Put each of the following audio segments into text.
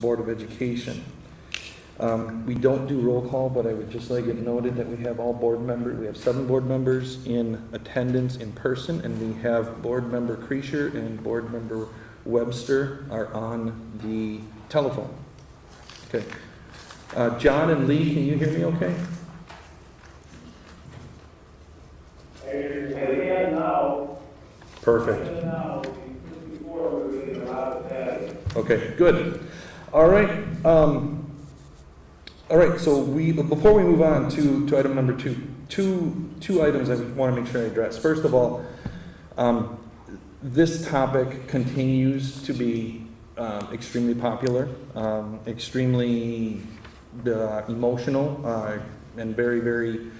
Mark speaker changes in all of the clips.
Speaker 1: Board of Education. We don't do roll call, but I would just like it noted that we have all board members, we have 7 board members in attendance in person, and we have board member Kreischer and board member Webster are on the telephone. Okay. John and Lee, can you hear me okay?
Speaker 2: I can now.
Speaker 1: Perfect.
Speaker 2: Now, before we were getting a lot of that.
Speaker 1: Okay, good. All right. All right. So before we move on to item number two items I want to make sure I address. First of all, this topic continues to be extremely popular, extremely emotional, and very, very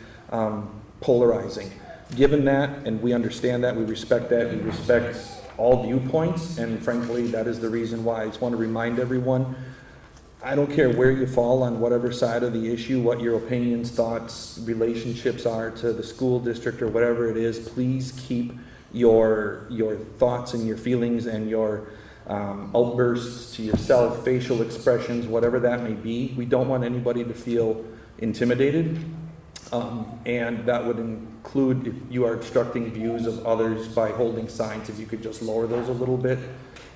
Speaker 1: polarizing. Given that, and we understand that, we respect that, we respect all viewpoints, and frankly, that is the reason why I just want to remind everyone, I don't care where you fall on whatever side of the issue, what your opinions, thoughts, relationships are to the school district or whatever it is, please keep your thoughts and your feelings and your outbursts to yourself, facial expressions, whatever that may be. We don't want anybody to feel intimidated, and that would include if you are obstructing views of others by holding signs. If you could just lower those a little bit,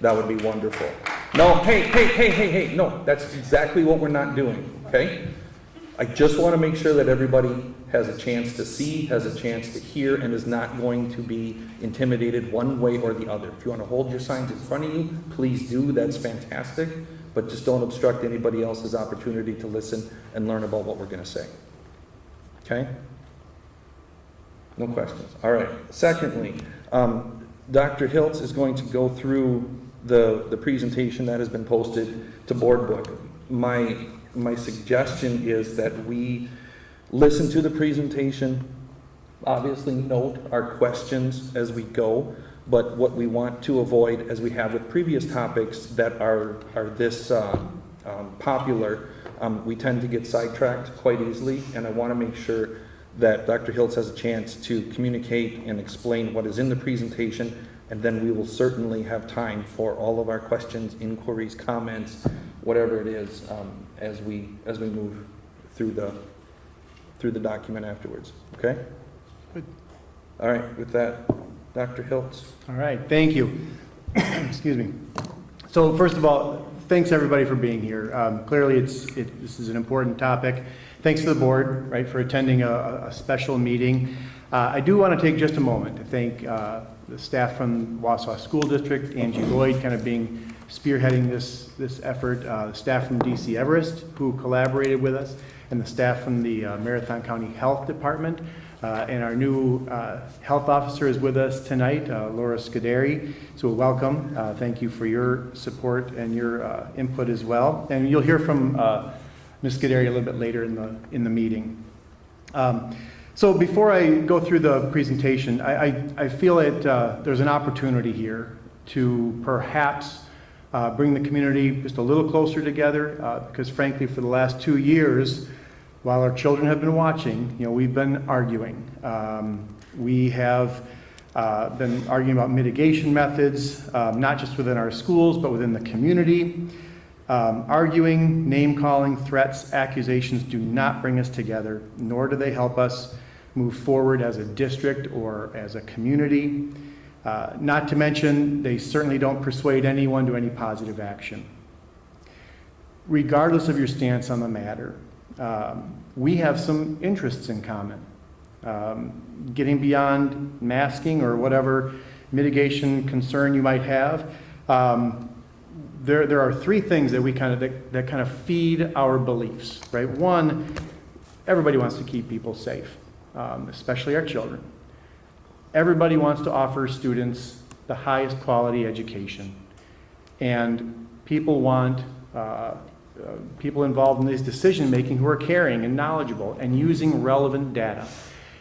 Speaker 1: that would be wonderful. No, hey, no, that's exactly what we're not doing, okay? I just want to make sure that everybody has a chance to see, has a chance to hear, and is not going to be intimidated one way or the other. If you want to hold your signs in front of you, please do, that's fantastic, but just don't obstruct anybody else's opportunity to listen and learn about what we're going to say. Okay? No questions. All right. Secondly, Dr. Hiltz is going to go through the presentation that has been posted to Board Book. My suggestion is that we listen to the presentation, obviously note our questions as we go, but what we want to avoid, as we have with previous topics that are this popular, we tend to get sidetracked quite easily, and I want to make sure that Dr. Hiltz has a chance to communicate and explain what is in the presentation, and then we will certainly have time for all of our questions, inquiries, comments, whatever it is, as we move through the document afterwards. Okay?
Speaker 3: Good.
Speaker 1: All right. With that, Dr. Hiltz.
Speaker 3: All right, thank you. Excuse me. So first of all, thanks everybody for being here. Clearly this is an important topic. Thanks to the board, right, for attending a special meeting. I do want to take just a moment to thank the staff from Wausau School District, Angie Lloyd kind of spearheading this effort, the staff from DC Everest who collaborated with us, and the staff from the Marathon County Health Department. And our new health officer is with us tonight, Laura Scuderi. So welcome. Thank you for your support and your input as well. And you'll hear from Ms. Scuderi a little bit later in the meeting. So before I go through the presentation, I feel that there's an opportunity here to perhaps bring the community just a little closer together, because frankly, for the last 2 years, while our children have been watching, we've been arguing. We have been arguing about mitigation methods, not just within our schools, but within the community. Arguing, name-calling, threats, accusations do not bring us together, nor do they help us move forward as a district or as a community. Not to mention, they certainly don't persuade anyone to any positive action. Regardless of your stance on the matter, we have some interests in common. Getting beyond masking or whatever mitigation concern you might have, there are 3 things that that kind of feed our beliefs, right? One, everybody wants to keep people safe, especially our children. Everybody wants to offer students the highest quality education, and people want people involved in this decision making who are caring and knowledgeable and using relevant data.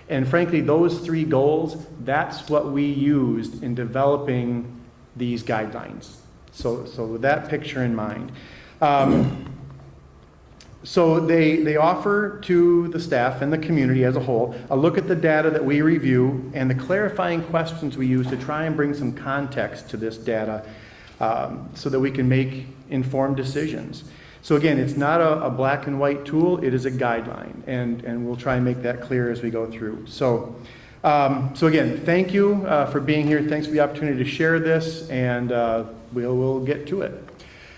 Speaker 3: And frankly, those 3 goals, that's what we used in developing these guidelines. So with that picture in mind. So they offer to the staff and the community as a whole a look at the data that we review and the clarifying questions we use to try and bring some context to this data, so that we can make informed decisions. So again, it's not a black and white tool, it is a guideline, and we'll try and make that clear as we go through. So again, thank you for being here. Thanks for the opportunity to share this, and we'll get to it.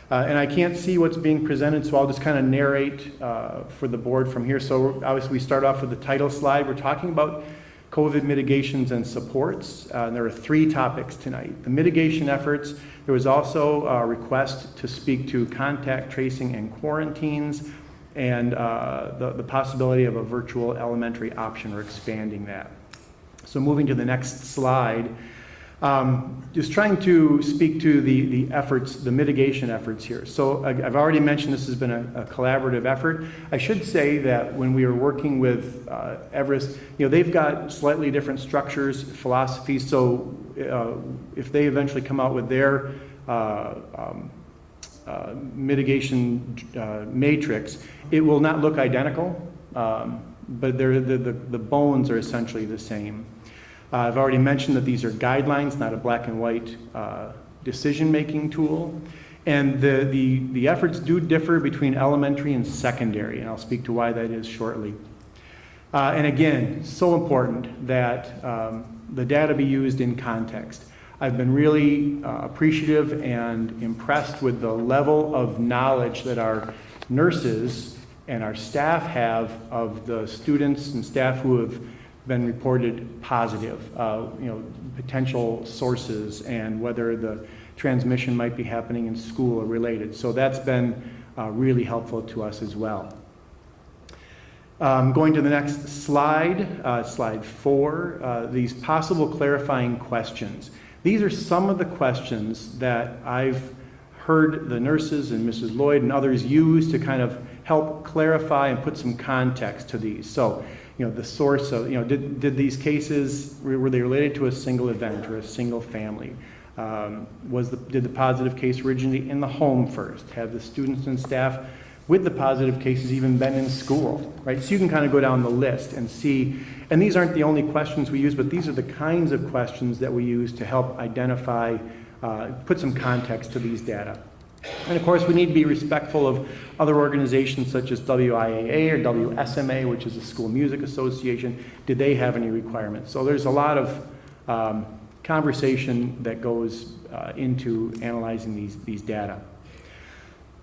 Speaker 3: And I can't see what's being presented, so I'll just kind of narrate for the board from here. So obviously we start off with the title slide. We're talking about COVID mitigations and supports. And there are 3 topics tonight. The mitigation efforts. There was also a request to speak to contact tracing and quarantines, and the possibility of a virtual elementary option or expanding that. So moving to the next slide, just trying to speak to the efforts, the mitigation efforts here. So I've already mentioned this has been a collaborative effort. I should say that when we were working with Everest, they've got slightly different structures, philosophies. So if they eventually come out with their mitigation matrix, it will not look identical, but the bones are essentially the same. I've already mentioned that these are guidelines, not a black and white decision-making tool. And the efforts do differ between elementary and secondary, and I'll speak to why that is shortly. And again, so important that the data be used in context. I've been really appreciative and impressed with the level of knowledge that our nurses and our staff have of the students and staff who have been reported positive, potential sources and whether the transmission might be happening in school or related. So that's been really helpful to us as well. Going to the next slide, slide 4, these possible clarifying questions. These are some of the questions that I've heard the nurses and Mrs. Lloyd and others use to kind of help clarify and put some context to these. So, the source of, did these cases, were they related to a single event or a single family? Did the positive case originate in the home first? Have the students and staff with the positive cases even been in school, right? So you can kind of go down the list and see, and these aren't the only questions we use, but these are the kinds of questions that we use to help identify, put some context to these data. And of course, we need to be respectful of other organizations such as WIAA or WSMA, which is the School Music Association. Did they have any requirements? So there's a lot of conversation that goes into analyzing these data.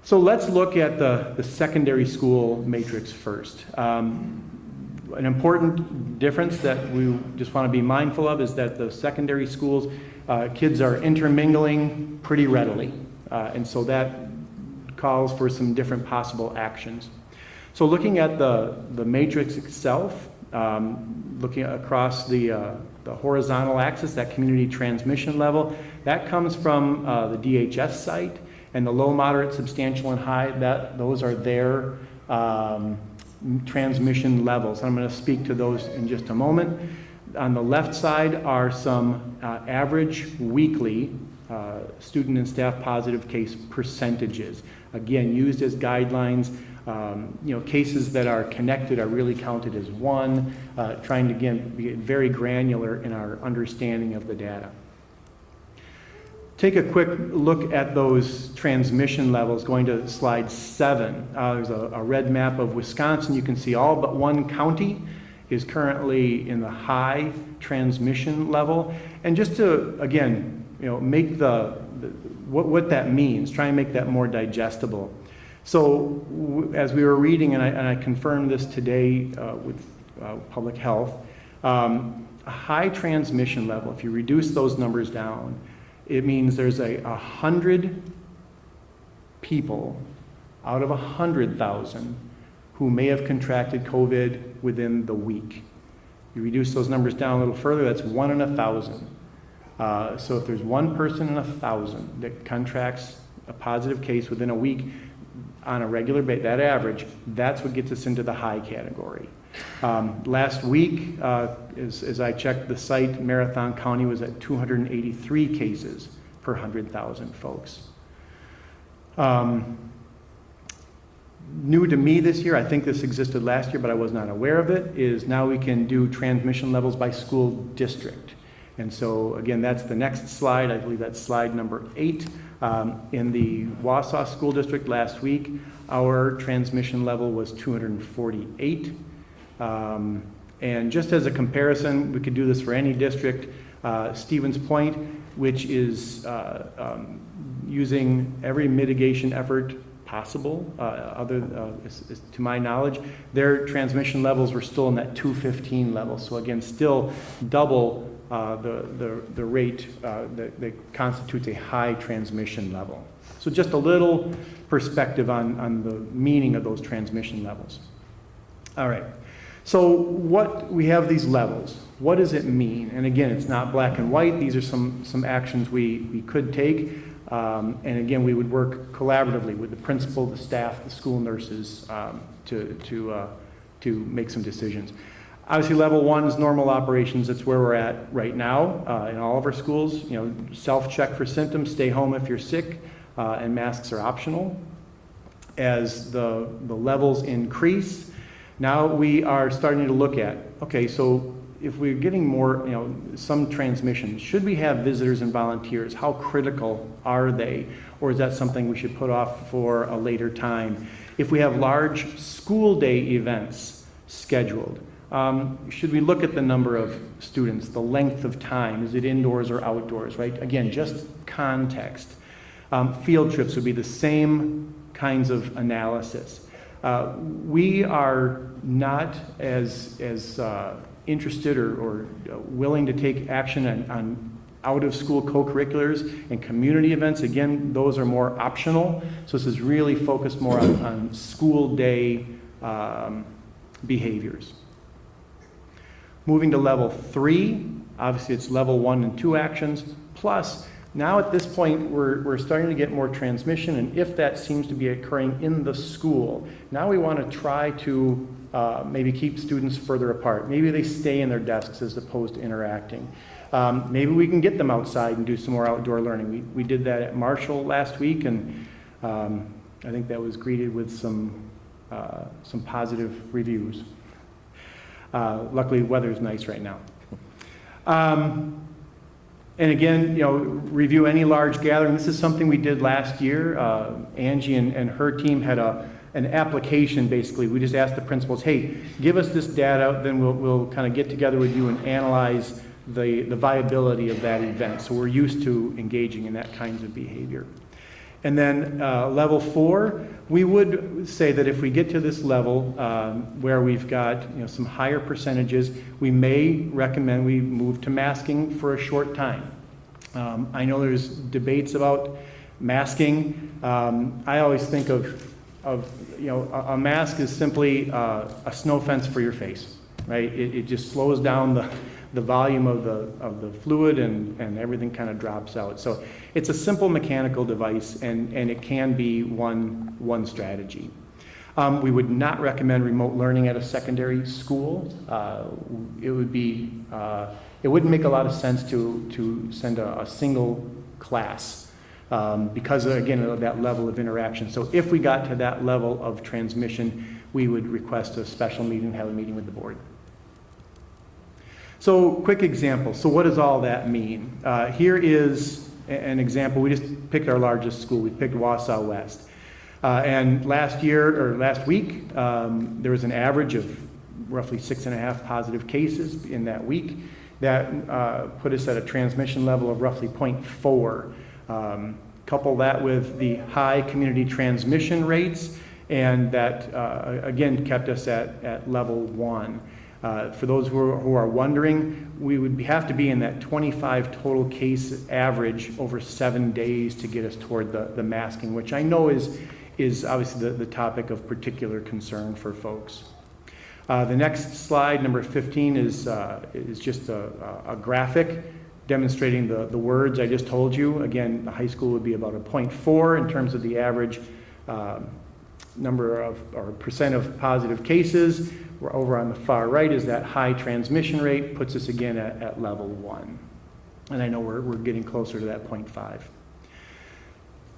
Speaker 3: So let's look at the secondary school matrix first. An important difference that we just want to be mindful of is that the secondary schools, kids are intermingling pretty readily. And so that calls for some different possible actions. So looking at the matrix itself, looking across the horizontal axis, that community transmission level, that comes from the DHS site, and the low, moderate, substantial, and high, those are their transmission levels. I'm going to speak to those in just a moment. On the left side are some average weekly student and staff positive case percentages. Again, used as guidelines. Cases that are connected are really counted as one, trying to, again, be very granular in our understanding of the data. Take a quick look at those transmission levels, going to slide 7. There's a red map of Wisconsin. You can see all but one county is currently in the high transmission level. And just to, again, make what that means, try and make that more digestible. So as we were reading, and I confirmed this today with public health, a high transmission level, if you reduce those numbers down, it means there's 100 people out of 100,000 who may have contracted COVID within the week. You reduce those numbers down a little further, that's 1 in 1,000. So if there's one person in 1,000 that contracts a positive case within a week on a regular basis, that average, that's what gets us into the high category. Last week, as I checked the site, Marathon County was at 283 cases per 100,000 folks. New to me this year, I think this existed last year, but I was not aware of it, is now we can do transmission levels by school district. And so, again, that's the next slide. I believe that's slide number 8 In the Wausau School District last week, our transmission level was 248. And just as a comparison, we could do this for any district. Stevens Point, which is using every mitigation effort possible, to my knowledge, their transmission levels were still in that 215 level. So again, still double the rate that constitutes a high transmission level. So just a little perspective on the meaning of those transmission levels. All right. So we have these levels. What does it mean? And again, it's not black and white. These are some actions we could take. And again, we would work collaboratively with the principal, the staff, the school nurses to make some decisions. Obviously, level 1 is normal operations. That's where we're at right now in all of our schools. Self-check for symptoms, stay home if you're sick, and masks are optional. As the levels increase, now we are starting to look at, okay, so if we're getting more, some transmission, should we have visitors and volunteers? How critical are they? Or is that something we should put off for a later time? If we have large school day events scheduled, should we look at the number of students, the length of time? Is it indoors or outdoors, right? Again, just context. Field trips would be the same kinds of analysis. We are not as interested or willing to take action on out-of-school co-curriculars and community events. Again, those are more optional. So this is really focused more on school day behaviors. Moving to level 3, obviously it's level 1 and 2 actions, plus now at this point we're starting to get more transmission, and if that seems to be occurring in the school, now we want to try to maybe keep students further apart. Maybe they stay in their desks as opposed to interacting. Maybe we can get them outside and do some more outdoor learning. We did that at Marshall last week, and I think that was greeted with some positive reviews. Luckily, the weather is nice right now. And again, review any large gathering. This is something we did last year. Angie and her team had an application, basically. We just asked the principals, hey, give us this data, then we'll kind of get together with you and analyze the viability of that event. So we're used to engaging in that kinds of behavior. And then level 4, we would say that if we get to this level where we've got some higher percentages, we may recommend we move to masking for a short time. I know there's debates about masking. I always think of a mask is simply a snow fence for your face, right? It just slows down the volume of the fluid and everything kind of drops out. So it's a simple mechanical device, and it can be one strategy. We would not recommend remote learning at a secondary school. It wouldn't make a lot of sense to send a single class because, again, of that level of interaction. So if we got to that level of transmission, we would request a special meeting, have a meeting with the board. So quick example. So what does all that mean? Here is an example. We just picked our largest school. We picked Wausau West. And last week, there was an average of roughly 6.5 positive cases in that week. That put us at a transmission level of roughly 0.4. Couple that with the high community transmission rates, and that, again, kept us at level 1. For those who are wondering, we would have to be in that 25 total case average over 7 days to get us toward the masking, which I know is obviously the topic of particular concern for folks. The next slide, number 15, is just a graphic demonstrating the words I just told you. Again, the high school would be about a 0.4 in terms of the average number of or percent of positive cases. We're over on the far right is that high transmission rate, puts us again at level 1. And I know we're getting closer to that 0.5.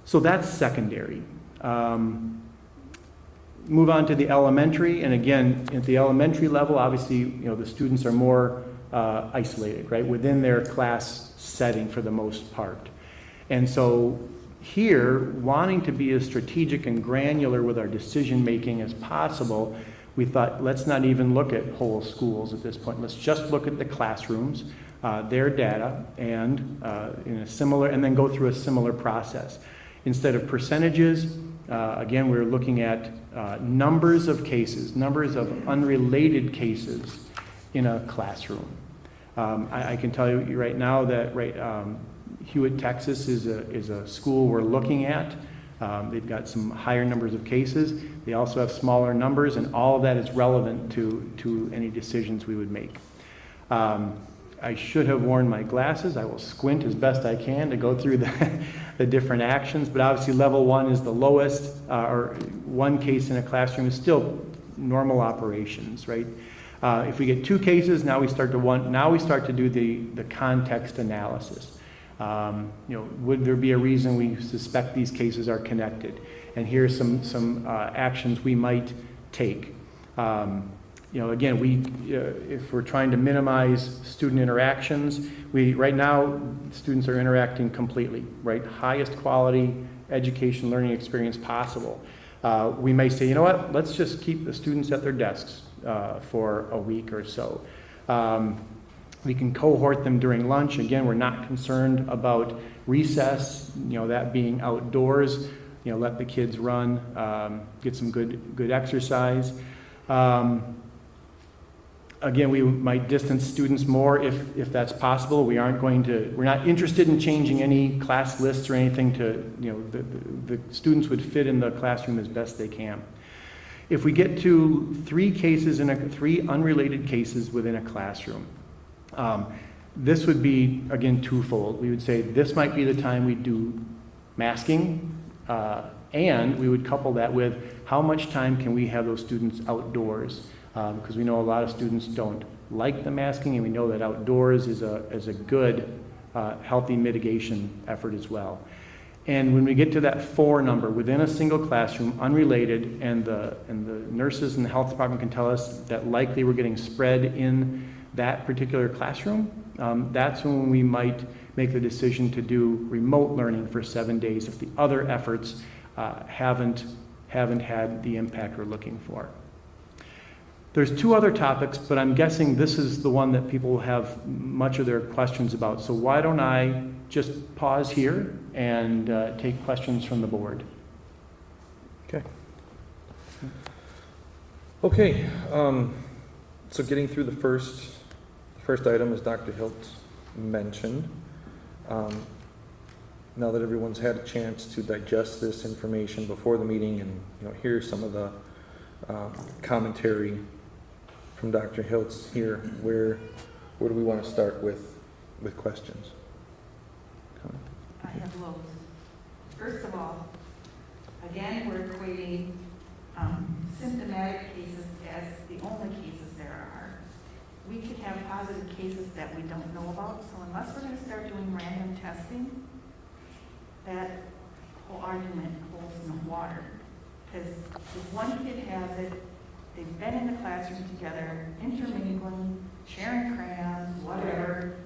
Speaker 3: So that's secondary. Move on to the elementary, and again, at the elementary level, obviously, the students are more isolated, right, within their class setting for the most part. And so, here, wanting to be as strategic and granular with our decision-making as possible, we thought, let's not even look at whole schools at this point. Let's just look at the classrooms, their data, and in a similar, and then go through a similar process. Instead of percentages, again, we're looking at numbers of cases, numbers of unrelated cases in a classroom. I can tell you right now that Hewitt, Texas is a school we're looking at. They've got some higher numbers of cases. They also have smaller numbers, and all of that is relevant to any decisions we would make. I should have worn my glasses. I will squint as best I can to go through the different actions, but obviously level 1 is the lowest, or 1 case in a classroom is still normal operations, right? If we get 2 cases, now we start to do the context analysis. Would there be a reason we suspect these cases are connected? And here's some actions we might take. Again, if we're trying to minimize student interactions, right now students are interacting completely, right? Highest quality education learning experience possible. We may say, you know what? Let's just keep the students at their desks for a week or so. We can cohort them during lunch. Again, we're not concerned about recess, that being outdoors. Let the kids run, get some good exercise. Again, we might distance students more if that's possible. We're not interested in changing any class lists or anything the students would fit in the classroom as best they can. If we get to 3 unrelated cases within a classroom, this would be, again, twofold. We would say this might be the time we do masking, and we would couple that with how much time can we have those students outdoors, because we know a lot of students don't like the masking, and we know that outdoors is a good, healthy mitigation effort as well. And when we get to that 4 number within a single classroom, unrelated, and the nurses in the health department can tell us that likely we're getting spread in that particular classroom, that's when we might make the decision to do remote learning for 7 days if the other efforts haven't had the impact we're looking for. There's 2 other topics, but I'm guessing this is the one that people have much of their questions about. So why don't I just pause here and take questions from the board?
Speaker 1: Okay, so getting through the first item, as Dr. Hilt mentioned, now that everyone's had a chance to digest this information before the meeting and hear some of the commentary from Dr. Hiltz here, where do we want to start with questions?
Speaker 4: I have loads. First of all, again, we're equating symptomatic cases as the only cases there are. We could have positive cases that we don't know about, so unless we're going to start doing random testing, that whole argument holds no water. Because if one kid has it, they've been in the classroom together, intermingling, sharing crayons, whatever,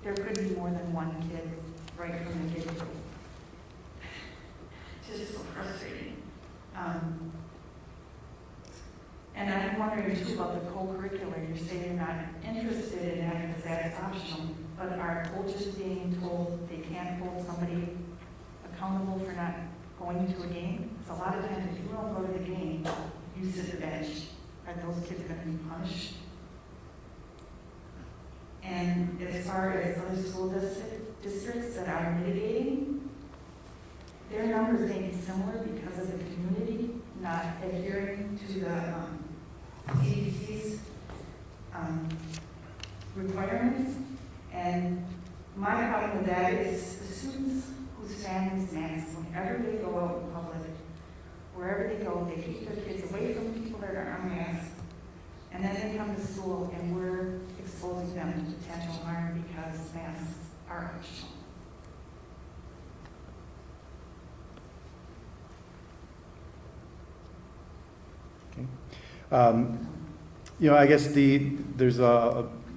Speaker 4: there could be more than one kid right from the get-go. Just so frustrating. And I'm wondering too about the co-curricular. You're saying you're not interested in that because that's optional, but are coaches being told they can't hold somebody accountable for not going to a game? Because a lot of times if you don't go to the game, you sit the bench. Are those kids going to be punished? And as far as other school districts that are mitigating, their numbers may be similar because of the community not adhering to the CDC's requirements. And my problem with that is the students whose families mask, whenever they go out in public, wherever they go, they keep their kids away from people that are unmasked. And then they come to school and we're exposing them to potential harm because masks are optional.
Speaker 3: I guess there's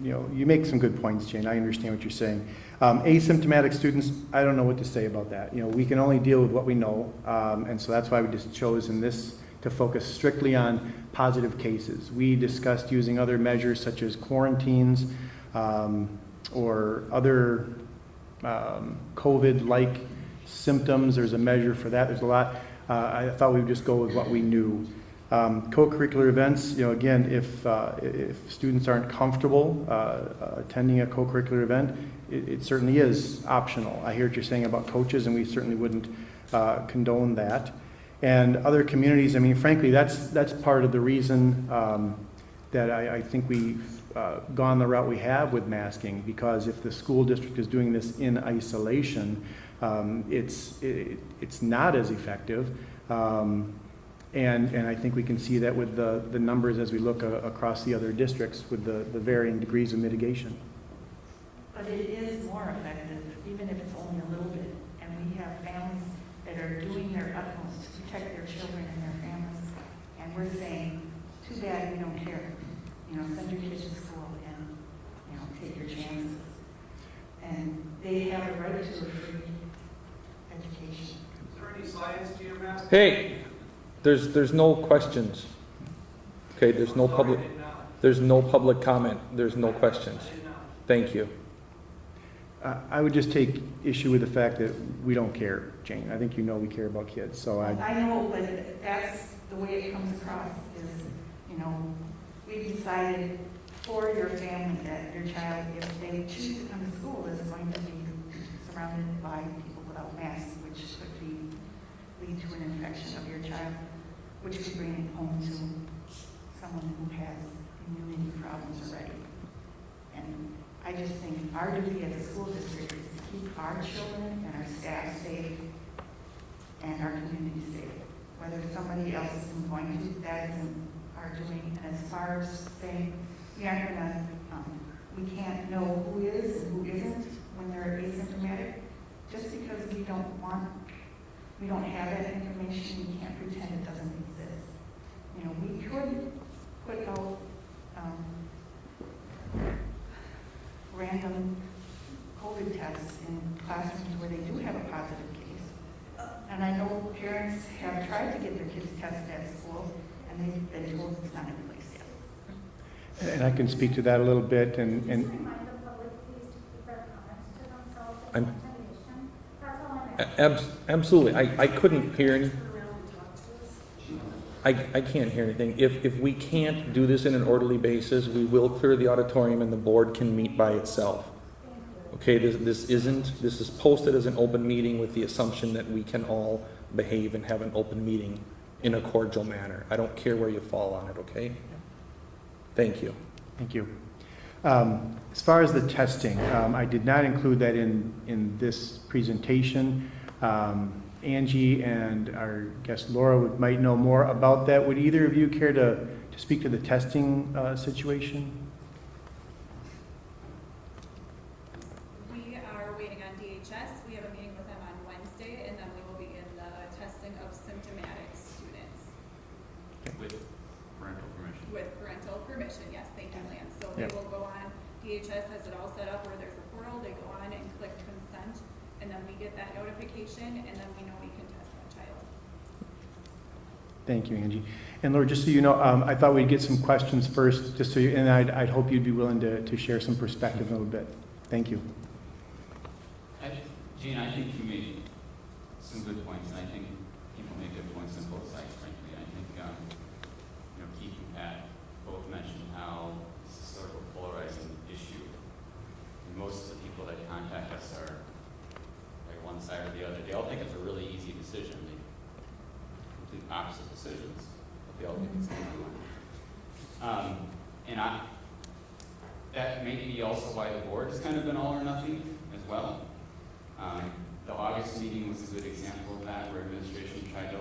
Speaker 3: you make some good points, Jane. I understand what you're saying. Asymptomatic students, I don't know what to say about that. You know, we can only deal with what we know, and so that's why we just chose in this to focus strictly on positive cases. We discussed using other measures such as quarantines or other COVID-like symptoms. There's a measure for that. There's a lot. I thought we would just go with what we knew. Co-curricular events, you know, again, if students aren't comfortable attending a co-curricular event, it certainly is optional. I hear what you're saying about coaches, and we certainly wouldn't condone that. And other communities, I mean, frankly, that's part of the reason that I think we've gone the route we have with masking, because if the school district is doing this in isolation, it's not as effective. And I think we can see that with the numbers as we look across the other districts with the varying degrees of mitigation.
Speaker 4: But it is more effective, even if it's only a little bit. And we have families that are doing their utmost to protect their children and their families. And we're saying, too bad, we don't care. You know, send your kids to school and, you know, take your chances. And they have a right to a free education.
Speaker 5: Is there any science to your mask?
Speaker 1: Hey, there's no questions. Okay, there's no public comment. There's no questions. Thank you.
Speaker 3: I would just take issue with the fact that we don't care, Jane. I think you know we care about kids, so
Speaker 4: I know, but that's the way it comes across is, you know, we decided for your family that your child, if they choose to come to school, is going to be surrounded by people without masks, which could lead to an infection of your child, which could bring it home to someone who has immunity problems already. And I just think our duty as a school district is to keep our children and our staff safe and our community safe. Whether somebody else is going to, that isn't our doing. And as far as saying we aren't gonna, we can't know who is and who isn't when they're asymptomatic, just because we don't have that information, we can't pretend it doesn't exist. You know, we could put out random COVID tests in classrooms where they do have a positive case. And I know parents have tried to get their kids tested at school, and they've been told it's not in place yet.
Speaker 3: and I can speak to that a little bit.
Speaker 6: Just remind the public, please, to keep their comments to themselves and intimidation. That's all I'm asking.
Speaker 1: Absolutely. I couldn't hear any. I can't hear anything. If we can't do this in an orderly basis, we will clear the auditorium and the board can meet by itself. Okay, this is posted as an open meeting with the assumption that we can all behave and have an open meeting in a cordial manner. I don't care where you fall on it, okay? Thank you.
Speaker 3: Thank you. As far as the testing, I did not include that in this presentation. Angie and our guest Laura might know more about that. Would either of you care to speak to the testing situation?
Speaker 7: We are waiting on DHS. We have a meeting with them on Wednesday, and then we will begin the testing of symptomatic students.
Speaker 5: With parental permission.
Speaker 7: With parental permission, yes, thank you, Lance. So
Speaker 3: Yep.
Speaker 7: they will go on, DHS has it all set up where there's a portal, they go on and click consent, and then we get that notification, and then we know we can test that child.
Speaker 3: Thank you, Angie. And Laura, just so you know, I thought we'd get some questions first, just so you, and I'd hope you'd be willing to share some perspective a little bit. Thank you.
Speaker 8: Gene, I think you made some good points, and I think people make good points on both sides, frankly. I think, Keith and Pat both mentioned how this is sort of a polarizing issue. And most of the people that contact us are like one side or the other. They all think it's a really easy decision. They complete opposite decisions, but they all think it's the right one. That may be also why the board has kind of been all or nothing as well. The August meeting was a good example of that, where administration tried to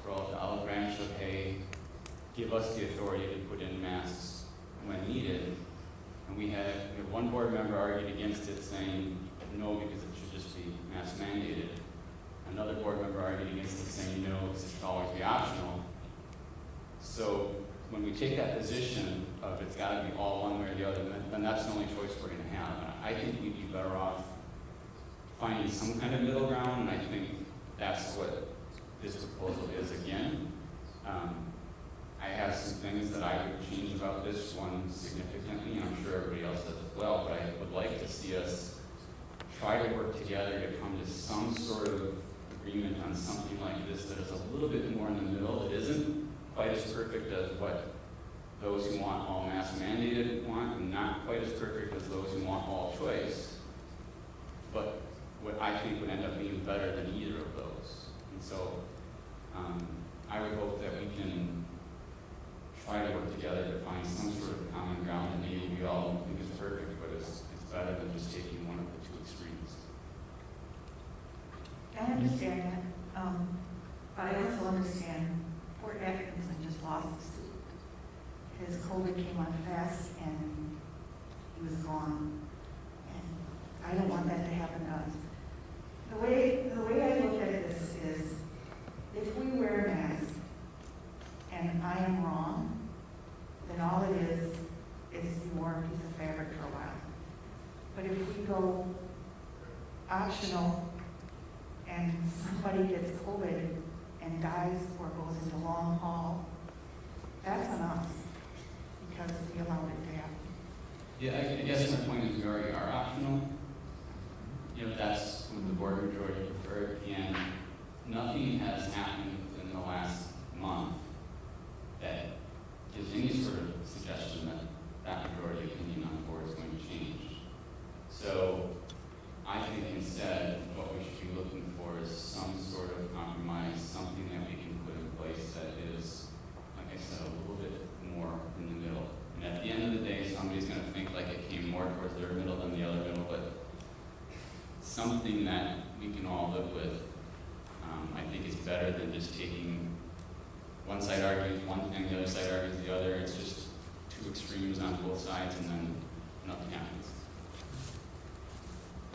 Speaker 8: throw out the olive branch of, hey, give us the authority to put in masks when needed. And we had one board member argued against it, saying no, because it should just be mask mandated. Another board member argued against it, saying no, because it should always be optional. So when we take that position, of it's gotta be all one way or the other, then that's the only choice we're gonna have. And I think we'd be better off finding some kind of middle ground, and I think that's what this proposal is again. I have some things that I would change about this one significantly, and I'm sure everybody else does as well, but I would like to see us try to work together to come to some sort of agreement on something like this that is a little bit more in the middle. It isn't quite as perfect as what those who want all mask mandated want, and not quite as perfect as those who want all choice, but what I think would end up being better than either of those. And so I would hope that we can try to work together to find some sort of common ground that maybe we all don't think is perfect, but it's better than just taking one of the two extremes.
Speaker 4: I understand that, but I also understand Fort Atkinson just lost the suit. His COVID came on fast and he was gone. And I don't want that to happen to us. The way I look at this is, if we wear a mask and I am wrong, then all it is you wore a piece of fabric for a while. But if we go optional and somebody gets COVID and dies or goes into long haul, that's on us because we allowed it to happen.
Speaker 8: Yeah, I guess my point is we already are optional. You know, that's what the board majority preferred, and nothing has happened within the last month that gives any sort of suggestion that that majority opinion on the board is going to change. So I think instead what we should be looking for is some sort of compromise, something that we can put in place that is, like I said, a little bit more in the middle. And at the end of the day, somebody's going to think like it came more towards their middle than the other middle, but something that we can all live with, I think is better than just taking one side argues one thing, the other side argues the other. It's just two extremes on both sides, and then nothing happens.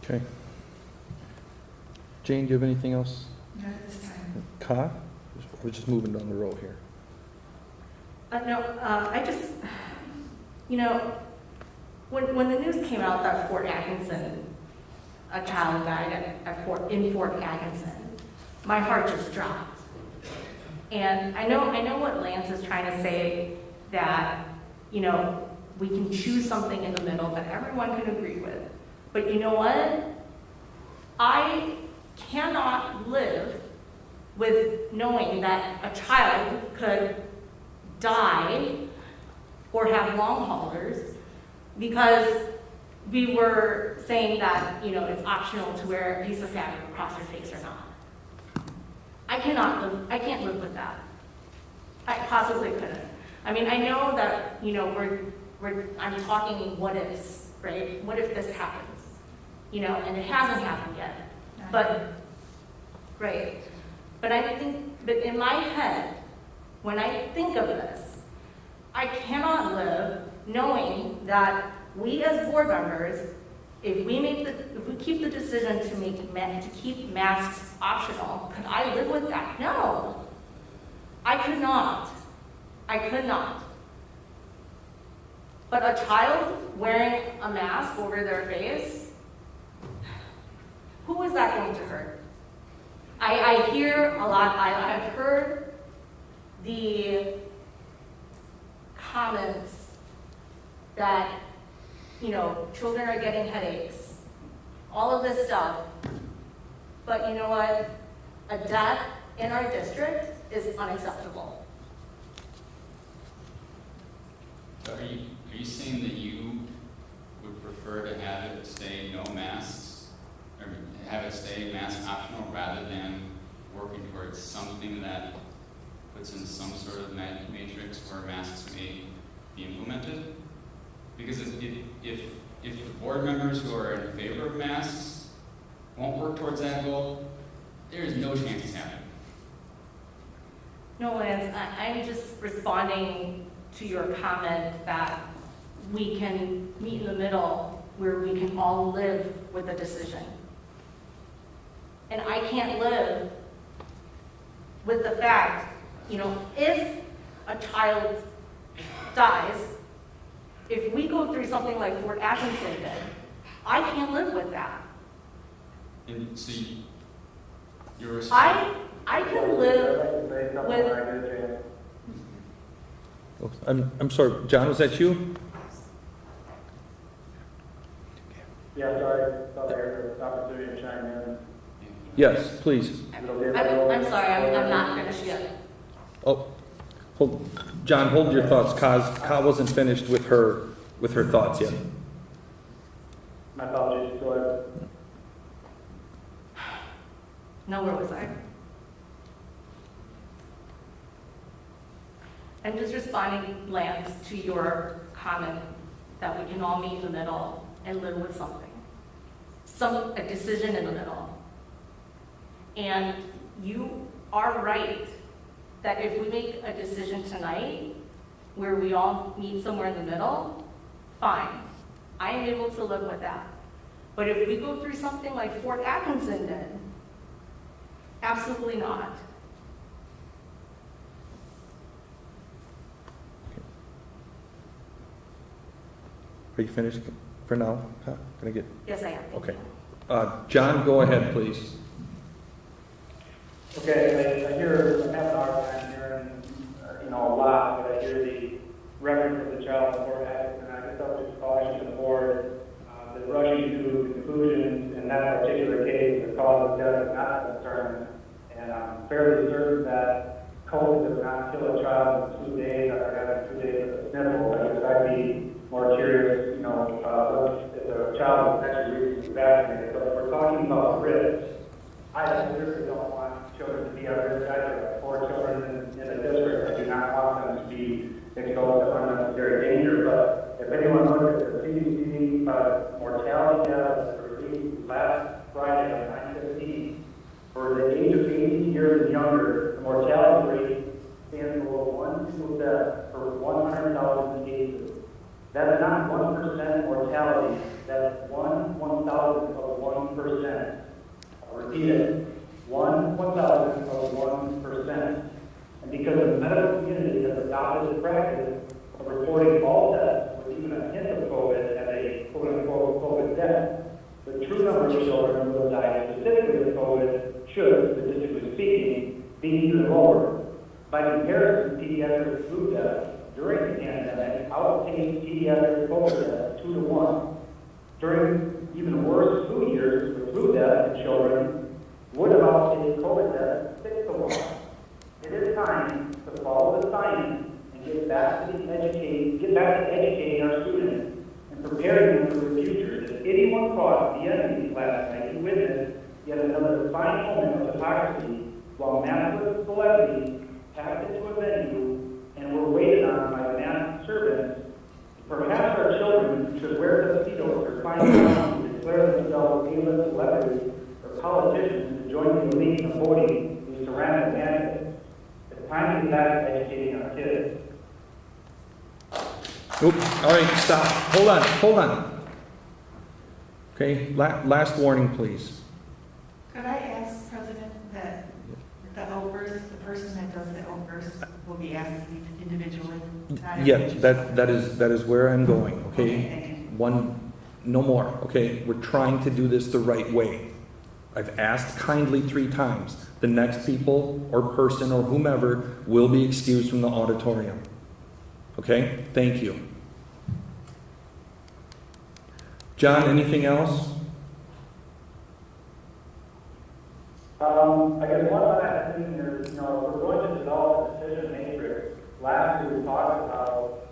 Speaker 1: Okay. Jane, do you have anything else?
Speaker 4: Not at this time.
Speaker 1: Ka? We're just moving down the road here.
Speaker 9: I just, you know, when the news came out that Fort Atkinson, a child died in Fort Atkinson, my heart just dropped. And I know what Lance is trying to say, that, you know, we can choose something in the middle that everyone can agree with. But you know what? I cannot live with knowing that a child could die or have long haulers because we were saying that, you know, it's optional to wear a piece of fabric across your face or not. I can't live with that. I possibly couldn't. I mean, I know that, you know, I'm talking what ifs, right? What if this happens? You know, and it hasn't happened yet. But, right. But in my head, when I think of this, I cannot live knowing that we as board members, if we keep the decision to keep masks optional, could I live with that? No, I could not. I could not. But a child wearing a mask over their face, who is that going to hurt? I hear a lot, I've heard the comments that, you know, children are getting headaches, all of this stuff. But you know what? A death in our district is unacceptable.
Speaker 8: So are you saying that you would prefer to have it stay no masks, or have it stay mask optional rather than working towards something that puts in some sort of matrix where masks may be implemented? Because if the board members who are in favor of masks won't work towards that goal, there is no chance it's happening.
Speaker 9: No, Lance, I'm just responding to your comment that we can meet in the middle where we can all live with the decision. And I can't live with the fact, you know, if a child dies If we go through something like Fort Atkinson did, I can't live with that.
Speaker 8: And so you're.
Speaker 9: I can live with,
Speaker 1: I'm sorry, John, was that you?
Speaker 2: Yeah, sorry, thought I heard the opportunity to chime in.
Speaker 1: Yes, please.
Speaker 9: I'm sorry, I'm not finished yet.
Speaker 1: Oh, John, hold your thoughts. Ka wasn't finished with her thoughts yet.
Speaker 2: My apologies, go ahead.
Speaker 9: No, where was I? I'm just responding, Lance, to your comment that we can all meet in the middle and live with something. A decision in the middle. And you are right that if we make a decision tonight where we all meet somewhere in the middle, fine. I am able to live with that. But if we go through something like Fort Atkinson did, absolutely not.
Speaker 1: Are you finished for now? Can I get?
Speaker 9: Yes, I am.
Speaker 1: Okay. John, go ahead, please.
Speaker 2: Okay, I hear, I'm having a hard time hearing, a lot, but I hear the reference of the child support act, and I guess I'll just caution the board, that rushing to conclusions in that particular case, the cause of death is not concerned, and I'm fairly certain that COVID does not kill a child in 2 days after having 2 days of a sniffle. I guess I'd be more curious, if a child is actually recently vaccinated, but if we're talking about risk, I literally don't want children to be at risk. I have 4 children in a district. I do not want them to be exposed to unnecessary danger. But if anyone looks at the CDC mortality data released last Friday on 9/15, for the age of 80 years and younger, the mortality rate stands below 1 single death per 100,000 cases. That is not 1% mortality. That's 1/1,000 of 1%. Repeat it, 1/1,000 of 1%. And because the medical community has adopted the practice of reporting all deaths with even a hint of COVID as a quote-unquote COVID death, the true number of children who have died specifically with COVID should, statistically speaking, be even lower. By comparison, pediatric flu deaths during the pandemic outpaced pediatric COVID deaths 2 to 1. During even worse flu years, the flu deaths in children would have outpaced COVID deaths 6 to 1. It is time to follow the science and get back to educating our students and preparing them for the future. If anyone caught the enemy last night, you witnessed yet another fine moment of hypocrisy while maskless celebrities packed into a venue and were waited on by masked servants. Perhaps our children should wear tuxedos or find someone to declare themselves A-list celebrities or politicians to join the elite of voting these tyrannical candidates. It's time to be back to educating our kids.
Speaker 1: Oop, all right, stop. Hold on. Okay, last warning, please.
Speaker 4: Could I ask, President, that the outburst, the person that does the outburst will be asked individually? not
Speaker 1: Yeah,
Speaker 4: individually?
Speaker 1: that is where I'm going,
Speaker 4: Okay,
Speaker 1: okay?
Speaker 4: thank you.
Speaker 1: One, no more, okay? We're trying to do this the right way. I've asked kindly 3 times. The next people or person or whomever will be excused from the auditorium. Okay? Thank you. John, anything else?
Speaker 2: I guess one last thing is, if we're going to develop a decision matrix, last year we talked about,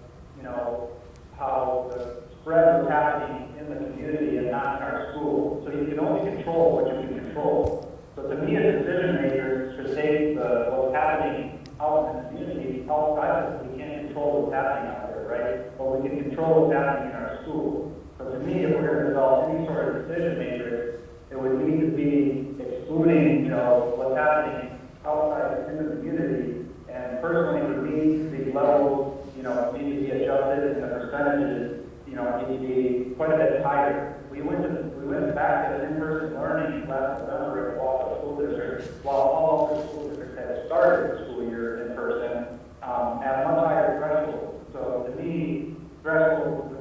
Speaker 2: how the spread was happening in the community and not in our school. So you can only control what you can control. So to me, a decision maker should take what's happening out in the community outside of it. We can't control what's happening out there, right? But we can control what's happening in our school. So to me, if we're going to develop any sort of decision matrix, it would need to be excluding, what's happening outside in the community. And personally, for me, the levels, need to be adjusted and the percentages, need to be quite a bit higher. We went back to in-person learning last November at Wausau School District, while all other school districts had started the school year in person at much higher thresholds. So to me, thresholds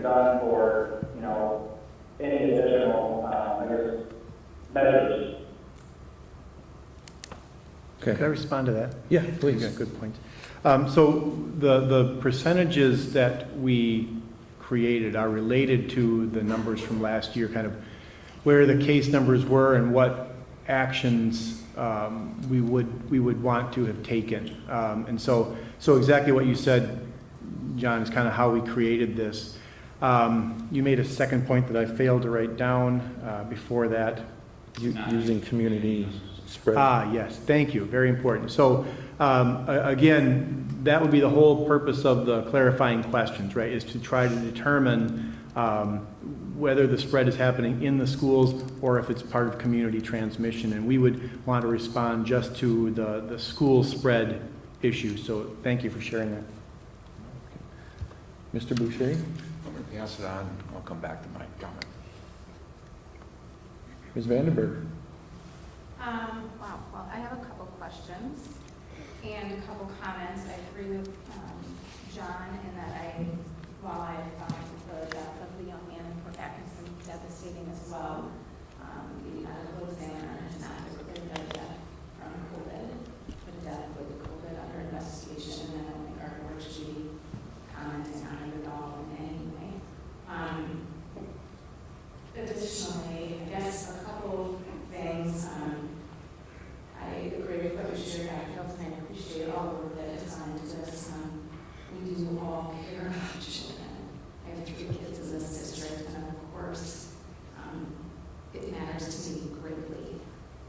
Speaker 2: done for, you know, any additional, I guess, measures.
Speaker 3: Could I
Speaker 1: Okay,
Speaker 3: respond to that?
Speaker 1: yeah, please.
Speaker 3: Yeah, good point. So the percentages that we created are related to the numbers from last year, kind of where the case numbers were and what actions we would want to have taken. And so exactly what you said, John, is kind of how we created this. You made a second point that I failed to write down before that.
Speaker 1: Using community spread.
Speaker 3: Yes, thank you, very important. So, again, that would be the whole purpose of the clarifying questions, right, is to try to determine whether the spread is happening in the schools or if it's part of community transmission. And we would want to respond just to the school spread issue. So thank you for sharing that.
Speaker 1: Mr. Boucher?
Speaker 10: I'm going to pass it on. I'll come back to my comment.
Speaker 1: Ms. Vandenberg?
Speaker 11: Wow, well, I have a couple questions and a couple comments. I agree with John in that while I found the death of the young man in Port Atkinson devastating as well, the medical examiner has not declared that death from COVID, but death with COVID under investigation, and I don't think our board should be commenting on it at all in any way. Additionally, I guess a couple things. I agree with what you shared, Dr. Hilton, and I appreciate all the work that is gone into this. We do all care about children. I have 3 kids in this district, and of course, it matters to me greatly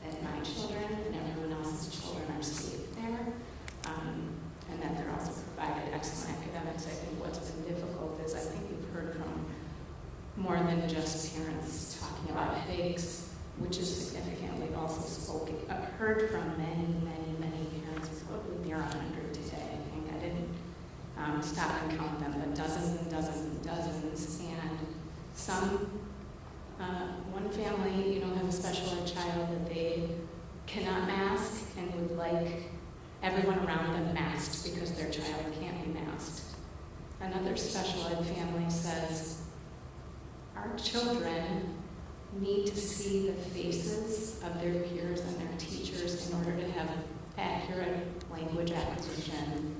Speaker 11: that my children and everyone else's children are safe there, and that they're also provided excellent academics. I think what's been difficult is I think we've heard from more than just parents talking about headaches, which is significant. We've also heard from many parents, probably near 100 today. I think I didn't stop and count them, but dozens and dozens and dozens. And some, one family, has a special ed child that they cannot mask and would like everyone around them masked because their child can't be masked. Another special ed family says, our children need to see the faces of their peers and their teachers in order to have accurate language acquisition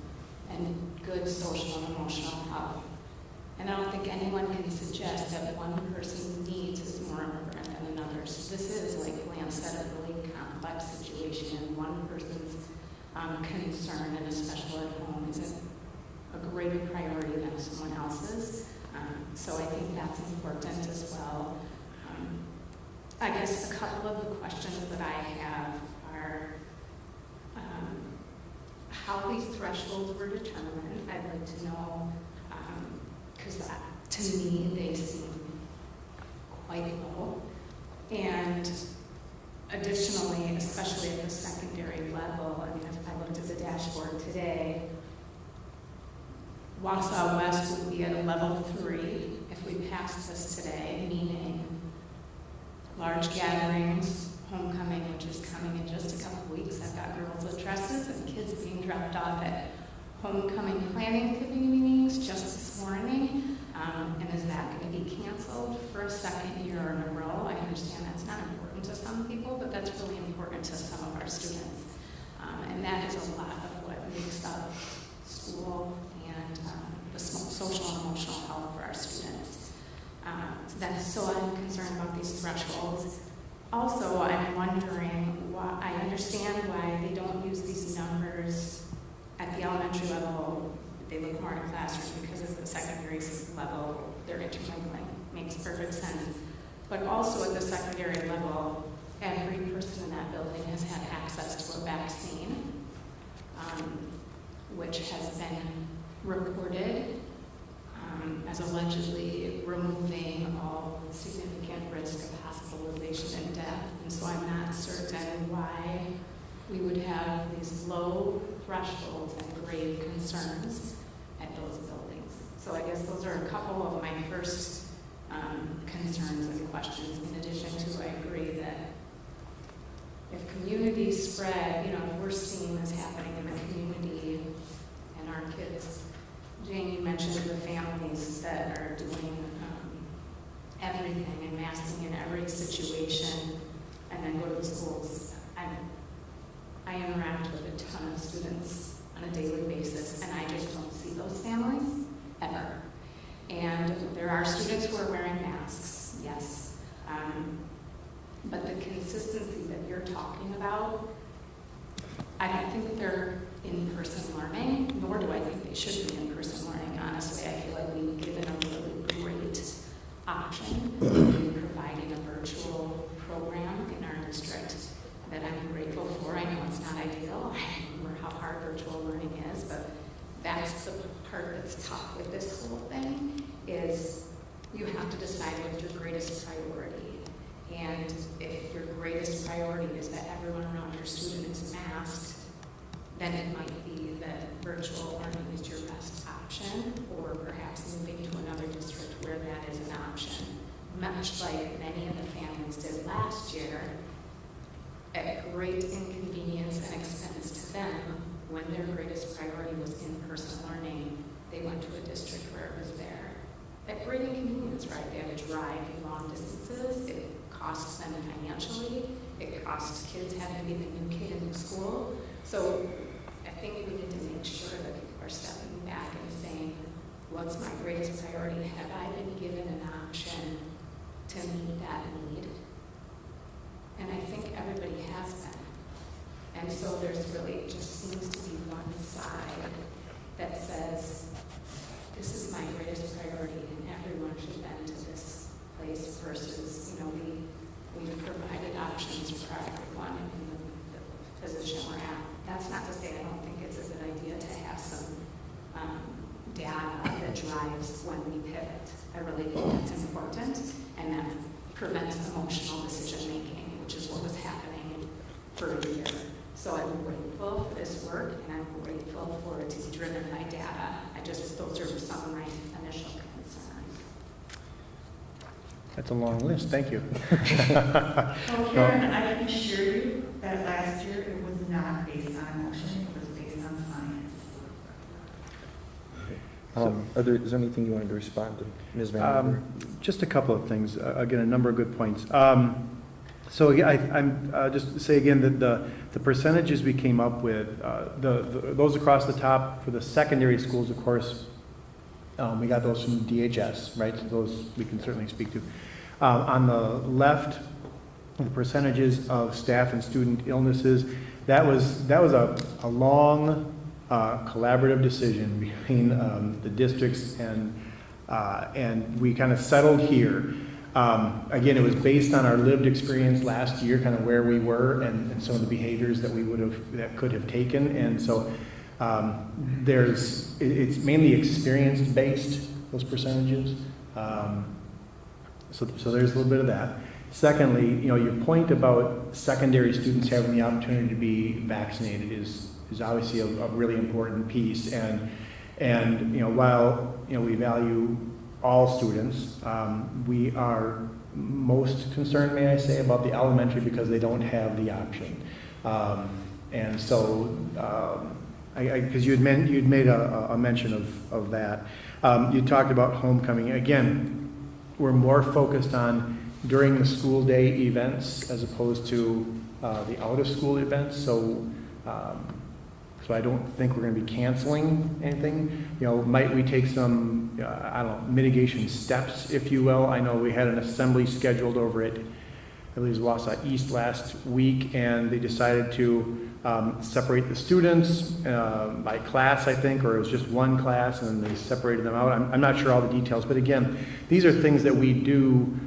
Speaker 11: and good social and emotional health. And I don't think anyone can suggest that one person's needs is more important than another's. This is, like Lance said, a really complex situation, and one person's concern in a special ed home isn't a greater priority than someone else's. So I think that's important as well. I guess a couple of the questions that I have are how these thresholds were determined. I'd like to know, because to me they seem quite low. And additionally, especially at the secondary level, I mean, if I looked at the dashboard today, Wausau West would be at a level 3 if we passed this today, meaning large gatherings, homecoming, which is coming in just a couple weeks. I've got girls with dresses and kids being dropped off at homecoming planning committee meetings just this morning. And is that going to be canceled for a second year in a row? I understand that's not important to some people, but that's really important to some of our students. And that is a lot of what makes up school and the social and emotional health for our students. So I'm concerned about these thresholds. Also, I'm wondering why, I understand why they don't use these numbers at the elementary level. They look more in a classroom because at the secondary level, they're intermingling. Makes perfect sense. But also at the secondary level, every person in that building has had access to a vaccine, which has been reported as allegedly removing all significant risk of hospitalization and death. And so I'm not certain why we would have these low thresholds and grave concerns at those buildings. So I guess those are a couple of my first concerns and questions. In addition to, I agree that if community spread, if we're seeing this happening in the community and our kids, Jane, you mentioned mentioned the families that are doing everything and masking in every situation, and then go to the schools. I interact with a ton of students on a daily basis, and I just don't see those families ever. And there are students who are wearing masks, yes. But the consistency that you're talking about, I don't think that they're in-person learning, nor do I think they should be in-person learning. Honestly, I feel like we've given a really great option in providing a virtual program in our district that I'm grateful for. I know it's not ideal. I remember how hard virtual learning is, but that's the part that's tough with this whole thing, is you have to decide what's your greatest priority. And if your greatest priority is that everyone around your student is masked, then it might be that virtual learning is your best option, or perhaps moving to another district where that is an option. Much like many of the families did last year, at great inconvenience and expense to them, when their greatest priority was in-person learning, they went to a district where it was there. At great inconvenience, right? They had to drive long distances. It costs them financially. It costs kids having to be the new kid in the school. So I think we need to make sure that people are stepping back and saying, what's my greatest priority? Have I been given an option to meet that need? And I think everybody has been. And so there's really just seems to be one side that says, this is my greatest priority and everyone should bend to this place versus, we've provided options for everyone in the position we're at. That's not to say I don't think it's a good idea to have some data that drives when we pivot. I really think that's important, and that prevents emotional decision making, which is what was happening for a year. So I'm grateful for this work, and I'm grateful for it to be driven by data. Those are some of my initial concerns.
Speaker 3: That's a long list, thank you.
Speaker 4: So Karen, I can assure you that last year it was not based on emotion, it was based on science.
Speaker 1: Is there anything you wanted to respond to, Ms. Van Denberg?
Speaker 3: Just a couple of things. Again, a number of good points. So again, I'm just to say again that the percentages we came up with, those across the top for the secondary schools, of course, we got those from DHS, right? So those we can certainly speak to. On the left, the percentages of staff and student illnesses, that was a long collaborative decision between the districts, and we kind of settled here. Again, it was based on our lived experience last year, kind of where we were and some of the behaviors that that could have taken. And so it's mainly experience based, those percentages. So there's a little bit of that. Secondly, your point about secondary students having the opportunity to be vaccinated is obviously a really important piece. And while we value all students, we are most concerned, may I say, about the elementary because they don't have the option. And so, because you'd made a mention of that. You talked about homecoming. Again, we're more focused on during the school day events as opposed to the out of school events. So I don't think we're going to be canceling anything. Might we take some, mitigation steps, if you will? I know we had an assembly scheduled over at, I believe it was Wausau East last week, and they decided to separate the students by class, I think, or it was just one class, and then they separated them out. I'm not sure all the details, but again, these are things that we do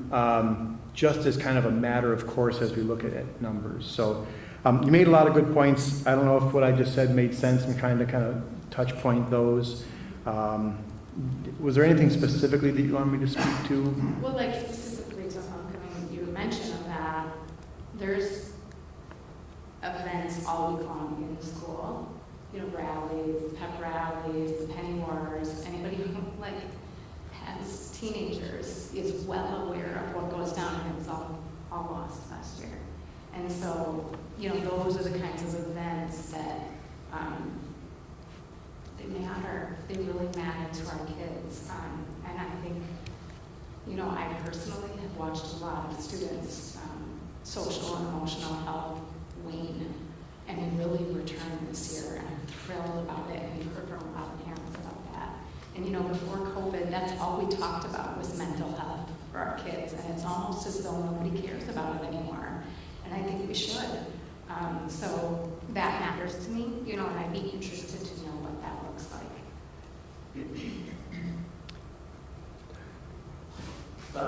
Speaker 3: just as kind of a matter of course as we look at numbers. So you made a lot of good points. I don't know if what I just said made sense. I'm trying to kind of touch point those. Was there anything specifically that you wanted me to speak to?
Speaker 11: Well, like specifically to homecoming, you mentioned that there's events all week long in the school. Rallies, pep rallies, the penny wars. Anybody who has teenagers is well aware of what goes down, and it was all lost last year. And so, those are the kinds of events that they matter. They really matter to our kids. And I think, you know, I personally have watched a lot of students' social and emotional health wane and really return this year. And I'm thrilled about it, and we've heard from a lot of parents about that. And you know, before COVID, that's all we talked about was mental health for our kids, and it's almost as though nobody cares about it anymore. And I think we should. So that matters to me, you know, and I'd be interested to know what that looks like.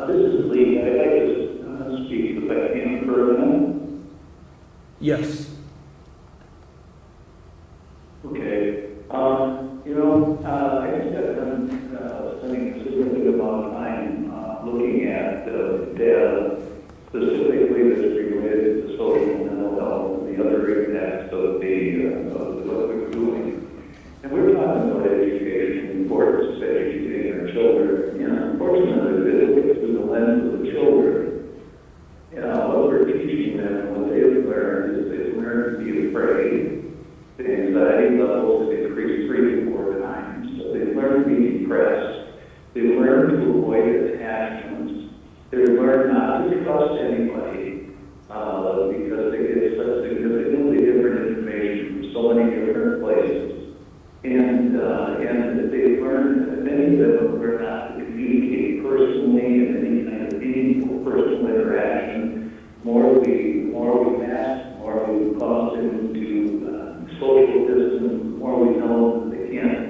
Speaker 2: This is Lee. I'd like to speak if I can for a minute.
Speaker 1: Yes.
Speaker 2: Okay. You know, I think I've been spending a significant amount of time looking at data specifically that's related to social and mental health and the other impacts of what we're doing. And we're talking about education, the importance of educating our children. And unfortunately, they look at through the lens of the children. You know, what we're teaching them, what they've learned is they've learned to be afraid. The anxiety levels have increased 3 to 4 times. So they've learned to be depressed. They've learned to avoid attachments. They've learned not to trust anybody because they get such significantly different information from so many different places. And they've learned, many of them have learned not to communicate personally in any kind of meaningful personal interaction. More we mask, more we cause them to social distance, more we tell them that they can't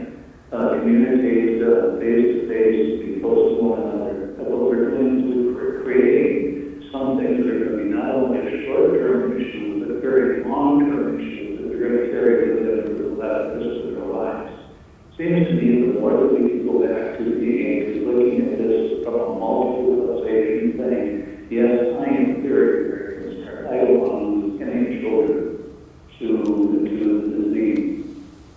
Speaker 2: communicate face to face, be close to one another. And what we're doing is we're creating some things that are going to be not only short-term issues, but very long-term issues that they're going to carry with them for the rest of their lives. Seems to me the more that we can go back to being looking at this from a multiplication thing, yes, I am very concerned. I don't want to lose any children to the disease.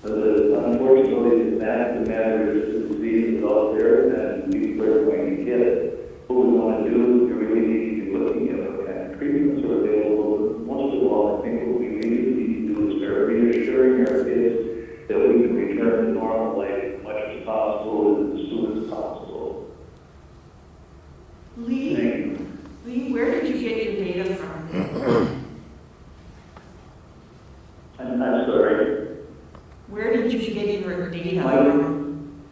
Speaker 2: Unfortunately, the fact of the matter is the disease is out there and people are going to get it. What we want to do is we really need to be looking at what kind of treatments are available. Most of all, I think what we really need to do is start reassuring our kids that we can return to normal life as much as possible and as soon as possible.
Speaker 4: Lee, where did you get your data from?
Speaker 2: I'm sorry.
Speaker 4: Where did you get your data from?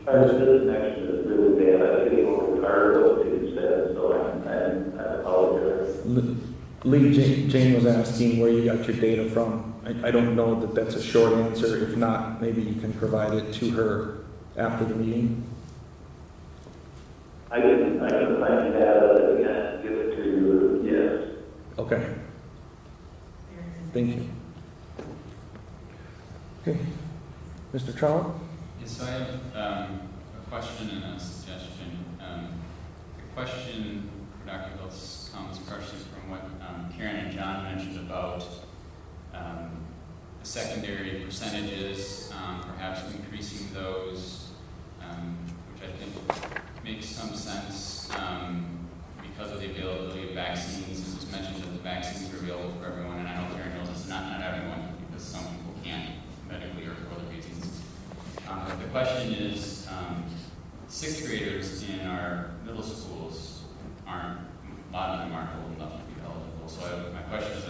Speaker 2: This connection is really bad. I feel tired of what you said, so I apologize.
Speaker 1: Lee, Jane was asking where you got your data from. I don't know that that's a short answer. If not, maybe you can provide it to her after the meeting.
Speaker 2: I can find data and give it to you, yes.
Speaker 1: Okay. Thank you. Okay. Mr. Trowell?
Speaker 8: Yes, so I have a question and a suggestion. The question for Dr. Hiltz comes partially from what Karen and John mentioned about the secondary percentages, perhaps increasing those, which I think makes some sense because of the availability of vaccines. It was mentioned that the vaccines are available for everyone, and I know Karen knows it's not everyone, because some people can't medically or for other reasons. But the question is, 6th graders in our middle schools a lot of them aren't old enough to be eligible. So my question is,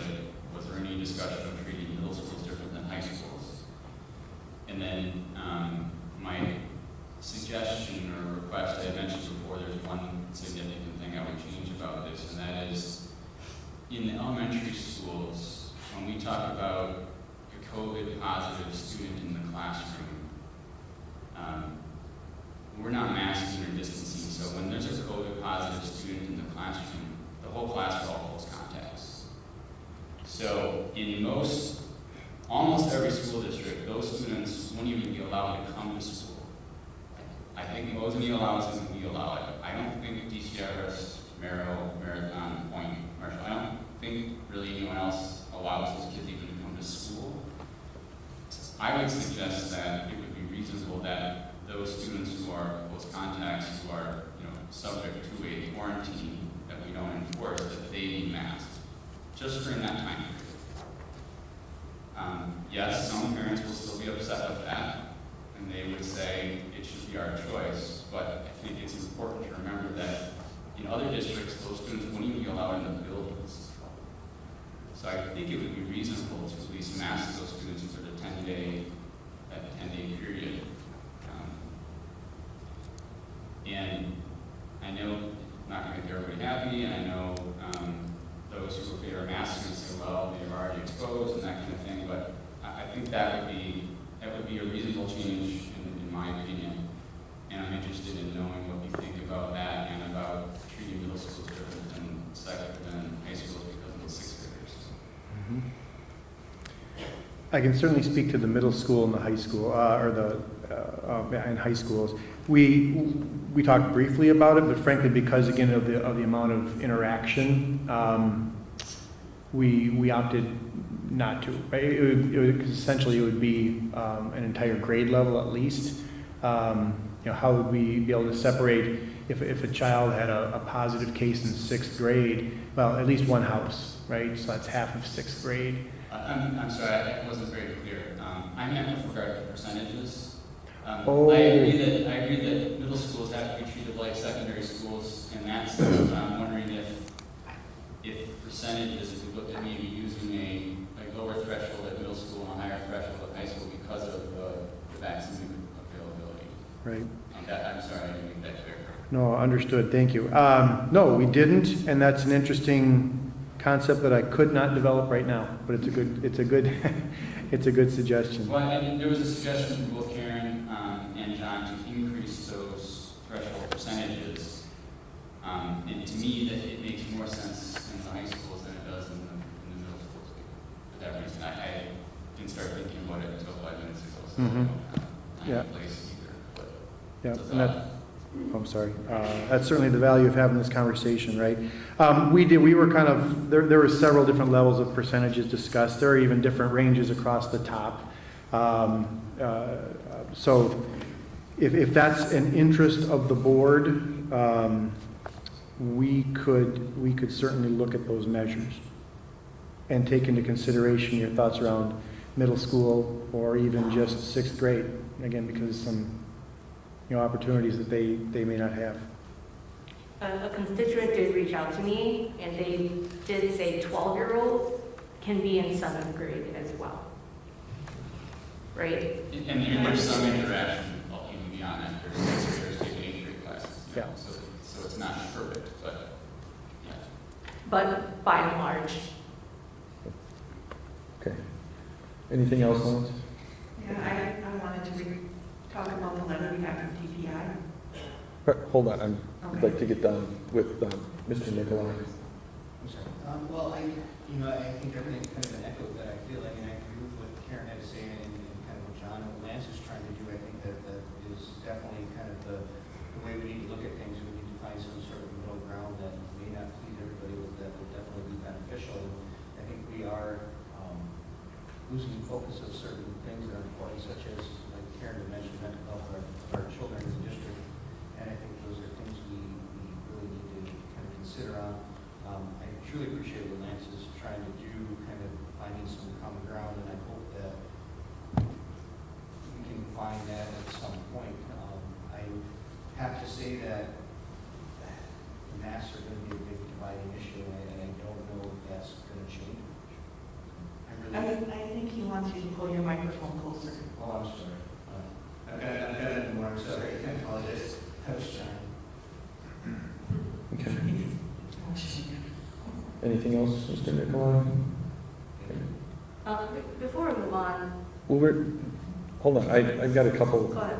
Speaker 8: was there any discussion of treating middle schools different than high schools? And then my suggestion or request, I mentioned before, there's one significant thing I would change about this, and that is in the elementary schools, when we talk about a COVID positive student in the classroom, we're not masking or distancing. So when there's a COVID positive student in the classroom, the whole class is all close contacts. So in almost every school district, those students won't even be allowed to come to school. I think Mosinee allows it and we allow it. I don't think DCRS, Merrill, Marathon, Point, Marshall, I don't think really anyone else allows those kids even to come to school. I would suggest that it would be reasonable that those students who are close contacts, who are subject to a quarantine that we don't enforce, that they be masked just during that time period. yes, some parents will still be upset with that, and they would say it should be our choice, but I think it's important to remember that in other districts, those students wouldn't even be allowed in the buildings. So I think it would be reasonable to at least mask those students for the 10-day period. And I know it's not going to make everybody happy, and I know those who favor masks and say, well, they're already exposed and that kind of thing, but I think that would be a reasonable change in my opinion. And I'm interested in knowing what you think about that and about treating middle schools different than high schools because of the sixth graders.
Speaker 3: I can certainly speak to the middle school and the high school, and high schools. We talked briefly about it, but frankly, because again of the amount of interaction, we opted not to. Right? Essentially, it would be an entire grade level at least. How would we be able to separate if a child had a positive case in sixth grade? Well, at least one house, right? So that's half of sixth grade.
Speaker 8: I'm sorry, I wasn't very clear. I meant with regard to percentages.
Speaker 3: Oh.
Speaker 8: I agree that middle schools have to be treated like secondary schools, and that's, I'm wondering if percentages, if we looked at maybe using a lower threshold at middle school and a higher threshold at high school because of the vaccine availability.
Speaker 3: Right.
Speaker 8: I'm sorry, I didn't make that clear.
Speaker 3: No, understood. Thank you. No, we didn't, and that's an interesting concept that I could not develop right now. But it's a good, it's a good suggestion.
Speaker 8: Well, and there was a suggestion from both Karen and John to increase those threshold percentages. And to me, that it makes more sense in the high schools than it does in the middle schools. For that reason, I didn't start thinking about it until 5 minutes ago. So
Speaker 3: Mhm.
Speaker 8: I
Speaker 3: Yeah.
Speaker 8: don't have a place either. But
Speaker 3: Yeah,
Speaker 8: it's a
Speaker 3: and
Speaker 8: thought.
Speaker 3: I'm sorry. That's certainly the value of having this conversation, right? We were kind of, there were several different levels of percentages discussed. There are even different ranges across the top. So if that's an interest of the board, we could certainly look at those measures and take into consideration your thoughts around middle school or even just sixth grade, again, because some opportunities that they may not have.
Speaker 9: A constituent did reach out to me, and they did say 12-year-olds can be in 7th grade as well. Right?
Speaker 8: And there's some interaction even beyond that. There's sixth graders taking 8th grade classes.
Speaker 3: Yeah.
Speaker 8: So it's not perfect, but yeah.
Speaker 9: But by and large,
Speaker 1: Okay. Anything else, Lance?
Speaker 4: Yeah, I wanted to talk about the letter we got from TPI.
Speaker 1: Hold on, I'd like to get done with Mr. Nicolai.
Speaker 12: Well, I think everything kind of an echo that I feel like, and I agree with what Karen had to say and kind of what John and Lance is trying to do. I think that is definitely kind of the way we need to look at things. We need to find some sort of middle ground that may not please everybody, but that will definitely be beneficial. I think we are losing focus of certain things that are important, such as, like Karen mentioned, mental health of our children in the district. And I think those are things we really need to kind of consider on. I truly appreciate what Lance is trying to do, kind of finding some common ground, and I hope that we can find that at some point. I have to say that masks are going to be a big dividing issue, and I don't know if that's going to change.
Speaker 4: I think he wants you to pull your microphone closer.
Speaker 12: Oh, I'm sorry. I've got it more. I'm sorry. I apologize. I was trying.
Speaker 1: Okay. Anything else, Mr. Nicolai?
Speaker 9: before we move on,
Speaker 1: Well, hold on, I've got a couple
Speaker 9: go ahead.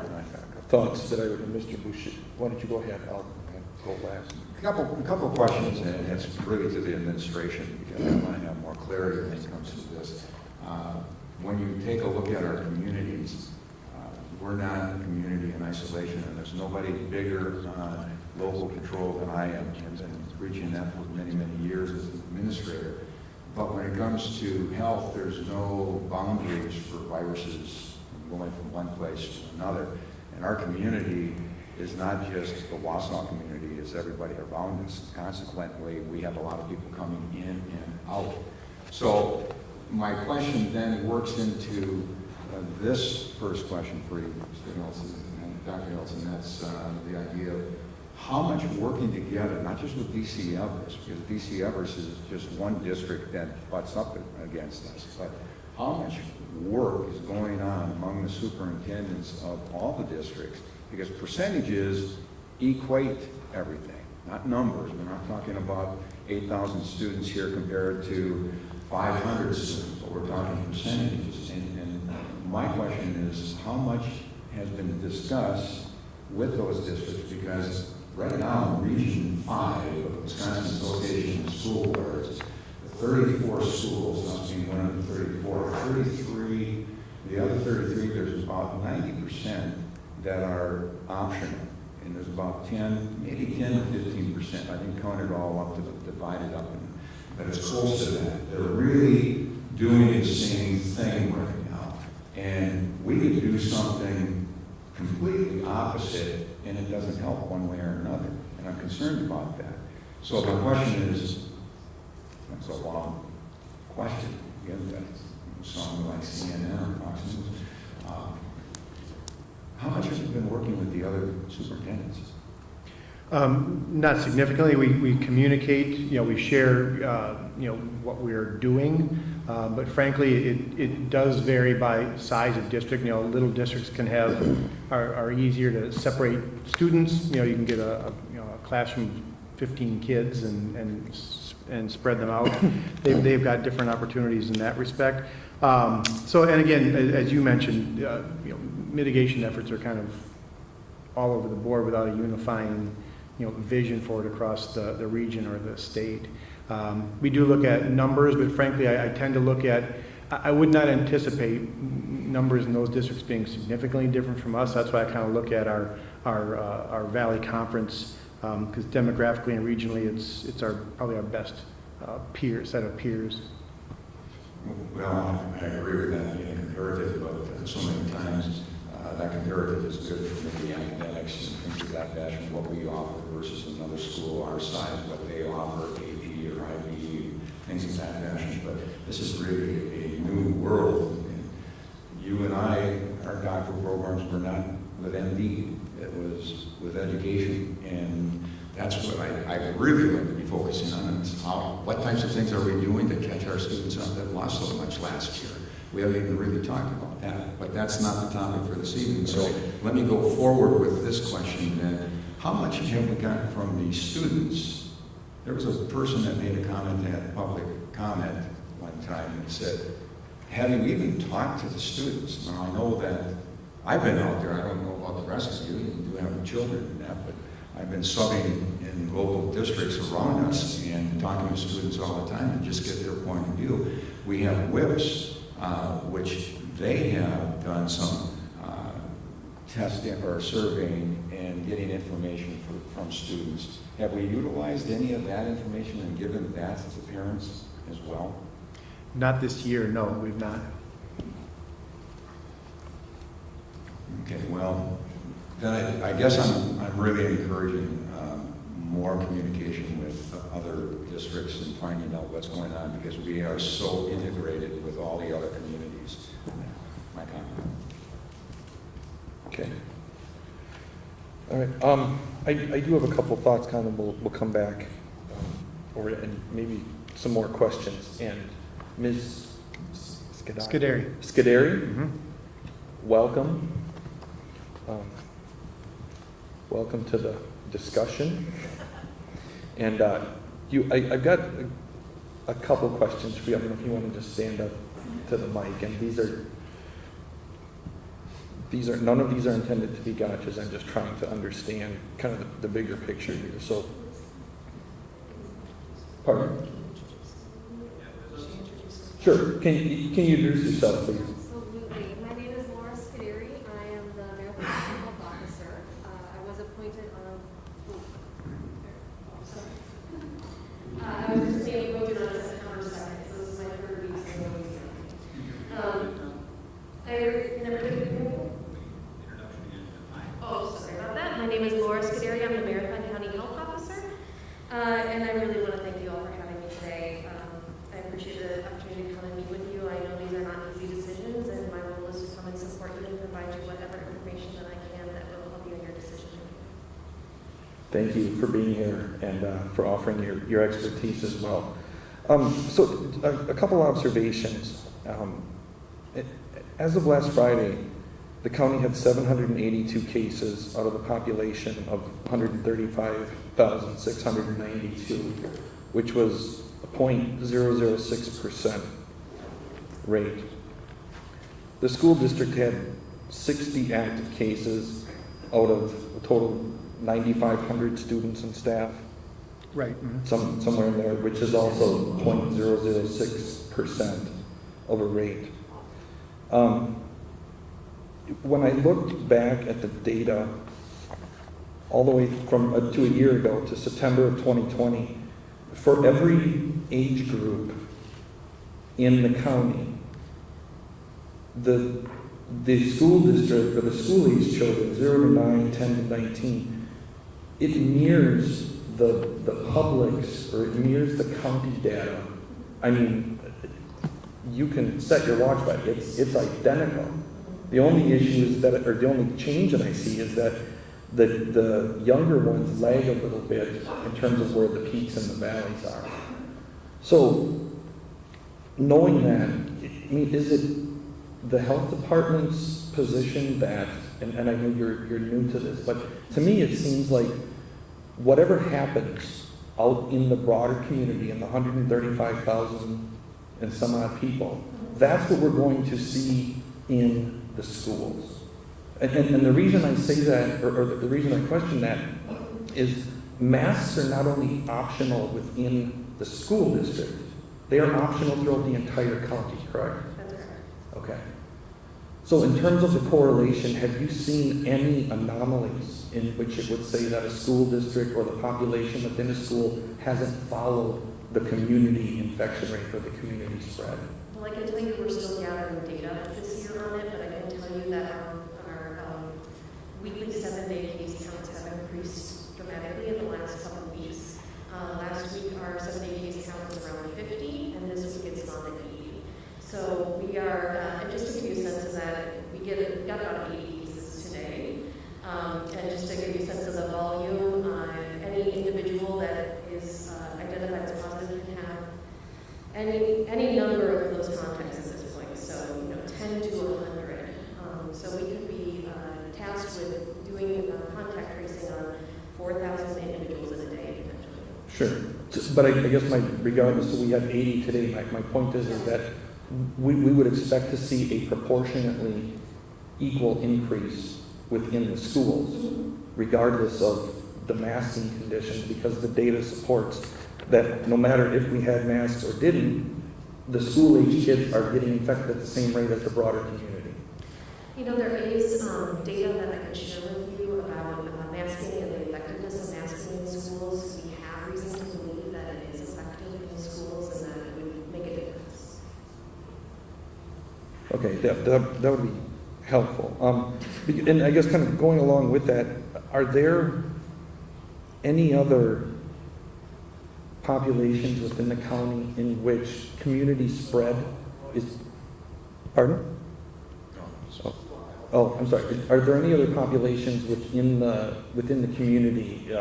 Speaker 1: thoughts that I would, Mr. Boucher, why don't you go ahead, I'll go last.
Speaker 10: A couple of questions, and it's really to the administration, because I want to have more clarity when it comes to this. When you take a look at our communities, we're not a community in isolation, and there's nobody bigger on local control than I am. I've been preaching that for many, many years as an administrator. But when it comes to health, there's no boundaries for viruses going from one place to another. And our community is not just the Wausau community, it's everybody around us. Consequently, we have a lot of people coming in and out. So my question then works into this first question for you, Mr. Nelson and Dr. Nelson. That's the idea of how much working together, not just with DC Everest, because DC Everest is just one district that butts up against us, but how much work is going on among the superintendents of all the districts, because percentages equate everything, not numbers. We're not talking about 8,000 students here compared to 500 students, but we're talking percentages. And my question is, how much has been discussed with those districts? Because right now, in Region 5 of Wisconsin Association of School Boards, 34 schools, not being one of the 34, 33, the other 33, there's about 90% that are optional. And there's about 10, maybe 10 to 15%. I didn't count it all up to divide it up, but it's close to that. They're really doing the same thing right now. And we could do something completely opposite, and it doesn't help one way or another. And I'm concerned about that. So the question is, that's a long question. Again, that's something like CNN or Fox News. How much have you been working with the other superintendents?
Speaker 3: Not significantly. We communicate, we share, what we're doing. But frankly, it does vary by size of district. Little districts are easier to separate students. You can get a classroom, 15 kids and spread them out. They've got different opportunities in that respect. And again, as you mentioned, mitigation efforts are kind of all over the board without a unifying, vision for it across the region or the state. We do look at numbers, but frankly, I tend to look at, I would not anticipate numbers in those districts being significantly different from us. That's why I kind of look at our Valley Conference, because demographically and regionally, it's probably our best set of peers.
Speaker 10: Well, I agree with that being comparative, but so many times that comparative is good for maybe academics and things of that fashion, what we offer versus another school our size, what they offer, AP or IB, things of that fashion. But this is really a new world. And you and I, our doctoral programs were not with MD, it was with education, and that's what I really like to be focusing on. Is what types of things are we doing to catch our students up that lost so much last year? We haven't even really talked about that, but that's not the topic for this evening. So let me go forward with this question then. How much have we gotten from the students? There was a person that made a comment, that had public comment one time, and said, have you even talked to the students? Now, I know that I've been out there. I don't know about the rest of you. You do have children in that, but I've been subbing in local districts around us and talking to students all the time to just get their point of view. We have whips, which they have done some testing or surveying and getting information from students. Have we utilized any of that information and given that to parents as well?
Speaker 3: Not this year, no, we've not.
Speaker 10: Okay, well, then I guess I'm really encouraging more communication with other districts and finding out what's going on, because we are so integrated with all the other communities. My comment.
Speaker 1: Okay. All right. I do have a couple of thoughts. Kind of, we'll come back, and maybe some more questions. And Ms.
Speaker 3: Scuderi.
Speaker 1: Mm-hmm. Welcome. Welcome to the discussion. And I've got a couple questions for you. I don't know if you want to just stand up to the mic. And these are none of these are intended to be gotchas. I'm just trying to understand kind of the bigger picture here. So, pardon? Sure. Can you introduce yourself, please?
Speaker 13: Absolutely. My name is Laura Scuderi. I am the Maricopa Health Officer. I was appointed on. I was just being appointed on September 2nd, so this is my third week in Oh, sorry about that. My name is Laura Scuderi. I'm the Maricopa County Health Officer, and I really want to thank you all for having me today. I appreciate the opportunity to come and meet with you.
Speaker 1: Thank you for being here and for offering your expertise as well. So a couple observations. As of last Friday, the county had 782 cases out of a population of 135,692, which was a 0.006% rate. The school district had 60 active cases out of a total of 9,500 students and staff.
Speaker 3: Right.
Speaker 1: Somewhere in there, which is also 0.006% of a rate. When I looked back at the data all the way from to a year ago to September of 2020, for every age group in the county, the school district, or the school age children, 0 to 9, 10 to 19, it mirrors the public's, or it mirrors the county data. I mean, you can set your watch by it. It's identical. The only issue is that, or the only change that I see is that the younger ones lag a little bit in terms of where the peaks and the valleys are. So, knowing that, I mean, is it the health department's position that, and I know you're new to this, but to me it seems like whatever happens out in the broader community, in the 135,000 and some odd people, that's what we're going to see in the schools. And the reason I say that, or the reason I question that, is masks are not only optional within the school district, they are optional throughout the entire county, correct?
Speaker 9: That's correct.
Speaker 1: Okay. So in terms of the correlation, have you seen any anomalies in which it would say that a school district or the population within a school hasn't followed the community infection rate or the community spread?
Speaker 14: Well, I can tell you we're still gathering data this year on it, but I can tell you that our weekly 7-day case counts have increased dramatically in the last couple of weeks. Last week, our 7-day case count was around 50, and this week it's gone to 80. So we are, and just to give you a sense of that, we got about 80 cases today. And just to give you a sense of the volume, any individual that is identified as positive can have any number of those contacts at this point. So, 10 to 100. So we could be tasked with doing contact tracing on 4,000 individuals in a day, potentially.
Speaker 1: Sure. But I guess regardless, so we have 80 today. My point is that we would expect to see a proportionately equal increase within the schools, regardless of the masking conditions, because the data supports that no matter if we had masks or didn't, the school-age kids are getting infected at the same rate as the broader community.
Speaker 14: There is data that I can share with you about masking and the effectiveness of masking in schools. We have reason to believe that it is effective in schools and that it would make a difference.
Speaker 1: Okay, that would be helpful. And I guess kind of going along with that, are there any other populations within the county in which community spread is, pardon? Oh, I'm sorry. Are there any other populations within the community,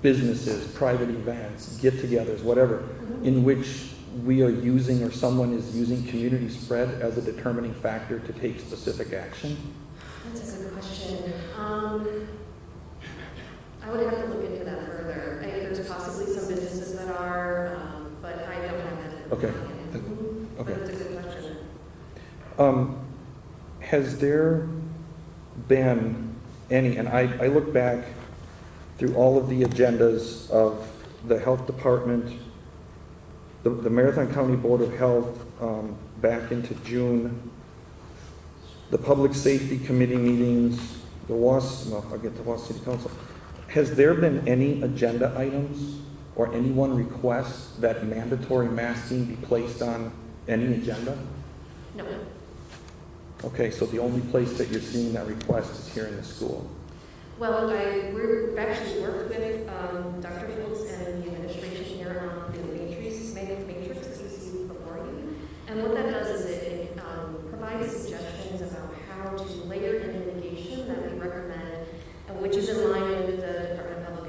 Speaker 1: businesses, private events, get-togethers, whatever, in which we are using, or someone is using community spread as a determining factor to take specific action?
Speaker 14: That's a good question. I would have to look into that further. There's possibly some businesses that are, but I don't have that.
Speaker 1: Okay.
Speaker 14: But it's a good question.
Speaker 1: Has there been any, and I look back through all of the agendas of the health department, the Marathon County Board of Health back into June, the Public Safety Committee meetings, I'll get to Wausau City Council. Has there been any agenda items or anyone request that mandatory masking be placed on any agenda?
Speaker 14: No.
Speaker 1: Okay, so the only place that you're seeing that request is here in the school.
Speaker 14: Well, we're actually worked with Dr. Schultz and the administration here on the matrix that you see before you. And what that does is it provides suggestions about how to layer in mitigation that we recommend, which is in line with the Department of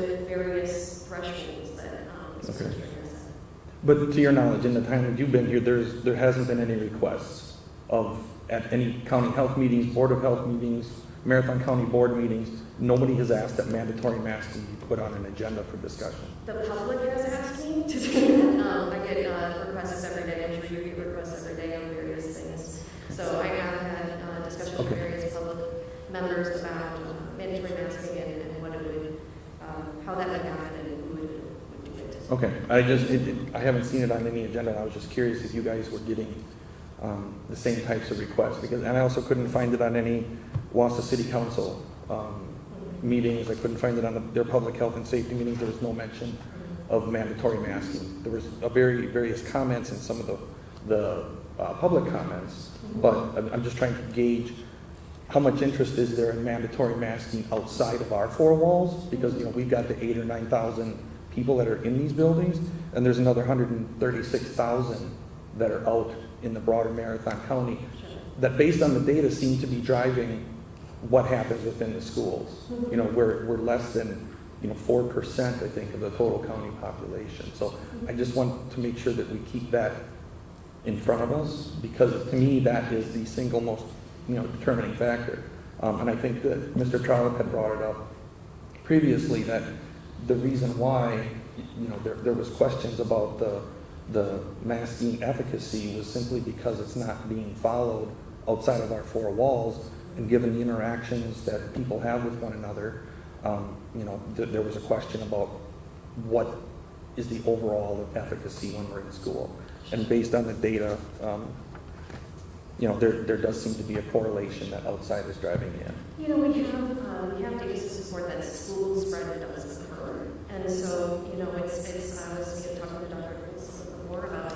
Speaker 14: with various thresholds that the school
Speaker 1: Okay.
Speaker 14: district has set.
Speaker 1: But to your knowledge, in the time that you've been here, there hasn't been any requests at any county health meetings, Board of Health meetings, Marathon County Board meetings, nobody has asked that mandatory masking be put on an agenda for discussion.
Speaker 14: The public has asked me to do that. I get requests every day. I'm sure you get requests every day on various things. So I have had discussions with
Speaker 1: Okay.
Speaker 14: various public members about mandatory masking and what it would, how that would happen and who would do it.
Speaker 1: Okay, I haven't seen it on any agenda. I was just curious if you guys were getting the same types of requests, and I also couldn't find it on any Wausau City Council meetings. I couldn't find it on their public health and safety meetings. There was no mention of mandatory masking. There was various comments in some of the public comments, but I'm just trying to gauge how much interest is there in mandatory masking outside of our four walls, because we've got the 8,000 or 9,000 people that are in these buildings, and there's another 136,000 that are out in the broader Marathon County, that based on the data seem to be driving what happens within the schools. We're less than 4%, I think, of the total county population. So I just want to make sure that we keep that in front of us, because to me that is the single most determining factor. And I think that Mr. Trollope had brought it up previously, that the reason why there was questions about the masking efficacy was simply because it's not being followed outside of our four walls, and given the interactions that people have with one another, there was a question about what is the overall efficacy when we're in school. And based on the data, there does seem to be a correlation that outside is driving in.
Speaker 14: We have data to support that school spread does occur. And so, I was talking to Dr. Prince before about,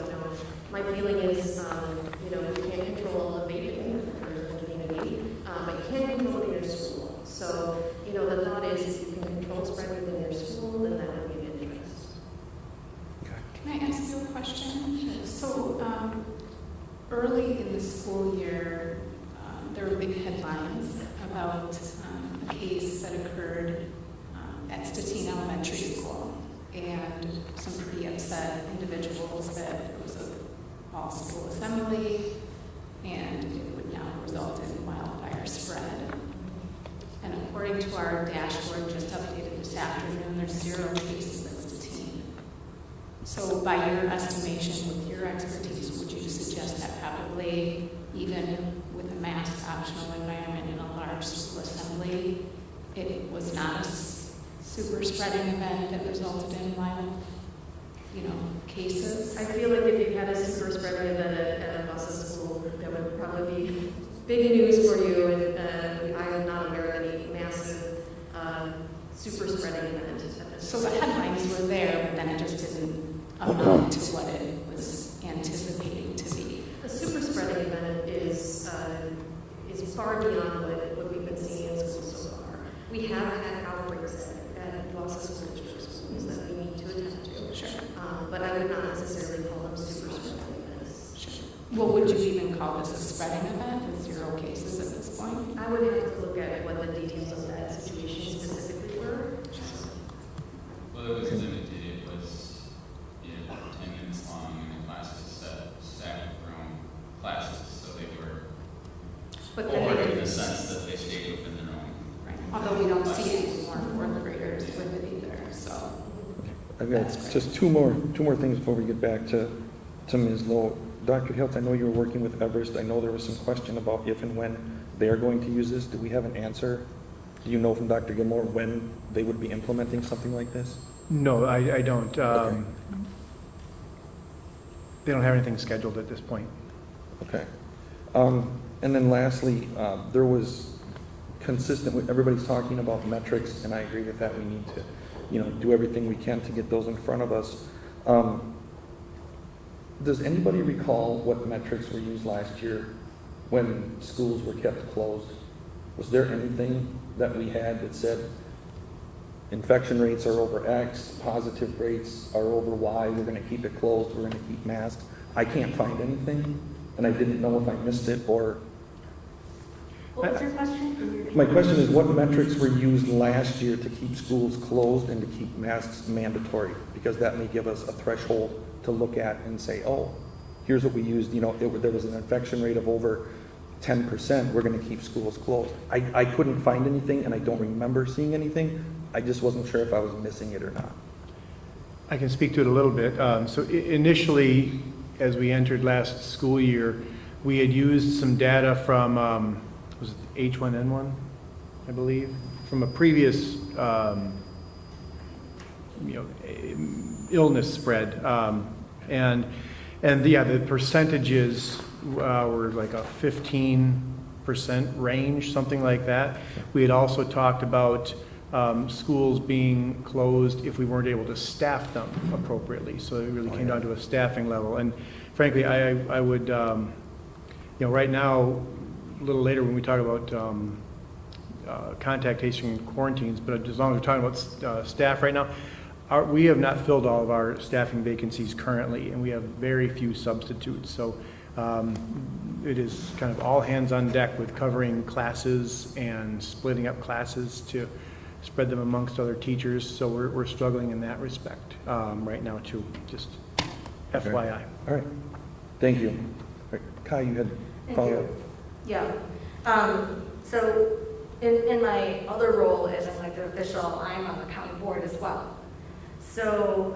Speaker 14: my feeling is, you can't control the vaping in the community, but you can control it in your school. So, the thought is if you can control spread within your school, then that would be of interest.
Speaker 15: Can I ask you a question? So, early in the school year, there were big headlines about a case that occurred at Stettin Elementary School, and some pretty upset individuals that it was an all-school assembly, and it would now result in wildfire spread. And according to our dashboard, just updated this afternoon, there's 0 cases at Stettin. So by your estimation, with your expertise, would you suggest that probably even with a mask optional environment in a large school assembly, it was not a super spreading event that resulted in mild, cases?
Speaker 14: I feel like if you had a super spreading event at a Wausau school, that would probably be big news for you, and I am not aware of any massive super spreading event.
Speaker 15: So the headlines were there, but then it just didn't amount to what it was anticipating to be.
Speaker 14: A super spreading event is far beyond what we've been seeing in schools so far. We have had outbreaks at Wausau school district schools that we need to attend to.
Speaker 15: Sure.
Speaker 14: But I would not necessarily call them super spreading events.
Speaker 15: Sure. Well, would you even call this a spreading event with 0 cases at this point?
Speaker 14: I would have to look at what the details of that situation specifically were.
Speaker 8: Well, it was limited. It was 10 minutes long, and the classes stacked room classes, so they were forward in the sense that they stayed within their own.
Speaker 15: Right. Although we don't see any more 4th graders with it either, so.
Speaker 1: I've got just two more things before we get back to Ms. Lowe. Dr. Hilt, I know you were working with Everest. I know there was some question about if and when they are going to use this. Do we have an answer? Do you know from Dr. Gilmore when they would be implementing something like this?
Speaker 3: No, I don't.
Speaker 1: Okay.
Speaker 3: They don't have anything scheduled at this point.
Speaker 1: Okay. And then lastly, there was consistent with everybody's talking about metrics, and I agree with that. We need to, do everything we can to get those in front of us. Does anybody recall what metrics were used last year when schools were kept closed? Was there anything that we had that said infection rates are over X, positive rates are over Y, we're going to keep it closed, we're going to keep masks? I can't find anything, and I didn't know if I missed it or
Speaker 9: What was your question?
Speaker 1: My question is, what metrics were used last year to keep schools closed and to keep masks mandatory? Because that may give us a threshold to look at and say, oh, here's what we used, there was an infection rate of over 10%, we're gonna keep schools closed. I couldn't find anything, and I don't remember seeing anything. I just wasn't sure if I was missing it or not.
Speaker 3: I can speak to it a little bit. So initially, as we entered last school year, we had used some data from, was it H1N1, I believe, from a previous, illness spread. And the percentages were like a 15% range, something like that. We had also talked about schools being closed if we weren't able to staff them appropriately. So it really came down to a staffing level. And frankly, I would, right now, a little later when we talk about contact tracing and quarantines, but as long as we're talking about staff right now, we have not filled all of our staffing vacancies currently, and we have very few substitutes. So it is kind of all hands on deck with covering classes and splitting up classes to spread them amongst other teachers. So we're struggling in that respect right now too, just FYI.
Speaker 1: All right, thank you. All right, Kai, you had follow-up.
Speaker 9: Yeah. So in my other role as an elected official, I'm on the county board as well. So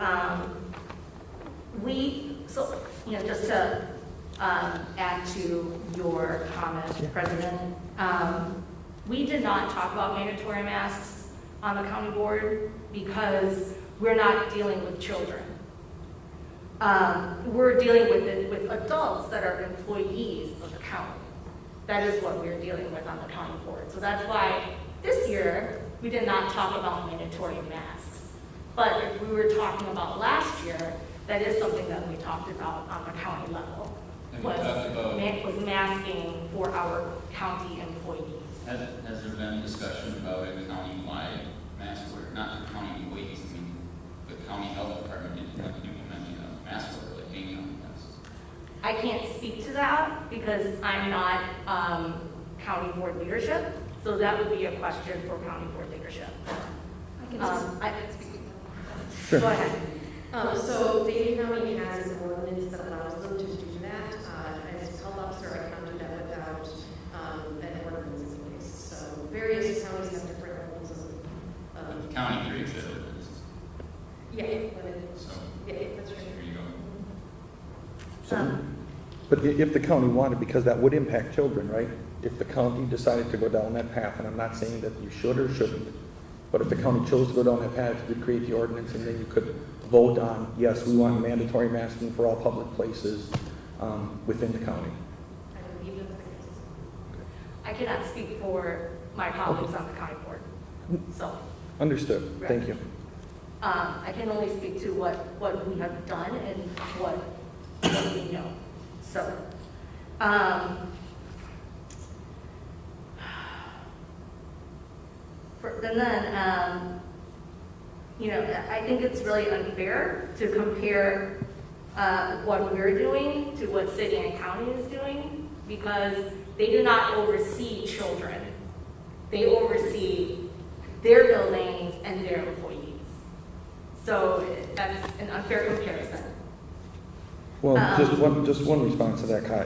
Speaker 9: just to add to your comment, President, we did not talk about mandatory masks on the county board because we're not dealing with children. We're dealing with adults that are employees of the county. That is what we're dealing with on the county board. So that's why this year we did not talk about mandatory masks. But if we were talking about last year, that is something that we talked about on the county level, was masking for our county employees.
Speaker 8: Has there been discussion about a county-wide mask order, not the county employees, I mean, the county health department implementing a mask order like any county does?
Speaker 9: I can't speak to that because I'm not county board leadership, so that would be a question for county board leadership.
Speaker 14: I can speak.
Speaker 1: Sure.
Speaker 9: Go ahead.
Speaker 14: So Dade County has an ordinance that allows them to do that. As a health officer, I can't do that without an ordinance in place. So various counties have different levels of.
Speaker 8: The county creates that ordinance.
Speaker 14: That's right.
Speaker 8: There you go.
Speaker 1: So, but if the county wanted, because that would impact children, right? If the county decided to go down that path, and I'm not saying that you should or shouldn't, but if the county chose to go down that path, you could create the ordinance and then you could vote on, yes, we want mandatory masking for all public places within the county.
Speaker 9: I cannot speak for my colleagues on the county board, so.
Speaker 1: Understood,
Speaker 9: Right.
Speaker 1: thank you.
Speaker 9: I can only speak to what we have done and what we know. So, I think it's really unfair to compare what we're doing to what city and county is doing because they do not oversee children. They oversee their buildings and their employees. So that's an unfair comparison.
Speaker 1: Well, just one response to that, Kai.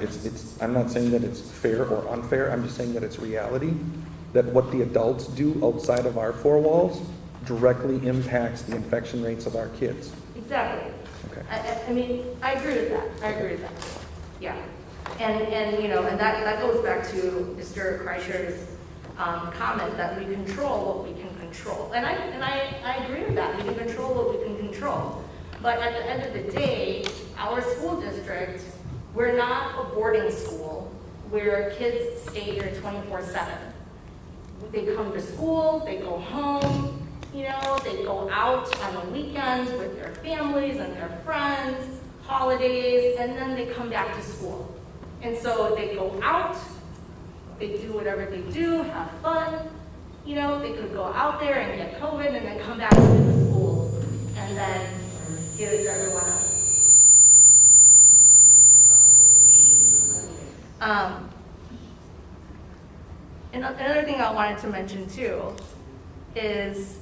Speaker 1: I'm not saying that it's fair or unfair. I'm just saying that it's reality. That what the adults do outside of our four walls directly impacts the infection rates of our kids.
Speaker 9: Exactly.
Speaker 1: Okay.
Speaker 9: I mean, I agree with that. I agree with that. Yeah. And that goes back to Mr. Kreischer's comment that we control what we can control. And I agree with that. We can control what we can control. But at the end of the day, our school district, we're not a boarding school where kids stay here 24/7. They come to school, they go home, they go out on the weekends with their families and their friends, holidays, and then they come back to school. And so they go out, they do whatever they do, have fun. They could go out there and get COVID and then come back to the schools and then give it to everyone else. wanted to mention too is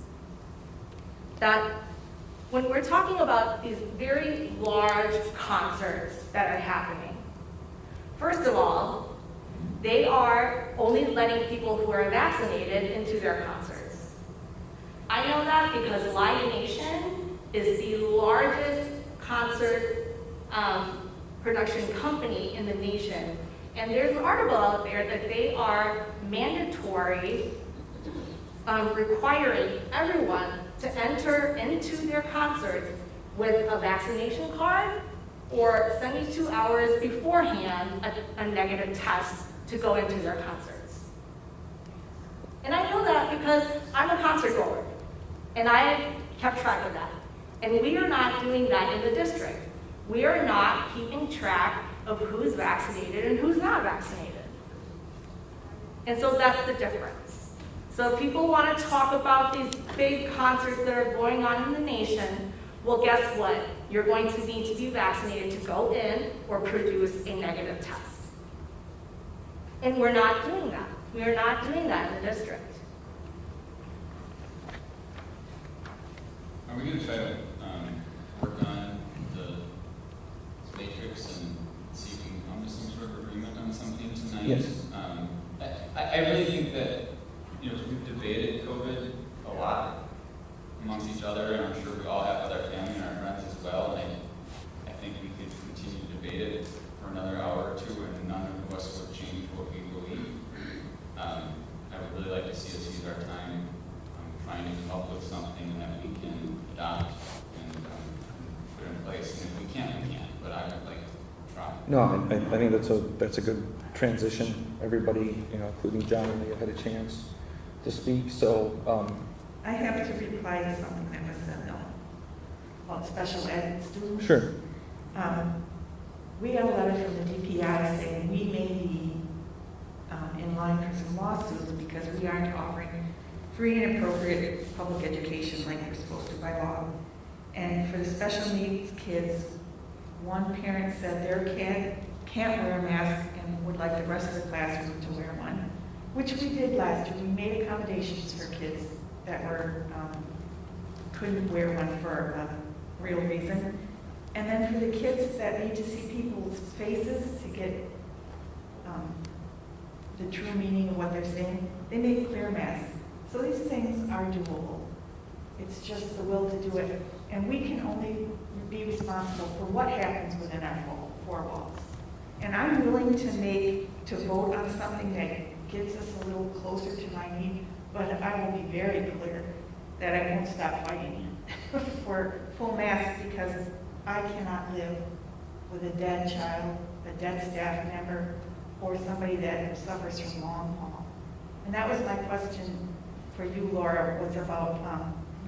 Speaker 9: that when we're talking about these very large concerts that are happening, first of all, they are only letting people who are vaccinated into their concerts. I know that because Nation is the largest concert production company in the nation. And there's an article out there that they are mandatory, requiring everyone to enter into their concerts with a vaccination card or 72 hours beforehand a negative test to go into their concerts. And I know that because I'm a concert goer, and I kept track of that. And we are not doing that in the district. We are not keeping track of who's vaccinated and who's not vaccinated. And so that's the difference. So if people want to talk about these big concerts that are going on in the nation, well, guess what? You're going to need to be vaccinated to go in or produce a negative test. And we're not doing that. We are not doing that in the district.
Speaker 8: Are we going to try to work on the matrix and see if we can come to some sort of agreement on something tonight?
Speaker 1: Yes.
Speaker 8: I really think that, you know, we've debated COVID a lot amongst each other, and I'm sure we all have with our family and our friends as well. And I think we could continue to debate it for another hour or two, and none of us would change what we believe. I would really like to see us use our time trying to come up with something that we can adopt and put in place. And if we can't, we can't. But I would like to try.
Speaker 1: No, I think that's a good transition. Everybody, you know, including John and Leah, had a chance to speak. So
Speaker 4: I have to reply to something that was said though, about special ed students.
Speaker 1: sure.
Speaker 4: We got a letter from the DPI saying we may be in line for some lawsuits because we aren't offering free and appropriate public education like we're supposed to by law. And for the special needs kids, one parent said their kid can't wear a mask and would like the rest of the classroom to wear one, which we did last year. We made accommodations for kids that were couldn't wear one for a real reason. And then for the kids that need to see people's faces to get the true meaning of what they're saying, they make clear masks. So these things are doable. It's just the will to do it. And we can only be responsible for what happens within our four walls. And I'm willing to vote on something that gets us a little closer to my need, but I will be very clear that I won't stop fighting for full masks because I cannot live with a dead child, a dead staff member, or somebody that suffers from long haul. And that was my question for you, Laura, was about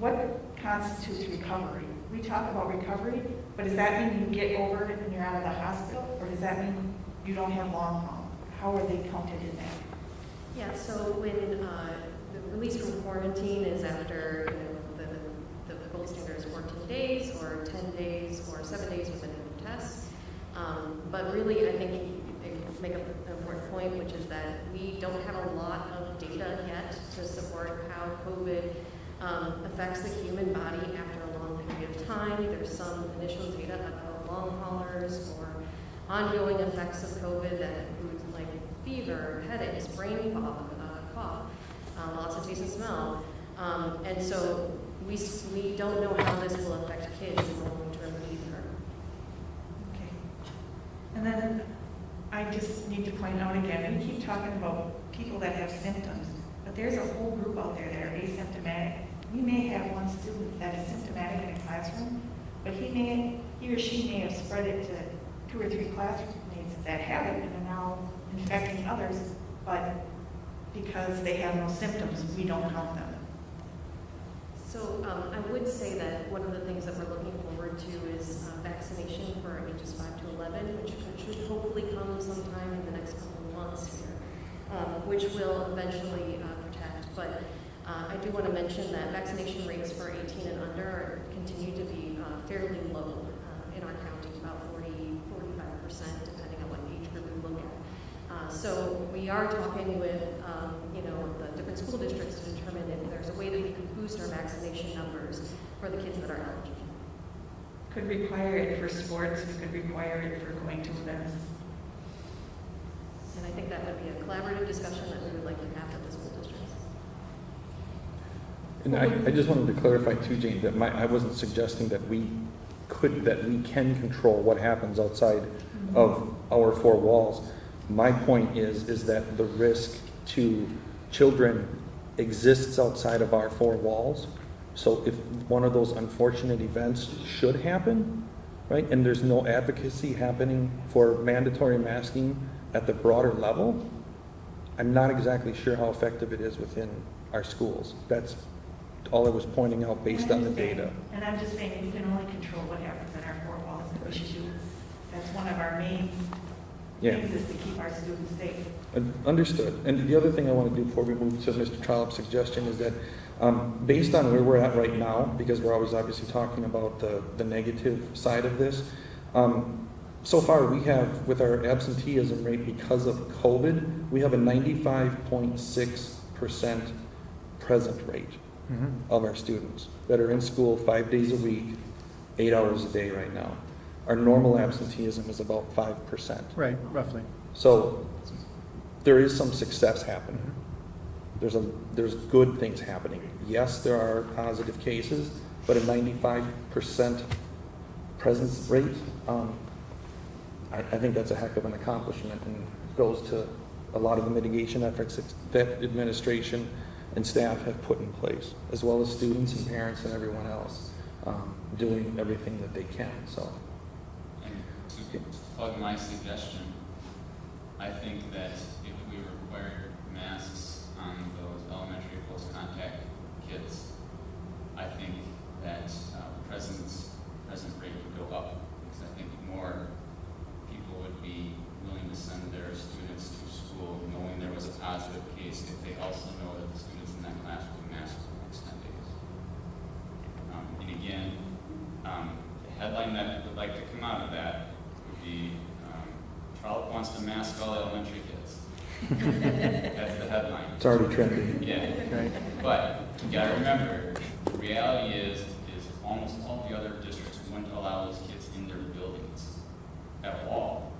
Speaker 4: what constitutes recovery? We talk about recovery, but does that mean you get over it and you're out of the hospital, or does that mean you don't have long haul? How are they counted in that?
Speaker 14: Yeah, so when the release from quarantine is after, you know, the gold standard is 14 days or 10 days or 7 days with a negative test. But really, I think you make an important point, which is that we don't have a lot of data yet to support how COVID affects the human body after a long period of time. There's some initial data about long haulers or ongoing effects of COVID that include like fever, headaches, brain fog, cough, loss of taste and smell. And so we don't know how this will affect kids in the long term either.
Speaker 4: Okay. And then I just need to point out again, we keep talking about people that have symptoms, but there's a whole group out there that are asymptomatic. We may have one student that is symptomatic in a classroom, but he or she may have spread it to 2 or 3 classmates that have it and are now infecting others, but because they have no symptoms, we don't count them.
Speaker 14: So I would say that one of the things that we're looking forward to is vaccination for ages 5 to 11, which should hopefully come sometime in the next couple of months here, which will eventually protect. But I do want to mention that vaccination rates for 18 and under continue to be fairly low in our county, about 40–45%, depending on what age group we look at. So we are talking with, you know, the within school districts to determine if there's a way that we can boost our vaccination numbers for the kids that are eligible.
Speaker 4: Could require it for sports, we could require it for going to events.
Speaker 14: And I think that would be a collaborative discussion that we would like to have with the school districts.
Speaker 1: And I just wanted to clarify too, Jane, that I wasn't suggesting that we can control what happens outside of our four walls. My point is that the risk to children exists outside of our four walls. So if one of those unfortunate events should happen, right, and there's no advocacy happening for mandatory masking at the broader level, I'm not exactly sure how effective it is within our schools. That's all I was pointing out based on the data.
Speaker 4: And I'm just saying, we can only control what happens in our four walls, and we should do, that's one of our main things, is to keep our students safe.
Speaker 1: Understood. And the other thing I want to do before we move to Mr. Trollop's suggestion is that based on where we're at right now, because we're always obviously talking about the negative side of this, so far we have, with our absenteeism rate because of COVID, we have a 95.6% present rate of our students that are in school 5 days a week, 8 hours a day right now. Our normal absenteeism is about 5%.
Speaker 3: Right, roughly.
Speaker 1: So there is some success happening. There's good things happening. Yes, there are positive cases, but a 95% presence rate, I think that's a heck of an accomplishment and goes to a lot of the mitigation efforts that administration and staff have put in place, as well as students and parents and everyone else doing everything that they can. So,
Speaker 8: and to plug my suggestion, I think that if we required masks on those elementary post-contact kids, I think that present rate would go up, because I think more people would be willing to send their students to school knowing there was a positive case if they also know that the students in that class will be masked for the next 10 days. And again, the headline that would like to come out of that would be Trollop wants to mask all elementary kids. That's the headline.
Speaker 1: it's already trending.
Speaker 8: Yeah,
Speaker 3: Right.
Speaker 8: but you gotta remember, the reality is almost all the other districts wouldn't allow those kids in their buildings at all.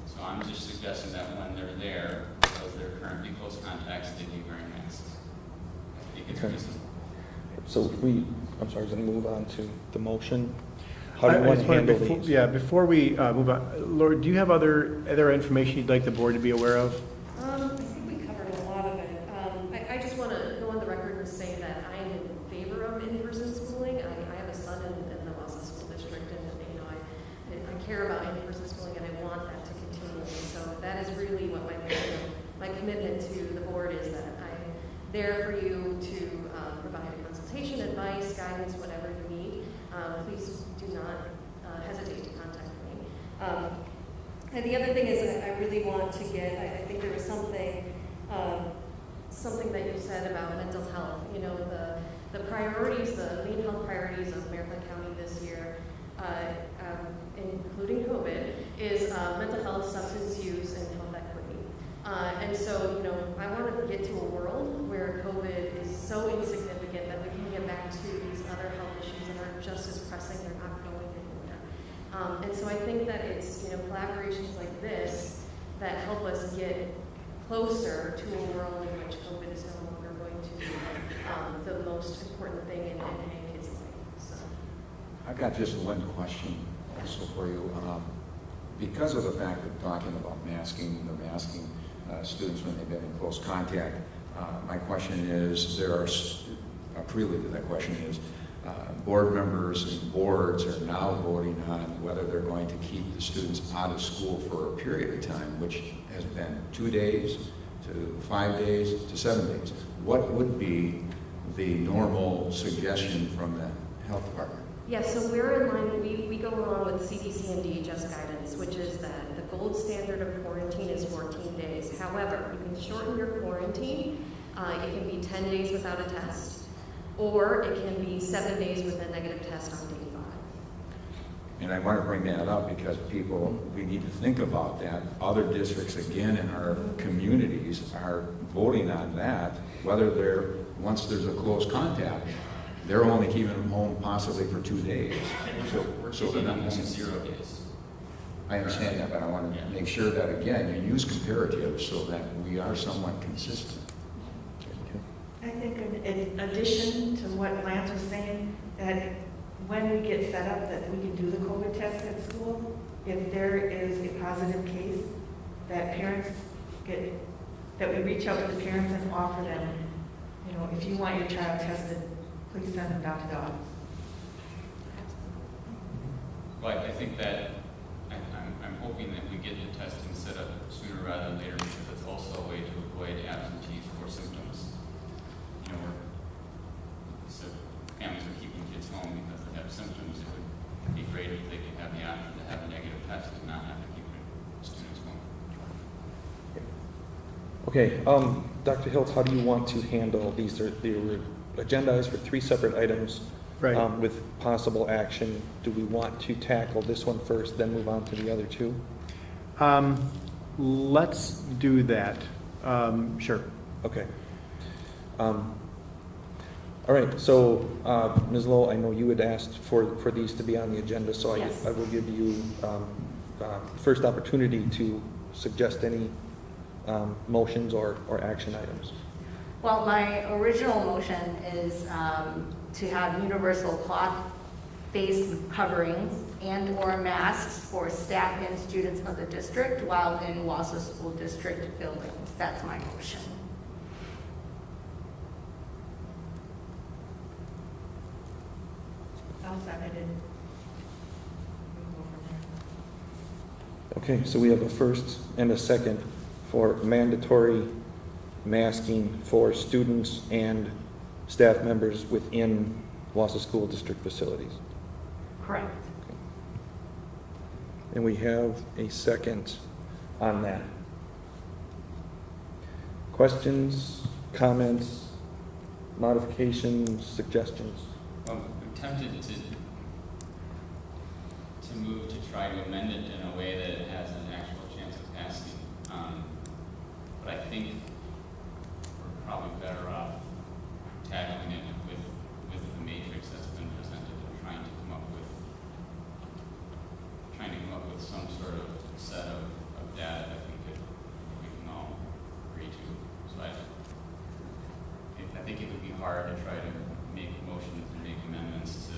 Speaker 8: So I'm just suggesting that when they're there, because they're currently close contacts, they be wearing masks. I think it's
Speaker 1: Okay.
Speaker 8: reasonable.
Speaker 1: So if I'm sorry, going to move on to the motion. How do you want to handle these?
Speaker 3: Yeah, before we move on, Laura, do you have other information you'd like the board to be aware of?
Speaker 14: I think we covered a lot of it. I just want to go on the record and say that I am in favor of in-person schooling. I have a son in the Wausau School District, and I care about in-person schooling, and I want that to continue. So that is really what my commitment to the board is, that I'm there for you to provide consultation, advice, guidance, whatever you need. Please do not hesitate to contact me. And the other thing is that I really want to get, I think there was something that you said about mental health. You know, the priorities, the main health priorities of Maricopa County this year, including COVID, is mental health, substance use, and health equity. And so, you know, I want to get to a world where COVID is so insignificant that we can get back to these other health issues that are just as pressing. They're not going anywhere. And so I think that it's, you know, collaborations like this that help us get closer to a world in which COVID is no longer going to be the most important thing in any kid's life. So.
Speaker 10: I've got just one question also for you. Because of the fact that we're talking about masking students when they've been in close contact, my question is, a prelude to that question is, board members and boards are now voting on whether they're going to keep the students out of school for a period of time, which has been 2 days to 5 days to 7 days. What would be the normal suggestion from the health department?
Speaker 14: Yeah, so we're in line, we go along with CDC and DHS guidance, which is that the gold standard of quarantine is 14 days. However, you can shorten your quarantine. It can be 10 days without a test, or it can be 7 days with a negative test on day
Speaker 10: And I want to bring that up because we need to think about that. Other districts, again, in our communities are voting on that, whether once there's a close contact, they're only keeping them home possibly for 2 days. So they're not missing 0 days. I understand that, but I want to make sure that, again, you use comparatives so that we are somewhat consistent.
Speaker 4: I think in addition to what Lance was saying, that when we get set up that we can do the COVID test at school, if there is a positive case, that that we reach out to the parents and offer them, if you want your child tested, please send them down to the office.
Speaker 8: But I think that I'm hoping that we get the testing set up sooner rather than later because it's also a way to avoid absentees for symptoms. So families are keeping kids home because they have symptoms. It would be great if they could have the option to have a negative test and not have to keep students home.
Speaker 1: Okay, Dr. Hilt, how do you want to handle these? They were agendized for 3 separate items.
Speaker 3: Right.
Speaker 1: With possible action. Do we want to tackle this one first, then move on to the other 2?
Speaker 3: Let's do that. Sure.
Speaker 1: Okay. All right, so Ms. Lowell, I know you had asked for these to be on the agenda, so
Speaker 4: Yes.
Speaker 1: I will give you first opportunity to suggest any motions or action items.
Speaker 9: Well, my original motion is to have universal cloth face coverings and/or masks for staff and students of the district while in Wausau School District buildings. That's my motion.
Speaker 4: I'll second it.
Speaker 1: Okay, so we have a first and a second for mandatory masking for students and staff members within Wausau School District facilities.
Speaker 9: Correct.
Speaker 1: And we have a second on that. Questions, comments, modifications, suggestions?
Speaker 8: I'm tempted to move to try to amend it in a way that it has an actual chance of passing. But I think we're probably better off tackling it with the matrix that's been presented and trying to come up with some sort of set of data that we can all agree to. So I think it would be hard to try to make motions and make amendments to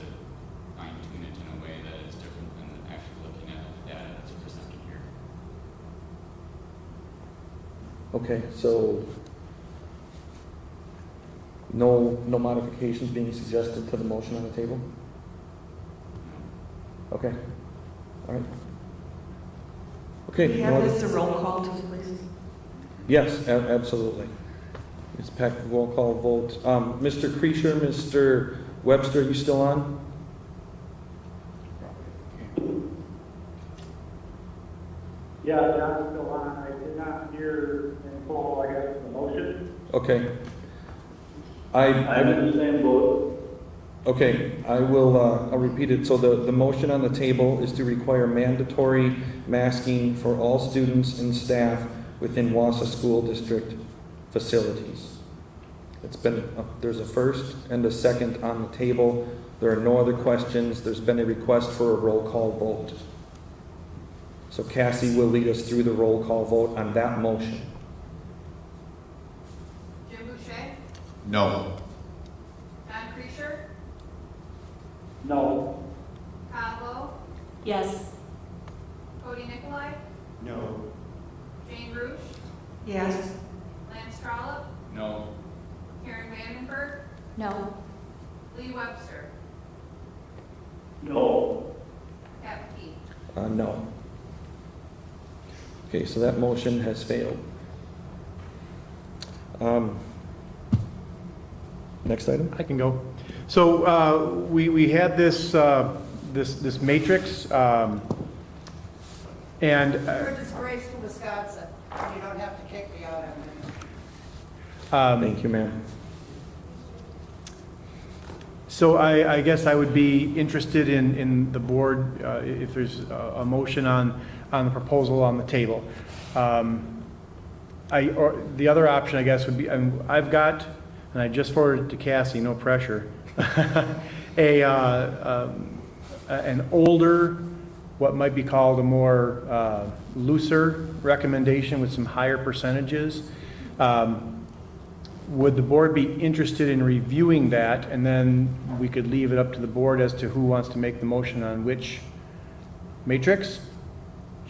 Speaker 8: fine tune it in a way that is different than actually looking at the data that's presented here.
Speaker 1: Okay, so no modifications being suggested to the motion on the table? Okay, all right. Okay.
Speaker 4: We have this a roll call too, please.
Speaker 1: Yes, absolutely. Ms. Peck, roll call vote. Mr. Creasure, Mr. Webster, are you still on?
Speaker 2: Yeah, I'm still on. I did not hear in full, I guess, the motion.
Speaker 1: Okay.
Speaker 2: I'm in the same boat.
Speaker 1: Okay, I'll repeat it. So the motion on the table is to require mandatory masking for all students and staff within Wausau School District facilities. There's a first and a second on the table. There are no other questions. There's been a request for a roll call vote. So Cassie will lead us through the roll call vote on that motion.
Speaker 7: Jim Boucher?
Speaker 10: No.
Speaker 7: Don Creasure?
Speaker 2: No.
Speaker 7: Kyle Lowe?
Speaker 9: Yes.
Speaker 7: Cody Nicolai?
Speaker 12: No.
Speaker 7: Jane Rush?
Speaker 4: Yes.
Speaker 7: Lance Trollop?
Speaker 8: No.
Speaker 7: Karen Vandenberg?
Speaker 9: No.
Speaker 7: Lee Webster?
Speaker 2: No.
Speaker 7: Pat McKee?
Speaker 1: No. Okay, so that motion has failed. Next item?
Speaker 3: I can go. So we had this this matrix, and
Speaker 16: You're a disgrace to Wisconsin. You don't have to kick me out of it.
Speaker 1: Thank you, ma'am.
Speaker 3: So I guess I would be interested in the board, if there's a motion on the proposal on the table. Or the other option, I guess, would be, I've got, and I just forwarded it to Cassie, no pressure, an older, what might be called a more looser recommendation with some higher percentages. Would the board be interested in reviewing that, and then we could leave it up to the board as to who wants to make the motion on which matrix?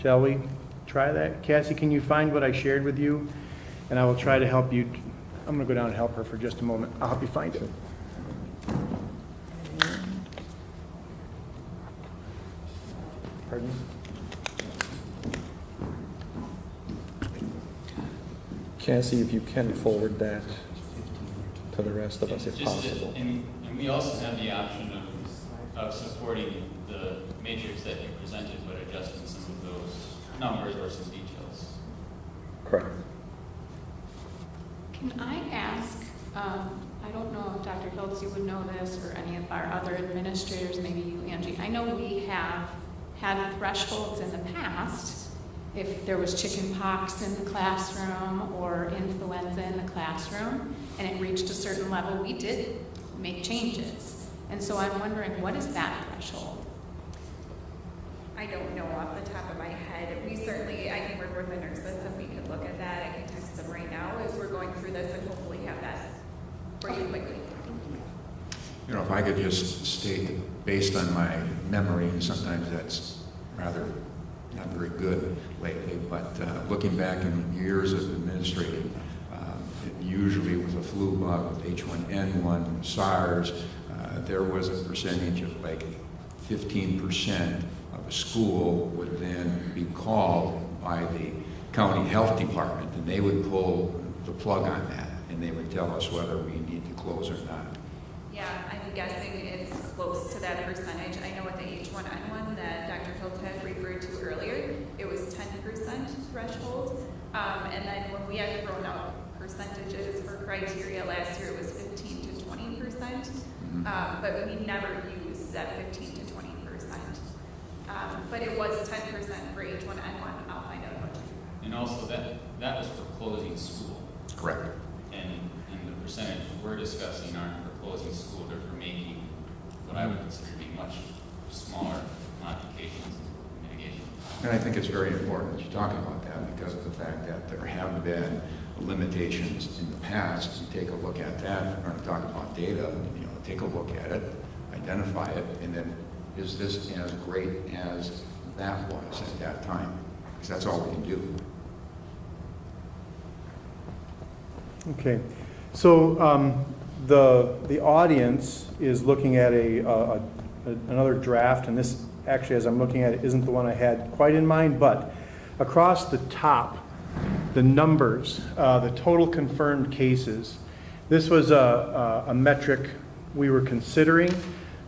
Speaker 3: Shall we try that? Cassie, can you find what I shared with you? And I will try to help you. I'm going to go down and help her for just a moment. I'll help you find it. Pardon me?
Speaker 1: Cassie, if you can forward that to the rest of us if possible.
Speaker 8: And we also have the option of supporting the matrix that you presented, but adjusting some of those numbers or some details.
Speaker 1: Correct.
Speaker 15: Can I ask, I don't know if Dr. Hiltz, you would know this, or any of our other administrators, maybe you, Angie. I know we have had thresholds in the past. If there was chicken pox in the classroom or influenza in the classroom, and it reached a certain level, we did make changes. And so I'm wondering, what is that threshold?
Speaker 7: I don't know off the top of my head. We certainly, I can work with the nurses and we could look at that. I can text them right now as we're going through this and hopefully have that for you quickly.
Speaker 10: You know, if I could just state, based on my memory, and sometimes that's rather not very good lately, but looking back in years of administrating, it usually was a flu bug with H1N1, SARS, there was a percentage of like 15% of a school would then be called by the county health department, and they would pull the plug on that, and they would tell us whether we need to close or not.
Speaker 7: Yeah, I'm guessing it's close to that percentage. I know with the H1N1 that Dr. Hiltz had referred to earlier, it was 10% threshold. And then when we had thrown out percentages for criteria last year, it was 15 to 20%. But we never used that 15 to 20%. But it was 10% for H1N1. I'll find out what.
Speaker 8: And also that was for closing school.
Speaker 10: Correct.
Speaker 8: And the percentages we're discussing aren't for closing school, they're for making what I would consider to be much smaller modifications and mitigation.
Speaker 10: And I think it's very important that you talk about that because of the fact that there have been limitations in the past. You take a look at that. If we're going to talk about data, take a look at it, identify it, and then is this as great as that was at that time? Because that's all we can do.
Speaker 3: Okay. So the audience is looking at another draft, and this actually, as I'm looking at it, isn't the one I had quite in mind, but across the top, the numbers, the total confirmed cases, this was a metric we were considering.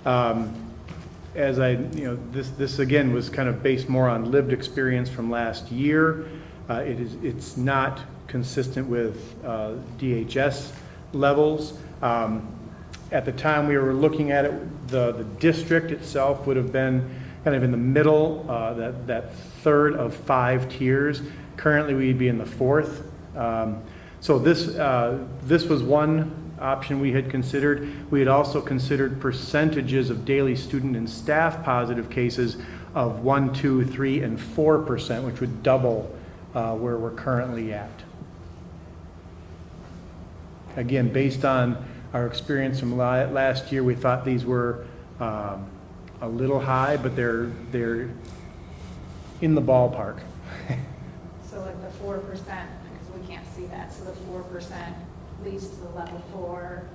Speaker 3: As this again was kind of based more on lived experience from last year. It's not consistent with DHS levels. At the time we were looking at it, the district itself would have been kind of in the middle, that third of 5 tiers. Currently we'd be in the 4th. So this was one option we had considered. We had also considered percentages of daily student and staff positive cases of 1, 2, 3, and 4%, which would double where we're currently at. Again, based on our experience from last year, we thought these were a little high, but they're in the ballpark.
Speaker 15: So like the 4%, because we can't see that, so the 4% leads to the level 4.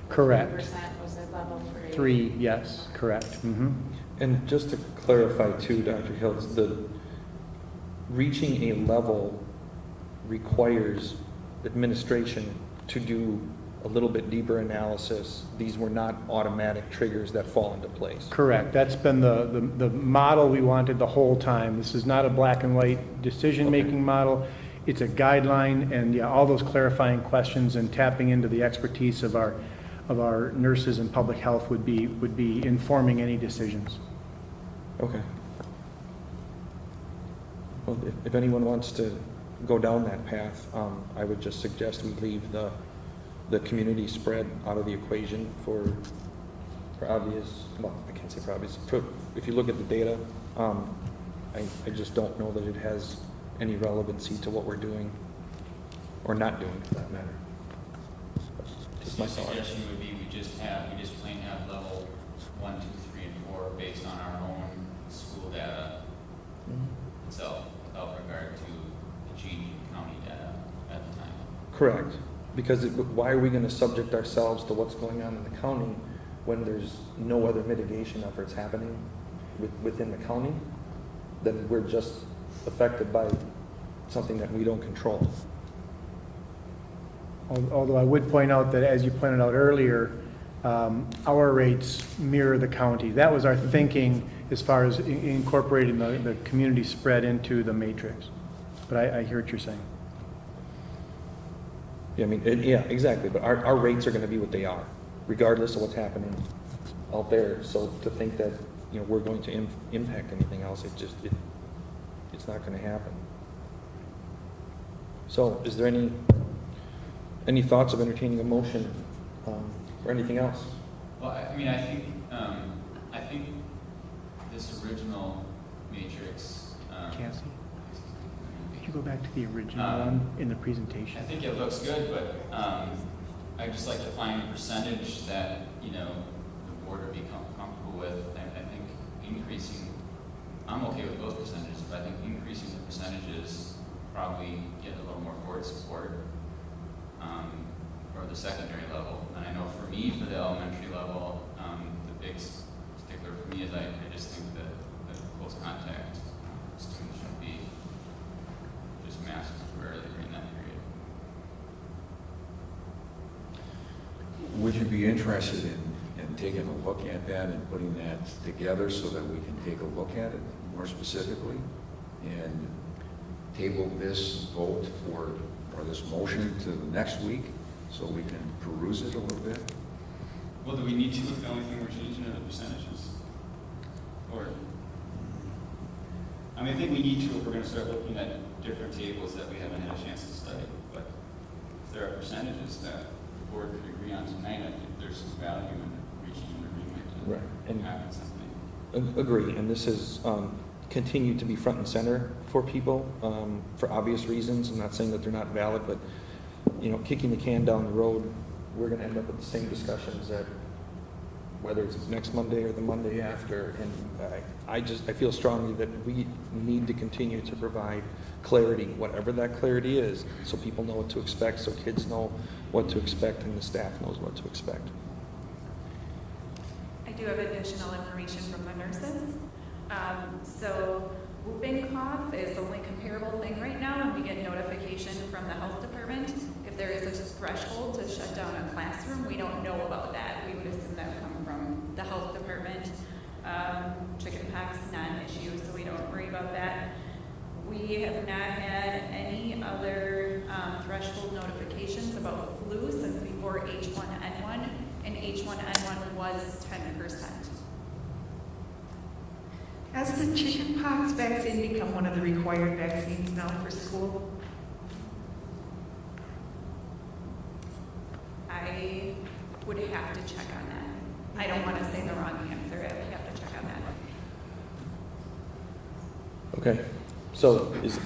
Speaker 3: Correct.
Speaker 15: 3% was at level 3.
Speaker 3: 3, yes, correct. Mm-hmm.
Speaker 1: And just to clarify too, Dr. Hiltz, reaching a level requires administration to do a little bit deeper analysis. These were not automatic triggers that fall into place.
Speaker 3: Correct. That's been the model we wanted the whole time. This is not a black and white decision-making model. It's a guideline, and yeah, all those clarifying questions and tapping into the expertise of our of our nurses in public health would be informing any decisions.
Speaker 1: Okay. Well, if anyone wants to go down that path, I would just suggest we leave the community spread out of the equation for obvious, well, I can't say for obvious, if you look at the data, I just don't know that it has any relevancy to what we're doing, or not doing for that matter. Just my
Speaker 8: My
Speaker 1: thought.
Speaker 8: suggestion would be we just plain have level 1, 2, 3, and 4 based on our own school data itself, without regard to the changing county data at the time.
Speaker 1: Correct, because why are we gonna subject ourselves to what's going on in the county when there's no other mitigation efforts happening within the county? Then we're just affected by something that we don't control.
Speaker 3: Although I would point out that, as you pointed out earlier, our rates mirror the county. That was our thinking as far as incorporating the community spread into the matrix. But I hear what you're saying.
Speaker 1: Yeah, I mean, yeah, exactly, but our rates are gonna be what they are, regardless of what's happening out there. So to think that, we're going to impact anything else, it's not gonna happen. So, is there any thoughts of entertaining a motion, or anything else?
Speaker 8: Well, I think this original matrix.
Speaker 3: Cassie, could you go back to the original one in the presentation?
Speaker 8: I think it looks good, but I'd just like to find a percentage that, the board would be comfortable with. I think increasing, I'm okay with those percentages, but I think increasing the percentages probably get a little more board support for the secondary level. And I know for me, for the elementary level, the big stickler for me is I just think that the close contact students should be just masked temporarily during that period.
Speaker 10: Would you be interested in taking a look at that and putting that together so that we can take a look at it more specifically and table this vote or this motion to the next week so we can peruse it a little bit?
Speaker 8: Well, do we need to? The only thing we're changing are the percentages. Or, I think we need to if we're going to start looking at different tables that we haven't had a chance to study. But if there are percentages that the board could agree on tonight, I think there's some value in reaching an agreement
Speaker 1: Right.
Speaker 8: and having something.
Speaker 1: Agree, and this has continued to be front and center for people, for obvious reasons. I'm not saying that they're not valid, but, kicking the can down the road, we're gonna end up with the same discussions that, whether it's next Monday or the Monday after, and I feel strongly that we need to continue to provide clarity, whatever that clarity is, so people know what to expect, so kids know what to expect, and the staff knows what to expect.
Speaker 7: I do have additional information from the nurses. So whooping cough is the only comparable thing right now, and we get notification from the health department. If there is a threshold to shut down a classroom, we don't know about that. We would assume that would come from the health department. Chickenpox, non-issue, so we don't worry about that. We have not had any other threshold notifications about flu since before H1N1, and H1N1 was 10%.
Speaker 4: Has the chickenpox vaccine become one of the required vaccines now for school?
Speaker 7: I would have to check on that. I don't want to say the wrong answer. I would have to check on that.
Speaker 1: Okay, so is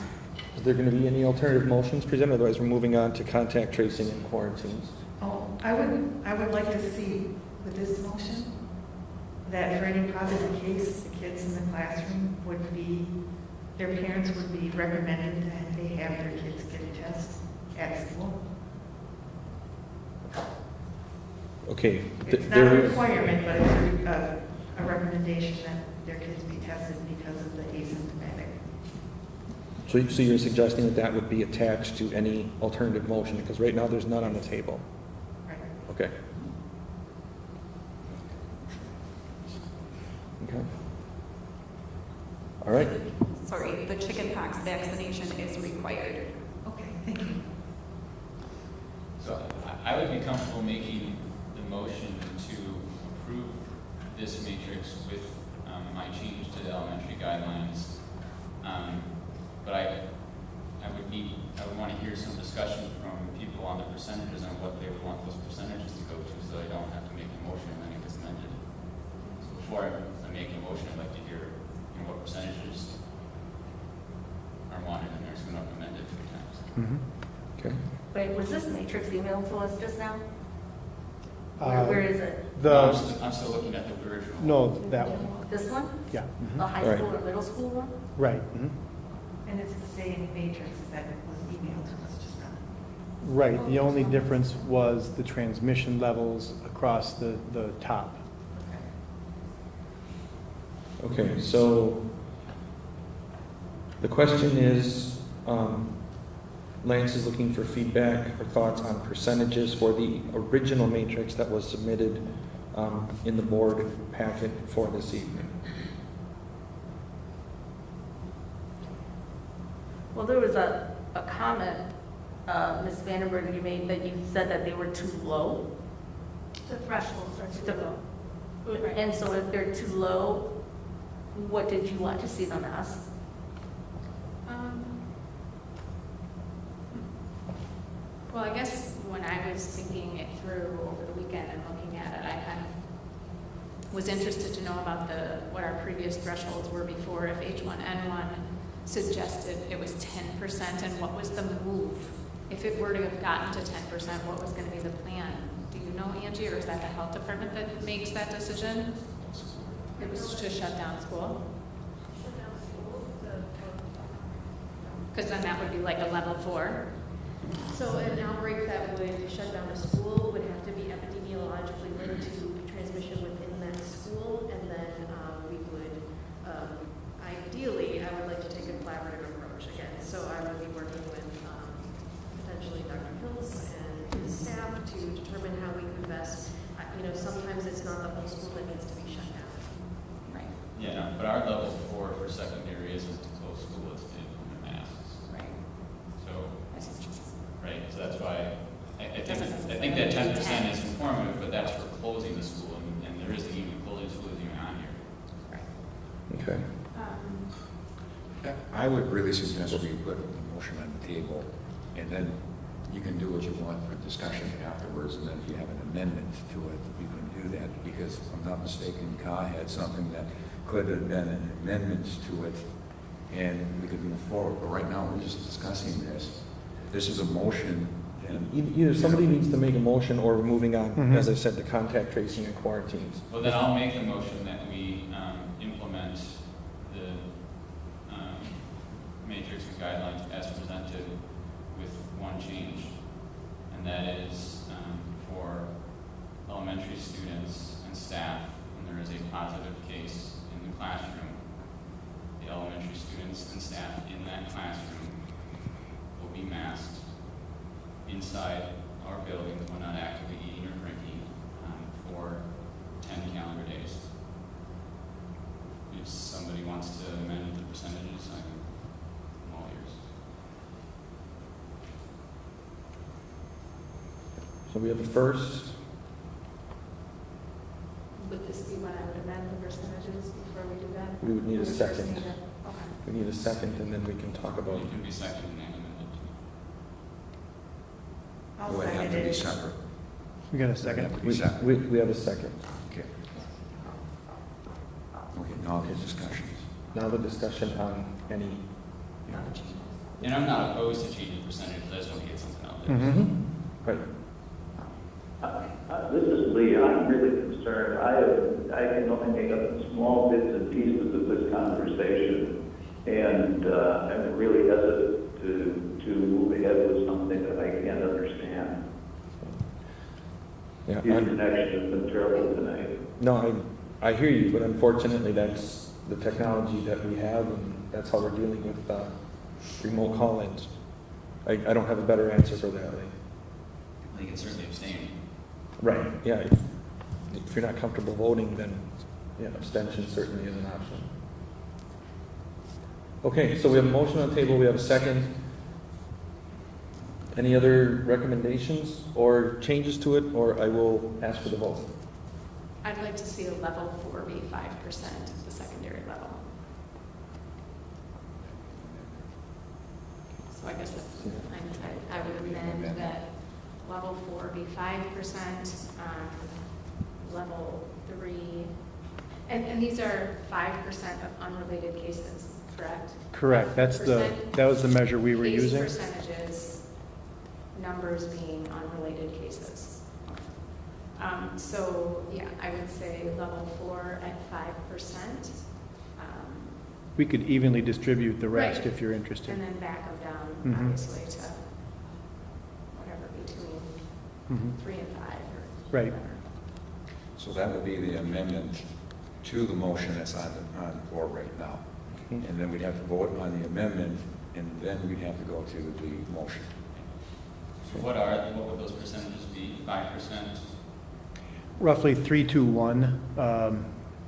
Speaker 1: there gonna be any alternative motions presented? Otherwise, we're moving on to contact tracing and quarantines.
Speaker 4: Oh, I would like to see with this motion that for any positive case, the kids in the classroom would be, their parents would be recommended that they have their kids get a test at school.
Speaker 1: Okay.
Speaker 4: It's not a requirement, but it's a recommendation that their kids be tested because of the asymptomatic.
Speaker 1: So you're suggesting that that would be attached to any alternative motion, because right now there's none on the table?
Speaker 4: Right.
Speaker 1: Okay. Okay. All right.
Speaker 7: Sorry, the chickenpox vaccination is required.
Speaker 4: Okay, thank you.
Speaker 8: So I would be comfortable making the motion to approve this matrix with my change to the elementary guidelines. But I would want to hear some discussion from people on the percentages on what they would want those percentages to go to, so I don't have to make a motion and then it gets amended. So before I make a motion, I'd like to hear, what percentages are wanted in there, so we're not amended 3 times.
Speaker 1: Okay.
Speaker 9: Wait, was this matrix emailed to us just now?
Speaker 3: Uh,
Speaker 9: Where is it?
Speaker 8: I'm still looking at the original.
Speaker 3: No, that one,
Speaker 9: This one?
Speaker 3: yeah.
Speaker 9: The high
Speaker 1: Right.
Speaker 9: school or middle school one?
Speaker 3: Right.
Speaker 4: And it's the same matrix that was emailed to us just now.
Speaker 3: Right, the only difference was the transmission levels across the top.
Speaker 1: Okay, so the question is, Lance is looking for feedback or thoughts on percentages for the original matrix that was submitted in the board packet for this evening.
Speaker 9: Well, there was a comment, Ms. Vandenberg, you made that you said that they were too low.
Speaker 6: The thresholds are too low.
Speaker 9: And so if they're too low, what did you want to see them as?
Speaker 7: Well, I guess when I was thinking it through over the weekend and looking at it, I kind of was interested to know about what our previous thresholds were before. If H1N1 suggested it was 10%, and what was the move? If it were to have gotten to 10%, what was going to be the plan? Do you know, Angie, or is that the health department that makes that decision? It was to shut down school? Because then that would be like a level 4.
Speaker 14: So an outbreak that would shut down a school would have to be epidemiologically linked to transmission within that school, and then we would, ideally, I would like to take a collaborative approach again. So I would be working with potentially Dr. Hills and his staff to determine how we could best, sometimes it's not the whole school that needs to be shut down.
Speaker 7: Right.
Speaker 8: Yeah, no, but our level 4 for secondary isn't to close school, it's to implement masks.
Speaker 7: Right.
Speaker 8: So, right, so that's why I think that 10% is informative, but that's for closing the school, and there isn't even closing school isn't even on here.
Speaker 1: Okay.
Speaker 10: I would really suggest we put the motion on the table, and then you can do what you want for discussion afterwards, and then if you have an amendment to it, you can do that, because if I'm not mistaken, Ka had something that could have been an amendment to it, and we could move forward, but right now, we're just discussing this. This is a motion, and...
Speaker 1: Either somebody needs to make a motion, or we're moving on, as I said, to contact tracing and quarantines.
Speaker 8: Well, then I'll make the motion that we implement the matrix and guidelines as presented with one change, and that is for elementary students and staff, when there is a positive case in the classroom, the elementary students and staff in that classroom will be masked inside our buildings when not actively eating or drinking for 10 calendar days. If somebody wants to amend the percentages, I'm all ears.
Speaker 1: So we have the first,
Speaker 7: Would this be when I would amend the percentages before we do that?
Speaker 1: we would need a second.
Speaker 7: Okay.
Speaker 1: We need a second, and then we can talk about
Speaker 8: You can be second and amended.
Speaker 10: It would have to be separate.
Speaker 3: We got a
Speaker 10: It would
Speaker 3: second?
Speaker 10: have to be separate.
Speaker 1: we have a second.
Speaker 10: Okay. Okay, now the discussions.
Speaker 1: Now the discussion on any.
Speaker 8: And I'm not opposed to changing percentages, I just want to get something out there.
Speaker 1: Right.
Speaker 17: This is Lee. I'm really concerned. I can only make up small bits and pieces of this conversation, and I'm really hesitant to move ahead with something that I can't understand.
Speaker 1: Yeah,
Speaker 17: Your connection has been terrible tonight.
Speaker 1: No, I hear you, but unfortunately, that's the technology that we have, and that's how we're dealing with remote call-ins. I don't have a better answer for that, Lee.
Speaker 8: You can certainly abstain.
Speaker 1: Right, yeah. If you're not comfortable voting, then, yeah, abstention certainly is an option. Okay, so we have a motion on the table, we have a second. Any other recommendations or changes to it, or I will ask for the vote?
Speaker 15: I'd like to see a level 4 be 5% of the secondary level. So I guess that's,
Speaker 11: I would amend that level 4 be 5%, level 3, and these are 5% of unrelated cases, correct?
Speaker 3: Correct, that was the measure we were
Speaker 11: Case
Speaker 3: using.
Speaker 11: percentages, numbers being unrelated cases. So, yeah, I would say level 4 at 5%.
Speaker 3: We could evenly distribute the rest
Speaker 11: Right.
Speaker 3: if you're interested.
Speaker 11: And then back them down,
Speaker 3: Mhm.
Speaker 11: obviously, to whatever, between
Speaker 3: Mhm.
Speaker 11: 3 and 5 or
Speaker 3: Right.
Speaker 11: whatever.
Speaker 10: So that would be the amendment to the motion that's on the floor right now.
Speaker 3: Mhm.
Speaker 10: And then we'd have to vote on the amendment, and then we'd have to go to the motion.
Speaker 8: So what would those percentages be? 5%?
Speaker 3: Roughly 3, 2, 1.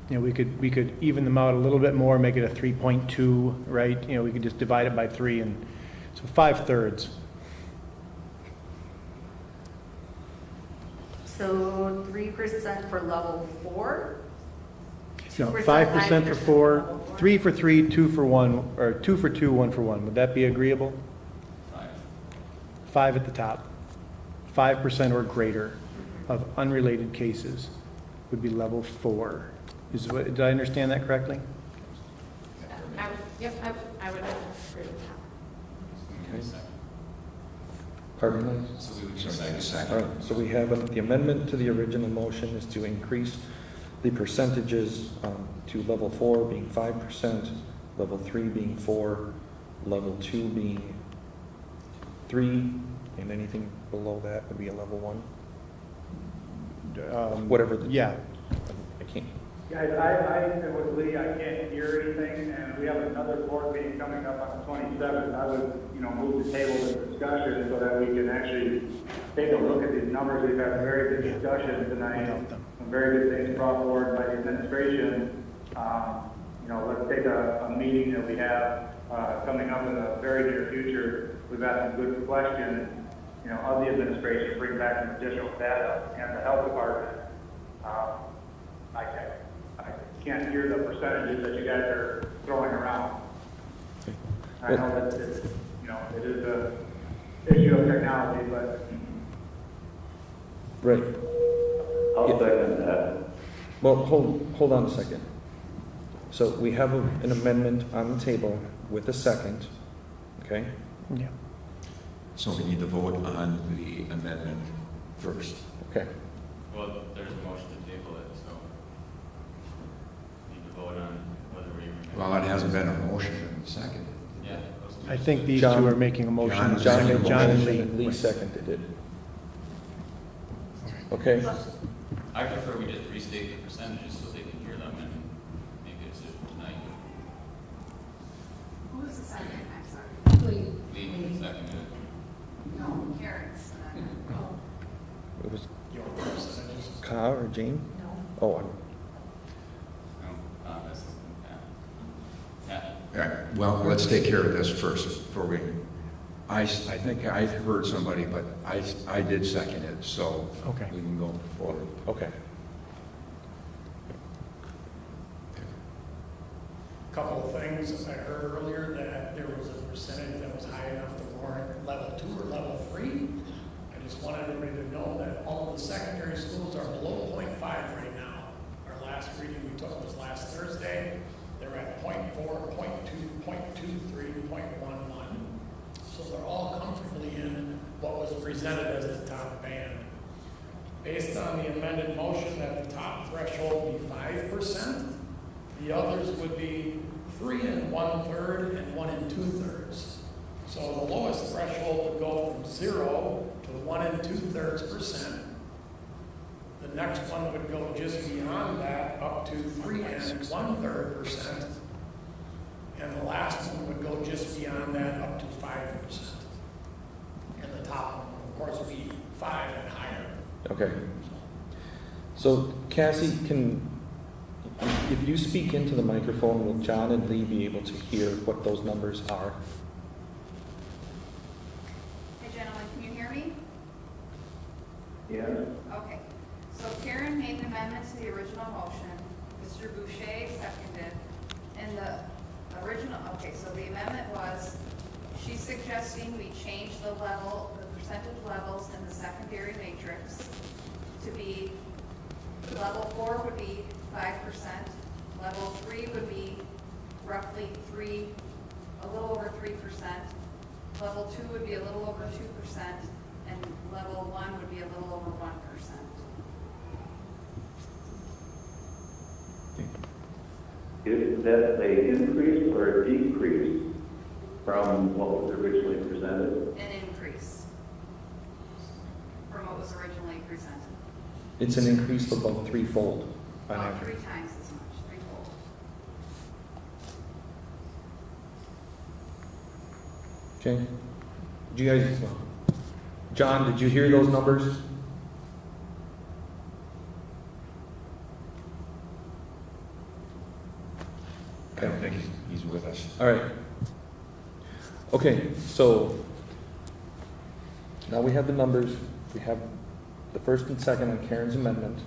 Speaker 3: You know, we could even them out a little bit more, make it a 3.2, right? You know, we could just divide it by 3, and so 5/3.
Speaker 9: So 3% for level 4?
Speaker 3: No,
Speaker 9: 2%,
Speaker 3: 5% for 4,
Speaker 9: level 4?
Speaker 3: 3 for 3, 2 for 1, or 2 for 2, 1 for 1. Would that be agreeable?
Speaker 8: 5.
Speaker 3: 5 at the top. 5% or greater of unrelated cases would be level 4. Did I understand that correctly?
Speaker 11: Yep, I would agree with that.
Speaker 1: Okay. Pardon me?
Speaker 8: So we would
Speaker 10: So
Speaker 8: just
Speaker 10: make a
Speaker 1: All
Speaker 10: second.
Speaker 1: right, so we have the amendment to the original motion is to increase the percentages to level 4 being 5%, level 3 being 4, level 2 being 3, and anything below that would be a level 1. Whatever the-
Speaker 3: Yeah.
Speaker 1: I can't.
Speaker 2: Guys, I said with Lee, I can't hear anything, and we have another board meeting coming up on the 27th. I would, move the table of discussion so that we can actually take a look at these numbers. We've had a very good discussion tonight,
Speaker 3: Without them.
Speaker 2: some very good things brought forward by the administration. Let's take a meeting that we have coming up in the very near future. We've had some good questions, of the administration, bring back some additional data, and the health department. I can't hear the percentages that you guys are throwing around. I know that it's, it is a issue of technology, but
Speaker 1: Right.
Speaker 17: I'll second that.
Speaker 1: Well, hold on a second. So we have an amendment on the table with a second, okay?
Speaker 3: Yeah.
Speaker 10: So we need to vote on the amendment first.
Speaker 1: Okay.
Speaker 8: Well, there's a motion to table it, so we need to vote on whether we.
Speaker 10: Well, it hasn't been a motion in a second.
Speaker 8: Yeah.
Speaker 3: I think these
Speaker 1: John-
Speaker 3: two are making a motion.
Speaker 10: John is
Speaker 1: John
Speaker 10: making
Speaker 1: made
Speaker 10: a
Speaker 1: the
Speaker 3: John and
Speaker 1: motion and
Speaker 3: Lee.
Speaker 1: Lee seconded it. Okay?
Speaker 8: I prefer we just restate the percentages so they can hear them and make a decision tonight.
Speaker 13: Who was the second? I'm sorry.
Speaker 8: Lee seconded it.
Speaker 13: No, Karen's.
Speaker 1: It was Ka or Jane?
Speaker 9: No.
Speaker 1: Oh,
Speaker 8: No, that's, yeah.
Speaker 10: Yeah, well, let's take care of this first before we, I think I heard somebody, but I did second it, so
Speaker 3: Okay.
Speaker 10: we can go forward.
Speaker 1: okay.
Speaker 18: Couple of things. I heard earlier that there was a percentage that was high enough to warrant level 2 or level 3. I just want everybody to know that all of the secondary schools are below 0.5 right now. Our last reading we took was last Thursday. They're at 0.4, 0.2, 0.23, 0.11. So they're all comfortably in what was presented as the top band. Based on the amended motion that the top threshold be 5%, the others would be 3 1/3 and 1 2/3. So the lowest threshold would go from 0 to 1 2/3%. The next one would go just beyond that, up to 3 1/3%. And the last one would go just beyond that, up to 5%. And the top one, of course, would be 5 and higher.
Speaker 1: Okay. So Cassie, if you speak into the microphone, will John and Lee be able to hear what those numbers are?
Speaker 19: Hey gentlemen, can
Speaker 17: Yes?
Speaker 11: Okay, so Karen made an amendment to the original motion, Mr. Boucher seconded, and the original, okay, so the amendment was, she's suggesting we change the level, the percentage levels in the secondary matrix to be, level 4 would be 5%, level 3 would be roughly a little over 3%, level 2 would be a little over 2%, and level 1 would be a little over 1%.
Speaker 17: Is that a increase or a decrease from what was originally presented?
Speaker 11: An increase from what was originally presented.
Speaker 1: It's an increase of about threefold on
Speaker 11: About
Speaker 1: average.
Speaker 11: 3 times as much, threefold.
Speaker 1: Okay? Did you guys, John, did you hear those numbers?
Speaker 10: I don't think he's with us.
Speaker 1: All right. Okay, so now we have the numbers. We have the first and second on Karen's amendment.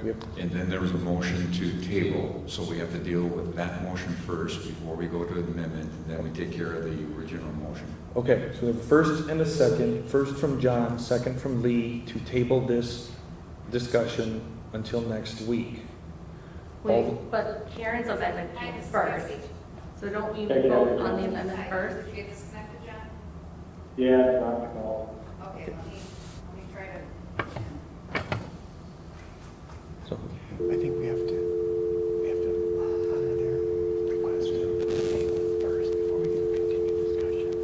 Speaker 1: We have,
Speaker 10: And then there was a motion to table, so we have to deal with that motion first before we go to the amendment, and then we take care of the original motion.
Speaker 1: okay, so we have a first and a second. First from John, second from Lee, to table this discussion until next week. All-
Speaker 9: Wait, but Karen's amendment came first, so don't we
Speaker 2: Okay,
Speaker 9: vote
Speaker 2: yeah.
Speaker 9: on the amendment first?
Speaker 11: Did you get disconnected, John?
Speaker 2: Yeah, it's not the call.
Speaker 11: Okay, let me try to.
Speaker 1: So,
Speaker 3: I think we have to honor their request to table first before we can continue discussion.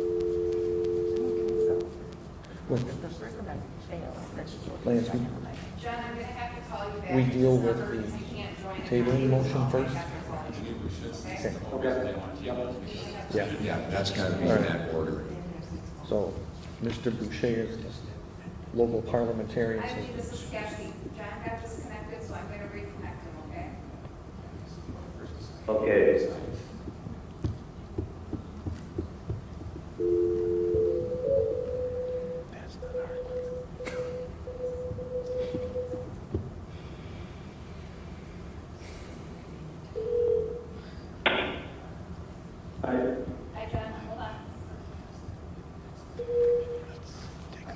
Speaker 1: Well,
Speaker 9: The first amendment fails, then
Speaker 1: Lance,
Speaker 11: John, I'm gonna have to call you back.
Speaker 1: we deal
Speaker 11: This
Speaker 1: with
Speaker 11: number,
Speaker 1: the
Speaker 11: because you can't join the
Speaker 1: tabling motion
Speaker 11: call.
Speaker 1: first?
Speaker 11: I have to call you.
Speaker 8: We should say
Speaker 11: Okay.
Speaker 8: they don't want to table it because
Speaker 1: Yeah.
Speaker 10: Yeah, that's got to be
Speaker 1: All
Speaker 10: in
Speaker 1: right.
Speaker 10: that order.
Speaker 1: So, Mr. Boucher is local parliamentarian.
Speaker 11: I believe this is Cassie. John got disconnected, so I'm gonna reconnect him, okay?
Speaker 17: Okay.
Speaker 3: That's not hard.
Speaker 11: Hi, John, hold on.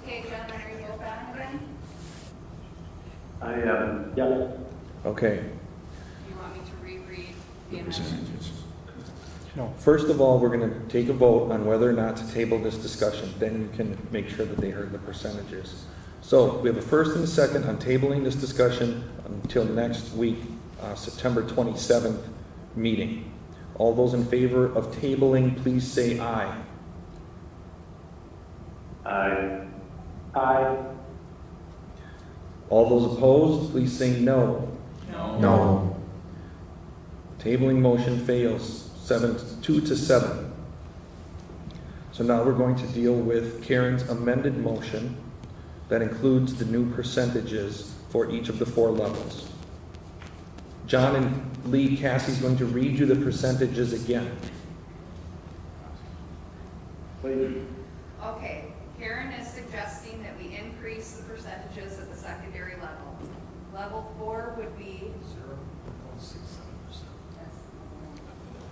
Speaker 11: Okay, John, are you both on again?
Speaker 17: I am, yes.
Speaker 1: Okay.
Speaker 11: You want me to reread the
Speaker 10: The
Speaker 11: amendment?
Speaker 10: percentages.
Speaker 3: No,
Speaker 1: First of all, we're going to take a vote on whether or not to table this discussion. Then you can make sure that they heard the percentages. So we have a first and a second on tabling this discussion until next week, September 27th meeting. All those in favor of tabling, please say aye.
Speaker 17: Aye.
Speaker 2: Aye.
Speaker 1: All those opposed, please say no.
Speaker 10: No.
Speaker 1: Tabling motion fails, 2-7. So now we're going to deal with Karen's amended motion that includes the new percentages for each of the 4 levels. John and Lee, Cassie's going to read you the percentages again.
Speaker 2: Please.
Speaker 11: Okay, Karen is suggesting that we increase the percentages at the secondary level. Level 4 would be,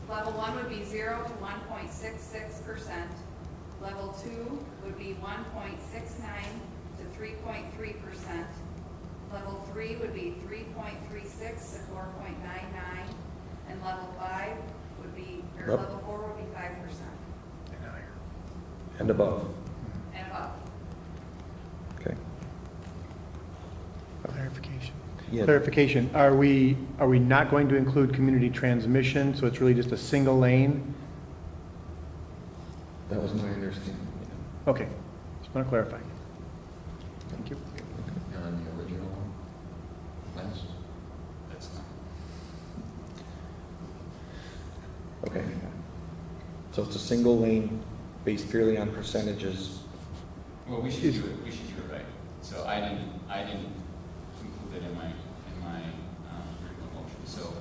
Speaker 11: level 1 would be 0 to 1.66%. Level 2 would be 1.69 to 3.3%. Level 3 would be 3.36 to 4.99. And level 5 would be, or
Speaker 1: Yep.
Speaker 11: level 4 would be 5%.
Speaker 1: And above.
Speaker 11: And above.
Speaker 1: Okay.
Speaker 3: clarification.
Speaker 1: Yeah.
Speaker 3: Clarification, are we not going to include community transmission, so it's really just a single lane?
Speaker 1: That was my understanding.
Speaker 3: Okay, just want to clarify. Thank you.
Speaker 10: On the original one? Lance?
Speaker 8: that's not.
Speaker 1: Okay. So it's a single lane based purely on percentages.
Speaker 8: Well, we should do it right. So I didn't include it in my original motion. So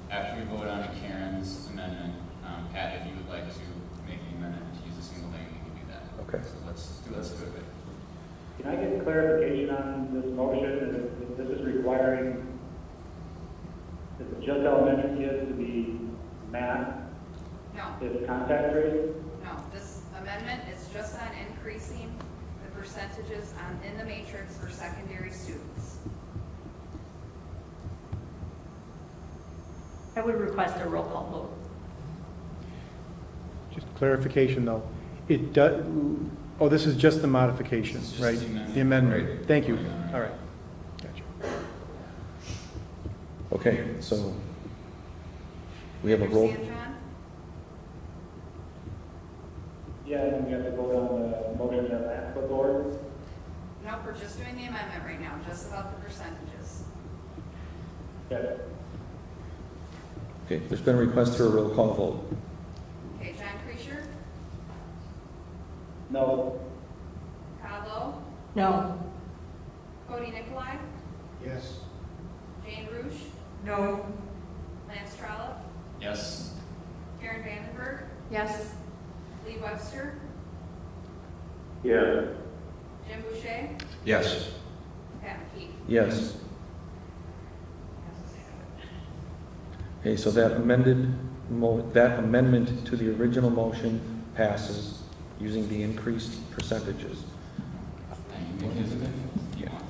Speaker 8: after we vote on Karen's amendment, Pat, if you would like to make the amendment to use a single lane, we can do that.
Speaker 1: Okay.
Speaker 8: So let's do it right.
Speaker 2: Can I get clarification on this motion? If this is requiring, is it just elementary kids to be math?
Speaker 19: No,
Speaker 2: Is contact tracing?
Speaker 19: no, this amendment is just on increasing the percentages in the matrix for secondary students.
Speaker 9: I would request a roll call vote.
Speaker 3: Just clarification, though. It does, oh, this is just the modification,
Speaker 8: It's just
Speaker 3: right?
Speaker 8: the amendment.
Speaker 3: The amendment.
Speaker 8: Right.
Speaker 3: Thank you.
Speaker 8: Right.
Speaker 3: All right. Gotcha.
Speaker 1: Okay, so we have a roll.
Speaker 19: Understand, John?
Speaker 2: Yeah, and then we have to vote on the motion that last put forward.
Speaker 19: Nope, we're just doing the amendment right now, just about the percentages.
Speaker 2: Okay.
Speaker 1: Okay, there's been a request for a roll call vote.
Speaker 19: Okay, John Creasure,
Speaker 2: No.
Speaker 19: Kyle Lowe,
Speaker 9: No.
Speaker 19: Cody Nicolai,
Speaker 12: Yes.
Speaker 19: Jane Rush,
Speaker 4: No.
Speaker 19: Lance Trollope,
Speaker 8: Yes.
Speaker 19: Karen Vandenberg,
Speaker 9: Yes.
Speaker 19: Lee Webster,
Speaker 17: Yeah.
Speaker 19: Jim Boucher,
Speaker 10: Yes.
Speaker 19: Pat McKee.
Speaker 1: Yes. Okay, so that that amendment to the original motion passes using the increased percentages.
Speaker 8: And you make his amendment if you want.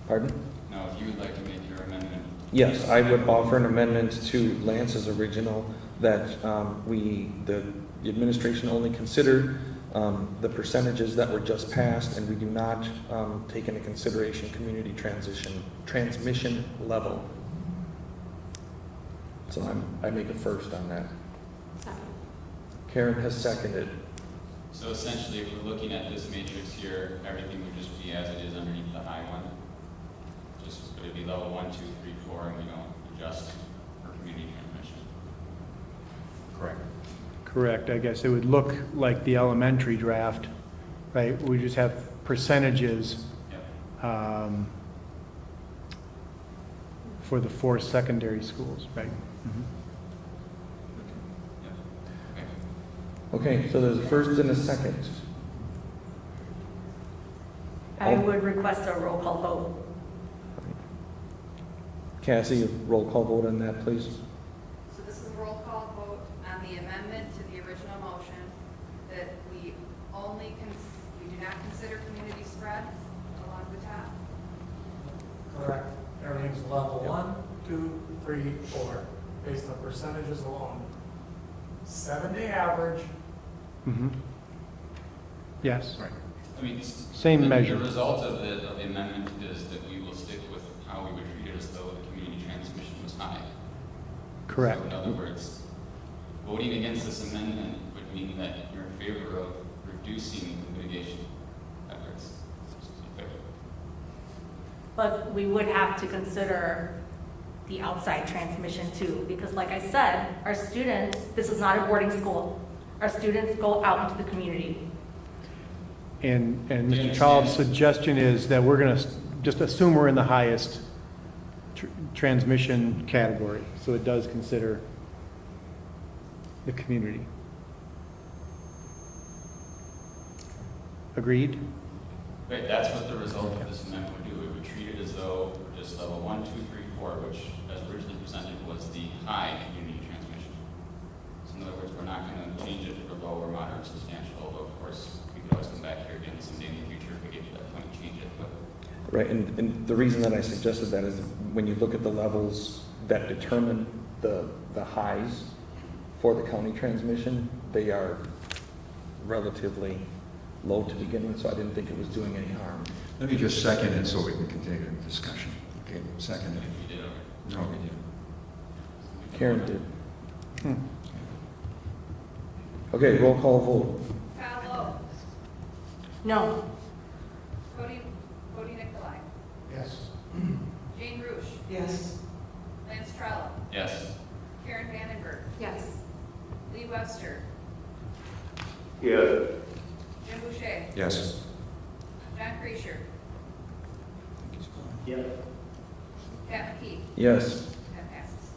Speaker 1: Pardon?
Speaker 8: No, if you would like to make your amendment.
Speaker 1: Yes, I would offer an amendment to Lance's original that the administration only consider the percentages that were just passed, and we do not take into consideration community transmission level. So I make a first on that. Karen has seconded.
Speaker 8: So essentially, if we're looking at this matrix here, everything would just be as it is underneath the high one. Just, would it be level 1, 2, 3, 4, and we don't adjust for community transmission?
Speaker 10: Correct.
Speaker 3: Correct. I guess it would look like the elementary draft, right? We just have percentages
Speaker 8: Yep.
Speaker 3: for the 4 secondary schools, right?
Speaker 8: Yep. Okay.
Speaker 1: Okay, so there's a first and a second.
Speaker 9: I would request a roll call vote.
Speaker 1: Cassie, a roll call vote on that, please.
Speaker 19: So this is a roll call vote on the amendment to the original motion that we do not consider community spread along the top.
Speaker 18: Correct. Everything's level 1, 2, 3, 4, based on percentages alone. 7-day average.
Speaker 3: Mm-hmm. Yes.
Speaker 10: Right.
Speaker 8: I mean,
Speaker 3: Same measure.
Speaker 8: The result of the amendment is that we will stick with how we would treat it as though the community transmission was high.
Speaker 3: Correct.
Speaker 8: So in other words, voting against this amendment would mean that you're in favor of reducing the mitigation efforts. Just to be clear.
Speaker 9: But we would have to consider the outside transmission too, because like I said, our students, this is not a boarding school. Our students go out into the community.
Speaker 3: And
Speaker 8: Do you
Speaker 3: Mr.
Speaker 8: understand?
Speaker 3: Chalob's suggestion is that we're going to just assume we're in the highest transmission category, so it does consider the community. Agreed?
Speaker 8: Right, that's what the result of this amendment would do. It would treat it as though just level 1, 2, 3, 4, which as originally presented was the high community transmission. So in other words, we're not going to change it for low or moderate substantial, although of course we could always come back here again someday in the future if we get to that point and change it. But
Speaker 1: Right, and the reason that I suggested that is when you look at the levels that determine the highs for the county transmission, they are relatively low to begin with, so I didn't think it was doing any harm.
Speaker 10: Let me just second it so we can continue the discussion. Okay, second it.
Speaker 8: we did over.
Speaker 10: No, we did.
Speaker 1: Karen did. Okay, roll call vote.
Speaker 19: Kyle Lowe,
Speaker 9: No.
Speaker 19: Cody Nicolai,
Speaker 12: Yes.
Speaker 19: Jane Rush,
Speaker 4: Yes.
Speaker 19: Lance Trollope,
Speaker 8: Yes.
Speaker 19: Karen Vandenberg,
Speaker 9: Yes.
Speaker 19: Lee Webster,
Speaker 17: Yeah.
Speaker 19: Jim Boucher,
Speaker 10: Yes.
Speaker 19: John Creasure,
Speaker 2: Yes.
Speaker 19: Pat McKee.
Speaker 1: Yes,
Speaker 19: That passes.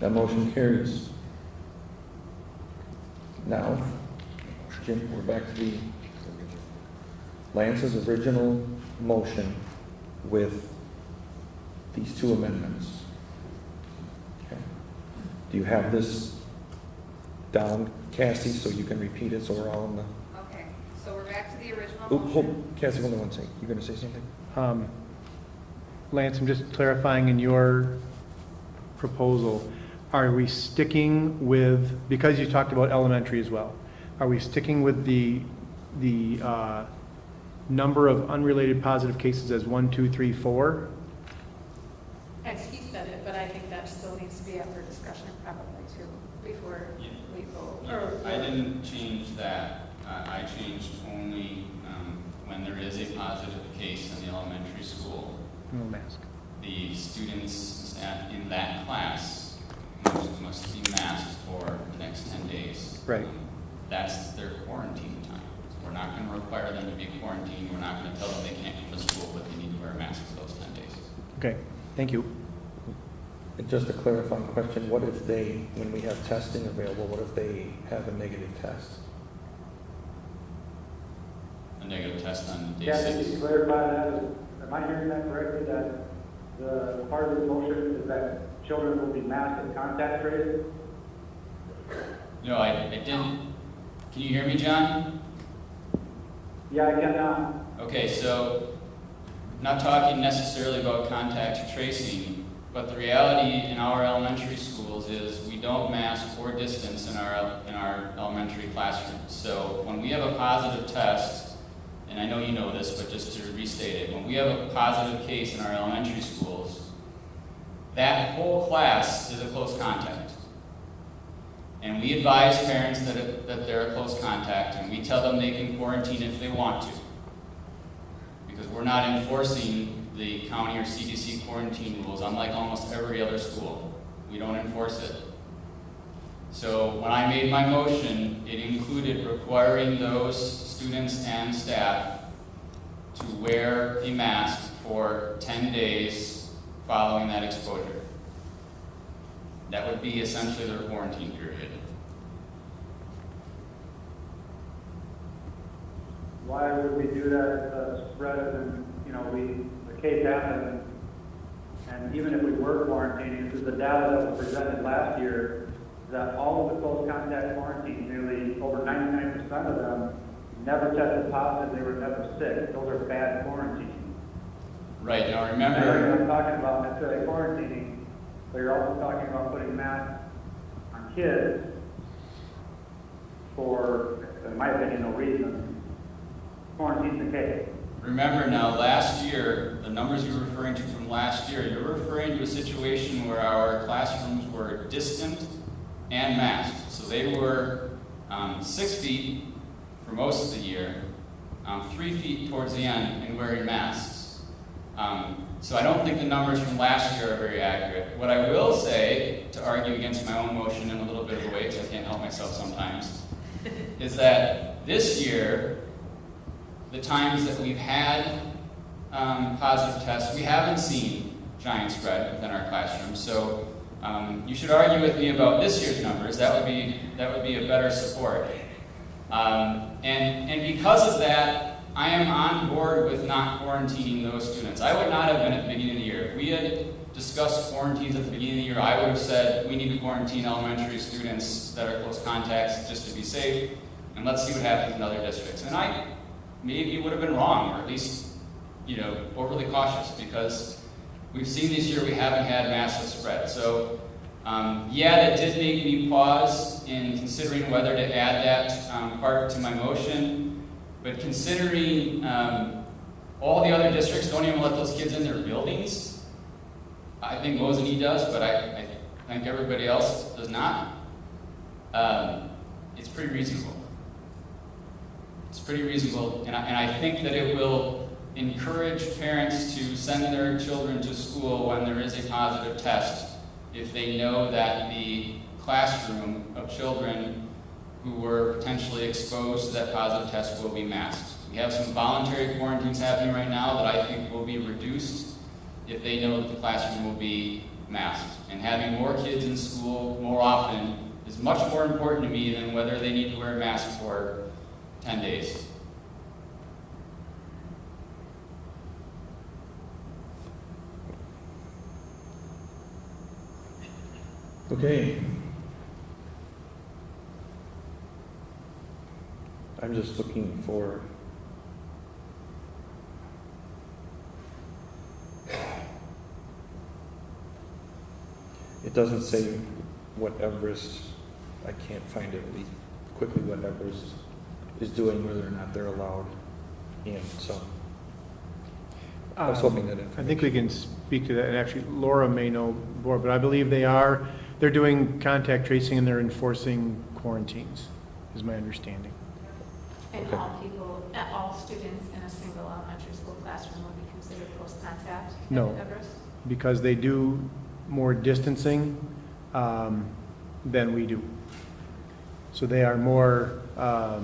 Speaker 1: that motion carries. Now, Jim, we're back to the Lance's original motion with these two amendments. Okay. Do you have this down, Cassie, so you can repeat it so we're all in the...
Speaker 19: Okay, so we're back to the original
Speaker 1: Oh,
Speaker 19: motion.
Speaker 1: Cassie, hold on one second. You going to say something?
Speaker 3: Lance, I'm just clarifying in your proposal, are we sticking with, because you talked about elementary as well, are we sticking with the number of unrelated positive cases as 1, 2, 3, 4?
Speaker 15: As he said it, but I think that still needs to be up for discussion probably too, before we vote.
Speaker 8: I didn't change that. I changed only when there is a positive case in the elementary school.
Speaker 3: No mask.
Speaker 8: The students in that class must be masked for the next 10 days.
Speaker 3: Right.
Speaker 8: That's their quarantine time. We're not going to require them to be quarantined. We're not going to tell them they can't come to school, but they need to wear a mask for those 10 days.
Speaker 3: Okay, thank you.
Speaker 1: And just a clarifying question, what if they, when we have testing available, what if they have a negative test?
Speaker 8: A negative test on day
Speaker 2: Yeah,
Speaker 8: 6.
Speaker 2: just to clarify that, am I hearing that correctly, that the part of the motion is that children will be masked and contact traced?
Speaker 8: No, I didn't. Can you hear me, John?
Speaker 2: Yeah, I can now.
Speaker 8: Okay, so I'm not talking necessarily about contact tracing, but the reality in our elementary schools is we don't mask or distance in our elementary classrooms. So when we have a positive test, and I know you know this, but just to restate it, when we have a positive case in our elementary schools, that whole class is a close contact. And we advise parents that they're a close contact, and we tell them they can quarantine if they want to. Because we're not enforcing the county or CDC quarantine rules, unlike almost every other school. We don't enforce it. So when I made my motion, it included requiring those students and staff to wear a mask for 10 days following that exposure. That would be essentially their quarantine period.
Speaker 2: Why would we do that if the spread and, the case happened, and even if we were quarantining, this is the data that was presented last year, that all of the close contact quarantines, nearly over 99% of them, never tested positive, they were never sick. Those are bad quarantines.
Speaker 8: Right, now
Speaker 2: You're
Speaker 8: remember...
Speaker 2: not talking about necessarily quarantining, but you're also talking about putting masks on kids for, in my opinion, no reason. Quarantine the case.
Speaker 8: Remember now, last year, the numbers you're referring to from last year, you're referring to a situation where our classrooms were distant and masked. So they were 6 feet for most of the year, 3 feet towards the end, and wearing masks. So I don't think the numbers from last year are very accurate. What I will say, to argue against my own motion in a little bit of a way, because I can't help myself sometimes, is that this year, the times that we've had positive tests, we haven't seen giant spread within our classrooms. So you should argue with me about this year's numbers. That would be a better support. And because of that, I am on board with not quarantining those students. I would not have been at the beginning of the year. If we had discussed quarantines at the beginning of the year, I would have said we need to quarantine elementary students that are close contacts just to be safe, and let's see what happens in other districts. And I maybe would have been wrong, or at least, overly cautious, because we've seen this year we haven't had massive spread. So, that did make me pause in considering whether to add that part to my motion. But considering all the other districts don't even let those kids in their buildings, I think Mosinee does, but I think everybody else does not. It's pretty reasonable. It's pretty reasonable, and I think that it will encourage parents to send their children to school when there is a positive test if they know that the classroom of children who were potentially exposed to that positive test will be masked. We have some voluntary quarantines happening right now that I think will be reduced if they know that the classroom will be masked. And having more kids in school more often is much more important to me than whether they need to wear a mask for 10 days.
Speaker 1: Okay. I'm just looking for. It doesn't say what Everest, I can't find it at least quickly what Everest is doing, whether or not they're allowed in, so. I was hoping that
Speaker 3: I think we can speak to that, and actually Laura may know more, but I believe they're doing contact tracing and they're enforcing quarantines, is my understanding.
Speaker 15: And
Speaker 1: Okay.
Speaker 15: all students in a single elementary school classroom will be considered close contact at
Speaker 3: No.
Speaker 15: Everest?
Speaker 3: Because they do more distancing than we do. So they are more, I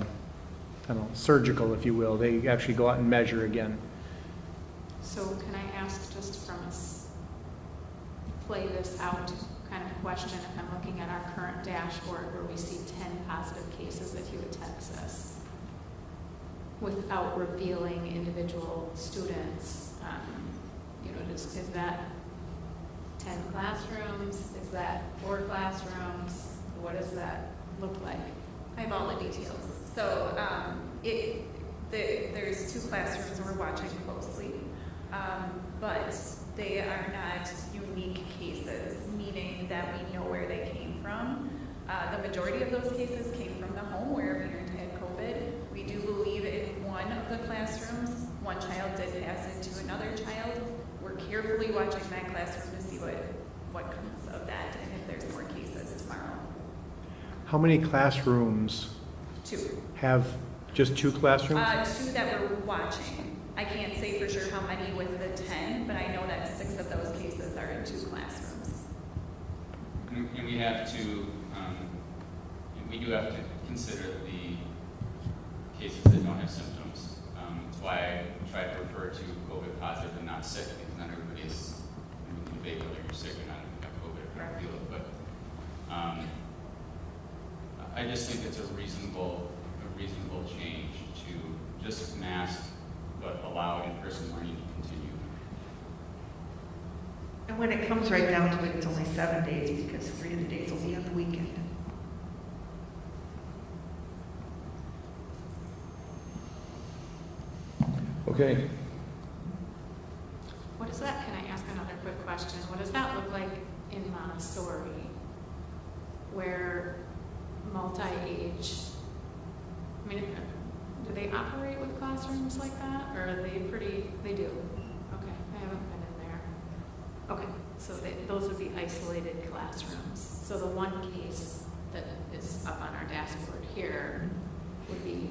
Speaker 3: don't know, surgical, if you will. They actually go out and measure again.
Speaker 15: So can I ask just from us, play this out kind of question, if I'm looking at our current dashboard where we see 10 positive cases at Hewitt, Texas, without revealing individual students, is that 10 classrooms? Is that 4 classrooms? What does that look like?
Speaker 7: I have all the details. So there's 2 classrooms we're watching closely, but they are not unique cases, meaning that we know where they came from. The majority of those cases came from the home where a parent had COVID. We do believe in one of the classrooms, one child did pass it to another child. We're carefully watching that classroom to see what comes of that and if there's more cases tomorrow.
Speaker 3: How many classrooms
Speaker 7: 2.
Speaker 3: have just 2 classrooms?
Speaker 7: 2 that we're watching. I can't say for sure how many with the 10, but I know that 6 of those cases are in 2 classrooms.
Speaker 8: And we have to, we do have to consider the cases that don't have symptoms. That's why I try to refer to COVID positive and not sick, because not everybody is going to debate whether you're sick or not if you have COVID or not feel it. But I just think it's a reasonable change to just mask but allow in-person learning to continue.
Speaker 4: And when it comes right down to it, it's only 7 days because 3 of the days will be on the weekend.
Speaker 1: Okay.
Speaker 15: What is that? Can I ask another quick question? What does that look like in Montessori, where multi-age, I mean, do they operate with classrooms like that, or are they they do? Okay, I haven't been in there. Okay, so those would be isolated classrooms. So the one case that is up on our dashboard here would be.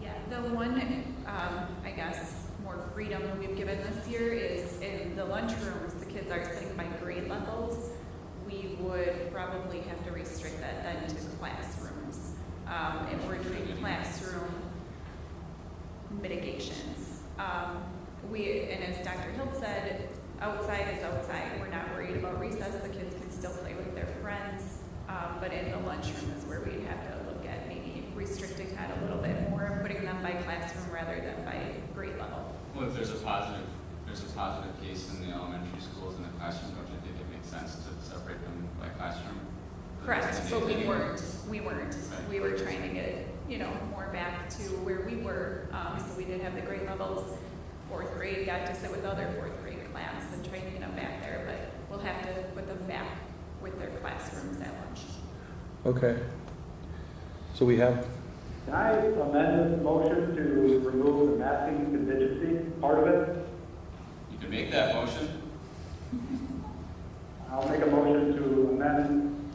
Speaker 7: Yeah, the one, I guess, more freedom that we've given this year is in the lunchrooms, the kids are sitting by grade levels. We would probably have to restrict that then to classrooms. If we're doing classroom mitigations. And as Dr. Hill said, outside is outside. We're not worried about recess. The kids can still play with their friends. But in the lunchroom is where we'd have to look at maybe restricting that a little bit more and putting them by classroom rather than by grade level.
Speaker 8: Well, if there's a positive case in the elementary schools in the classroom, don't you think it makes sense to separate them by classroom?
Speaker 7: Correct, but we weren't.
Speaker 8: Right.
Speaker 7: We were trying to get, more back to where we were. So we did have the grade levels. 4th grade got to sit with other 4th grade class and try to get them back there, but we'll have to put them back with their classrooms at lunch.
Speaker 1: Okay. So we have,
Speaker 2: Can I amend this motion to remove the masking contingency part of it?
Speaker 8: You can make that motion.
Speaker 2: I'll make a motion to amend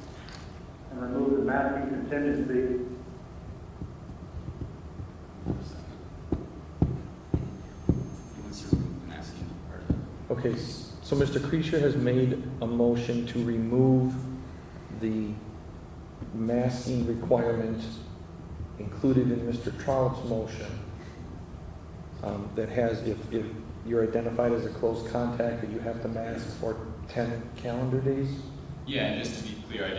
Speaker 2: and remove the masking contingency.
Speaker 1: okay, so Mr. Creasure has made a motion to remove the masking requirement included in Mr. Trout's motion that has, if you're identified as a close contact, that you have to mask for 10 calendar days?
Speaker 8: Yeah, and just to be clear, I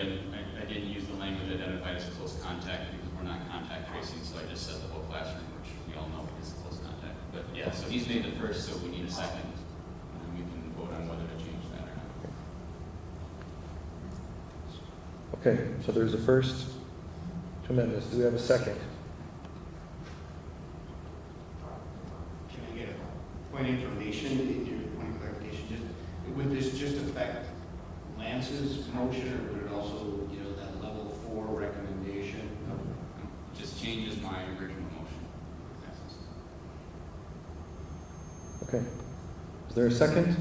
Speaker 8: didn't use the language identified as close contact because we're not contact tracing, so I just said the whole classroom, which we all know is close contact. But yeah, so he's made the first, so we need a second, and we can vote on whether to change that or not.
Speaker 1: Okay, so there's a first to amend this. Do we have a second?
Speaker 12: Can I get a point of information, point of clarification? Would this just affect Lance's motion, or would it also, that level 4 recommendation?
Speaker 8: Just changes my original motion.
Speaker 1: Okay. Is there a second?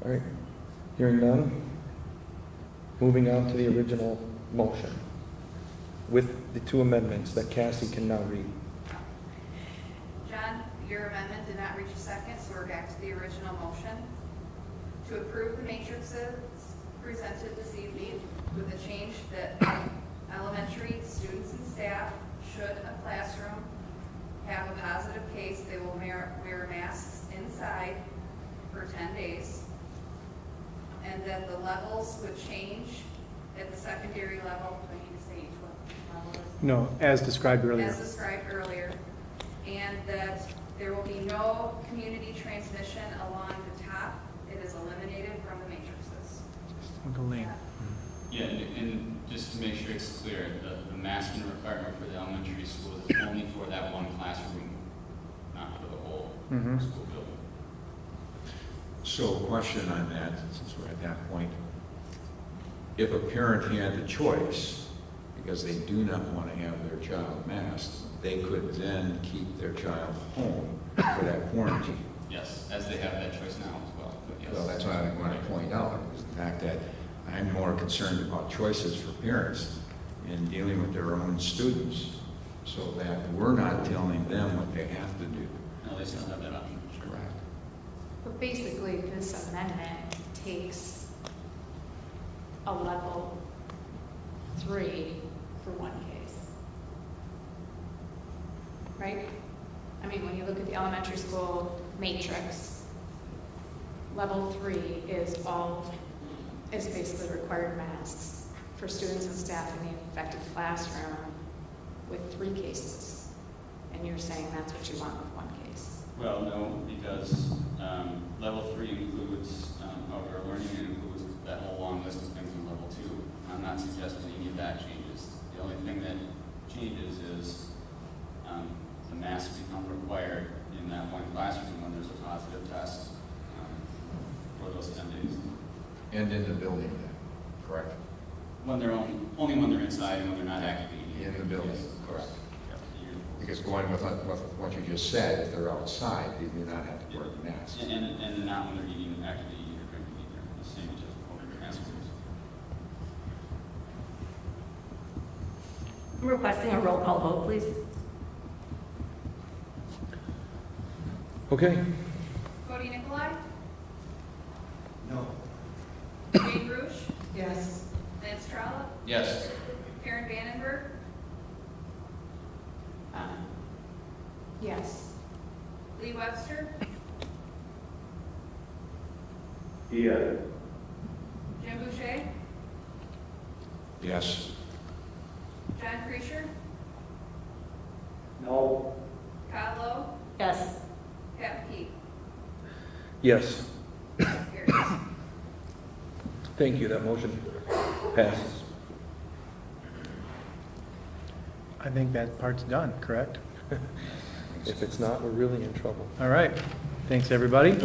Speaker 1: All right. Hearing none. Moving on to the original motion with the two amendments that Cassie can now read.
Speaker 19: John, your amendment did not reach a second, so we're back to the original motion. To approve the matrices presented this evening with the change that elementary students and staff, should a classroom have a positive case, they will wear masks inside for 10 days. And that the levels would change at the secondary level. Do I need to say each level is?
Speaker 3: No, as described earlier.
Speaker 19: As described earlier. And that there will be no community transmission along the top. It is eliminated from the matrices.
Speaker 3: Single lane.
Speaker 8: Yeah, and just to make sure it's clear, the masking requirement for the elementary schools is only for that one classroom, not for the whole school building.
Speaker 10: So, question on that, since we're at that point. If a parent had the choice, because they do not want to have their child masked, they could then keep their child home for that quarantine.
Speaker 8: Yes, as they have that choice now as well. But yes.
Speaker 10: Well, that's what I want to point out, is the fact that I'm more concerned about choices for parents in dealing with their own students, so that we're not telling them what they have to do.
Speaker 8: No, they still have that option.
Speaker 10: Correct.
Speaker 15: But basically, this amendment takes a level 3 for one case. Right? I mean, when you look at the elementary school matrix, level 3 is basically required masks for students and staff in the infected classroom with 3 cases. And you're saying that's what you want with one case.
Speaker 8: Well, no, because level 3 includes outdoor learning and includes that whole long list of things in level 2. I'm not suggesting any of that changes. The only thing that changes is the masks become required in that one classroom when there's a positive test for those 10 days.
Speaker 10: And in the building then, correct?
Speaker 8: When they're only when they're inside and when they're not actively
Speaker 10: In the building,
Speaker 8: Yes.
Speaker 10: correct.
Speaker 8: Yep.
Speaker 10: Because going with what you just said, if they're outside, they do not have to wear the mask.
Speaker 8: And not when they're actively eating or drinking either. The same as over transfers.
Speaker 9: I'm requesting a roll call vote, please.
Speaker 1: Okay.
Speaker 19: Cody Nicolai?
Speaker 12: No.
Speaker 19: Jane Rush?
Speaker 16: Yes.
Speaker 19: Lance Trollope?
Speaker 8: Yes.
Speaker 19: Karen Vandenberg?
Speaker 15: Yes.
Speaker 19: Lee Webster?
Speaker 17: Yes.
Speaker 19: Jim Boucher?
Speaker 10: Yes.
Speaker 19: John Creasher?
Speaker 17: No.
Speaker 19: Kyle Lowe?
Speaker 9: Yes.
Speaker 19: Pat Peak?
Speaker 1: Yes.
Speaker 19: Carries.
Speaker 1: Thank you. That motion passes.
Speaker 3: I think that part's done, correct?
Speaker 1: If it's not, we're really in trouble.
Speaker 3: All right. Thanks, everybody.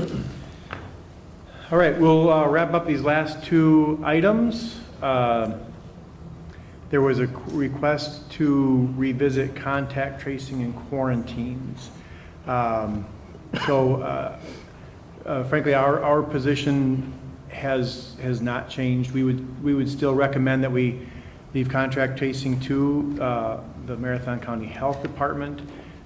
Speaker 3: All right, we'll wrap up these last 2 items. There was a request to revisit contact tracing and quarantines. Frankly, our position has not changed. We would still recommend that we leave contact tracing to the Marathon County Health Department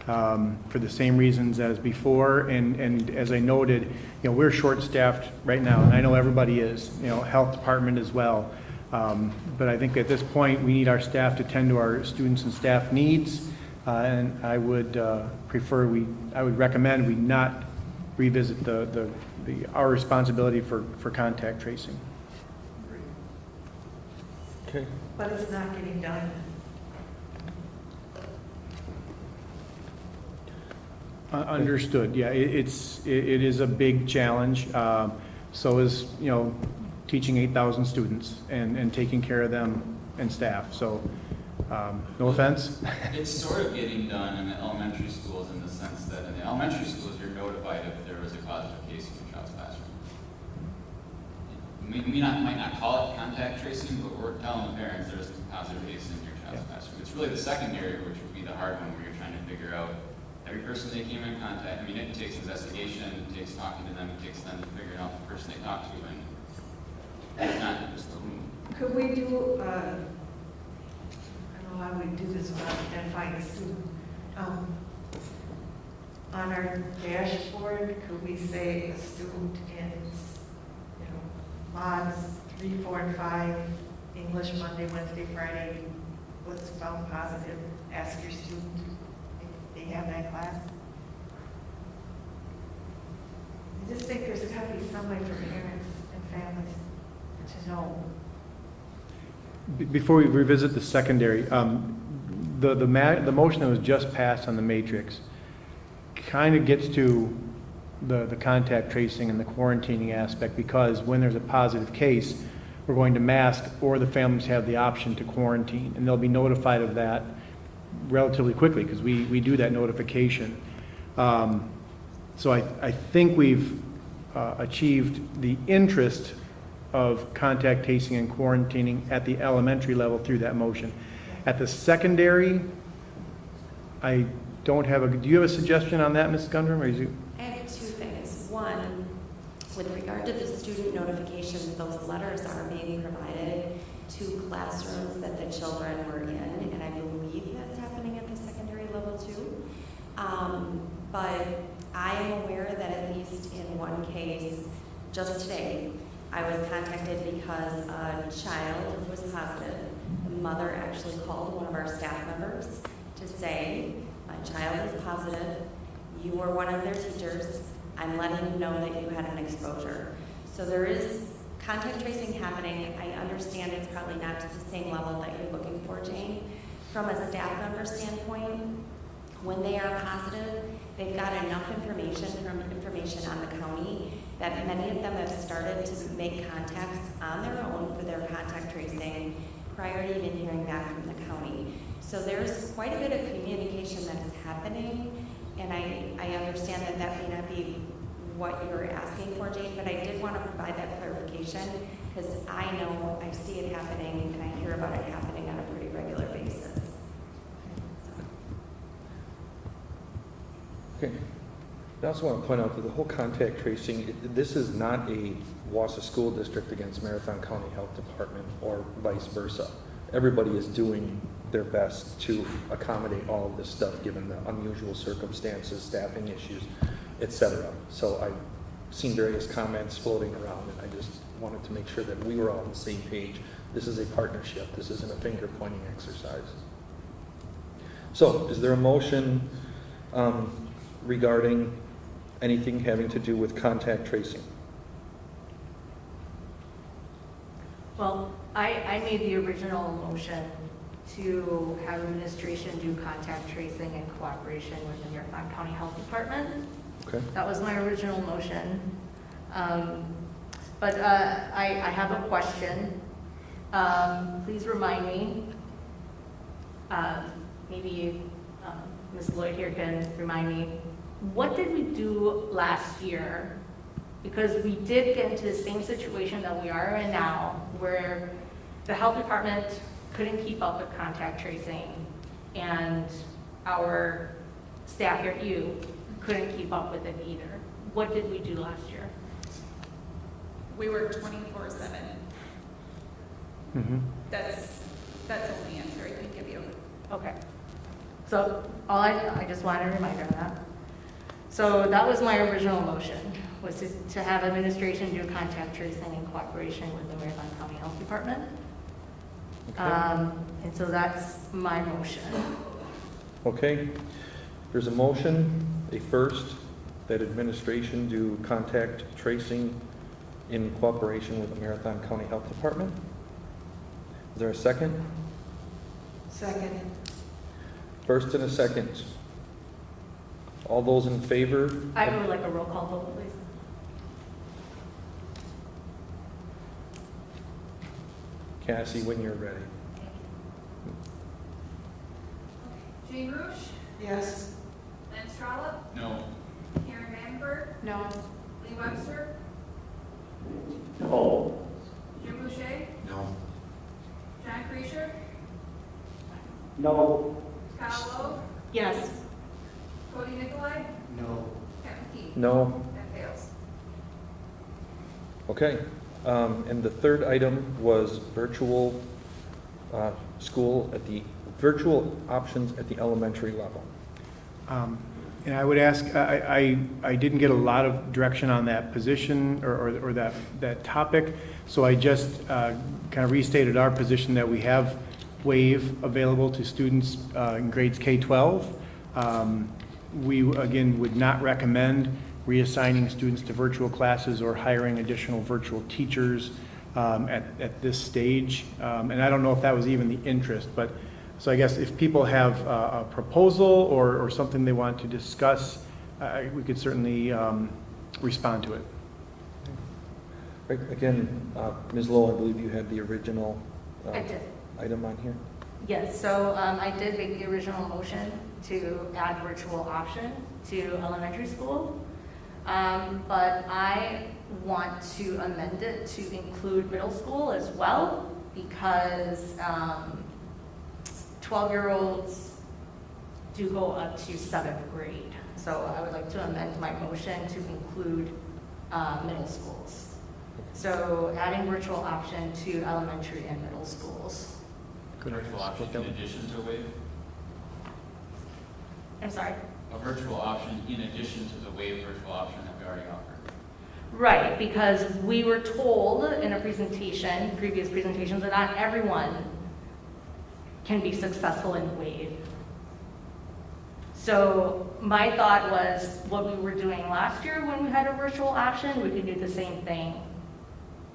Speaker 3: for the same reasons as before. And as I noted, we're short-staffed right now, and I know everybody is. Health Department as well. But I think at this point, we need our staff to tend to our students and staff needs, and I would recommend we not revisit our responsibility for contact tracing.
Speaker 1: Okay.
Speaker 4: But it's not getting done.
Speaker 3: Understood. Yeah, it is a big challenge. So is teaching 8,000 students and taking care of them and staff. So, no offense.
Speaker 8: It's sort of getting done in the elementary schools in the sense that in the elementary schools, you're notified if there was a positive case in your child's classroom. We might not call it contact tracing, but we're telling the parents there's a positive case in your child's classroom. It's really the secondary, which would be the hard one, where you're trying to figure out every person they came in contact. I mean, it takes investigation, it takes talking to them, it takes them figuring out the person they talked to, and it's not just the room.
Speaker 4: Could we do, I don't know how we do this without identifying a student. On our dashboard, could we say a student in, mods 3, 4, and 5, English Monday, Wednesday, Friday, was found positive, ask your student if they have that class? I just think there's got to be some way for parents and families to know.
Speaker 3: Before we revisit the secondary, the motion that was just passed on the matrix kind of gets to the contact tracing and the quarantining aspect, because when there's a positive case, we're going to mask, or the families have the option to quarantine, and they'll be notified of that relatively quickly because we do that notification. So I think we've achieved the interest of contact tracing and quarantining at the elementary level through that motion. At the secondary, I don't have do you have a suggestion on that, Ms. Gundrum? Or is you?
Speaker 14: I have two things. One, with regard to the student notifications, those letters are being provided to classrooms that the children were in, and I believe that's happening at the secondary level too. But I am aware that at least in one case, just today, I was contacted because a child was positive. The mother actually called one of our staff members to say, my child is positive, you were one of their teachers, I'm letting you know that you had an exposure. So there is contact tracing happening. I understand it's probably not to the same level that you're looking for, Jane. From a staff member standpoint, when they are positive, they've got enough information on the county that many of them have started to make contacts on their own for their contact tracing prior to even hearing back from the county. So there's quite a bit of communication that is happening, and I understand that that may not be what you're asking for, Jane, but I did want to provide that clarification because I know I see it happening and I hear about it happening on a pretty regular basis.
Speaker 1: Okay. I also want to point out that the whole contact tracing, this is not a Wausau School District against Marathon County Health Department or vice versa. Everybody is doing their best to accommodate all of this stuff given the unusual circumstances, staffing issues, etc. So I've seen various comments floating around, and I just wanted to make sure that we were all on the same page. This is a partnership. This isn't a finger-pointing exercise. So is there a motion regarding anything having to do with contact tracing?
Speaker 9: Well, I made the original motion to have administration do contact tracing in cooperation with the Marathon County Health Department.
Speaker 1: Okay.
Speaker 9: That was my original motion. But I have a question. Please remind me, maybe Ms. Lloyd here can remind me, what did we do last year? Because we did get into the same situation that we are in now, where the health department couldn't keep up with contact tracing, and our staff here at U couldn't keep up with it either. What did we do last year?
Speaker 7: We were 24/7.
Speaker 3: Mm-hmm.
Speaker 7: That's the only answer I can give you.
Speaker 9: Okay. So I just wanted a reminder of that. So that was my original motion, was to have administration do contact tracing in cooperation with the Marathon County Health Department.
Speaker 1: Okay.
Speaker 9: And so that's my motion.
Speaker 1: Okay. There's a motion, a first, that administration do contact tracing in cooperation with the Marathon County Health Department. Is there a second?
Speaker 4: Second.
Speaker 1: First and a second. All those in favor?
Speaker 9: I would like a roll call vote, please.
Speaker 1: Cassie, when you're ready.
Speaker 19: Jane Rush,
Speaker 16: Yes.
Speaker 19: Lance Strala,
Speaker 8: No.
Speaker 19: Karen Vandenberg,
Speaker 9: No.
Speaker 19: Lee Webster,
Speaker 17: No.
Speaker 19: Jim Boucher,
Speaker 10: No.
Speaker 19: John Creasure,
Speaker 2: No.
Speaker 19: Kyle Lowe,
Speaker 9: Yes.
Speaker 19: Cody Nicolai,
Speaker 12: No.
Speaker 19: Kevin Key.
Speaker 1: No?
Speaker 19: That fails.
Speaker 1: Okay. And the third item was virtual school at the, virtual options at the elementary level.
Speaker 3: And I would ask, I didn't get a lot of direction on that position or that topic, so I just kind of restated our position that we have WAVE available to students in grades K-12. We, again, would not recommend reassigning students to virtual classes or hiring additional virtual teachers at this stage. And I don't know if that was even the interest, but so I guess if people have a proposal or something they want to discuss, we could certainly respond to it.
Speaker 1: Right, again, Ms. Lowell, I believe you had the original
Speaker 9: I did.
Speaker 1: item on here.
Speaker 9: Yes, so I did make the original motion to add virtual option to elementary school. But I want to amend it to include middle school as well, because 12-year-olds do go up to 7th grade. So I would like to amend my motion to include middle schools. So adding virtual option to elementary and middle schools.
Speaker 8: Virtual option in addition to WAVE?
Speaker 9: I'm sorry?
Speaker 8: A virtual option in addition to the WAVE virtual option that we already offer.
Speaker 9: Right, because we were told in a presentation, previous presentations, that not everyone can be successful in WAVE. So my thought was what we were doing last year when we had a virtual option, we could do the same thing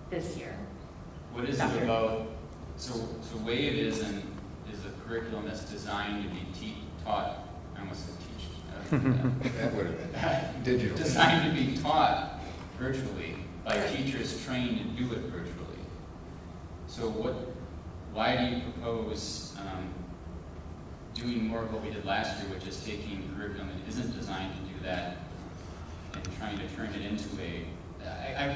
Speaker 9: this year.
Speaker 8: What is it about, so WAVE is a curriculum that's designed to be taught, I almost said teach.
Speaker 10: That would have been digital.
Speaker 8: Designed to be taught virtually by teachers trained to do it virtually. So why do you propose doing more of what we did last year, which is taking curriculum that isn't designed to do that and trying to turn it into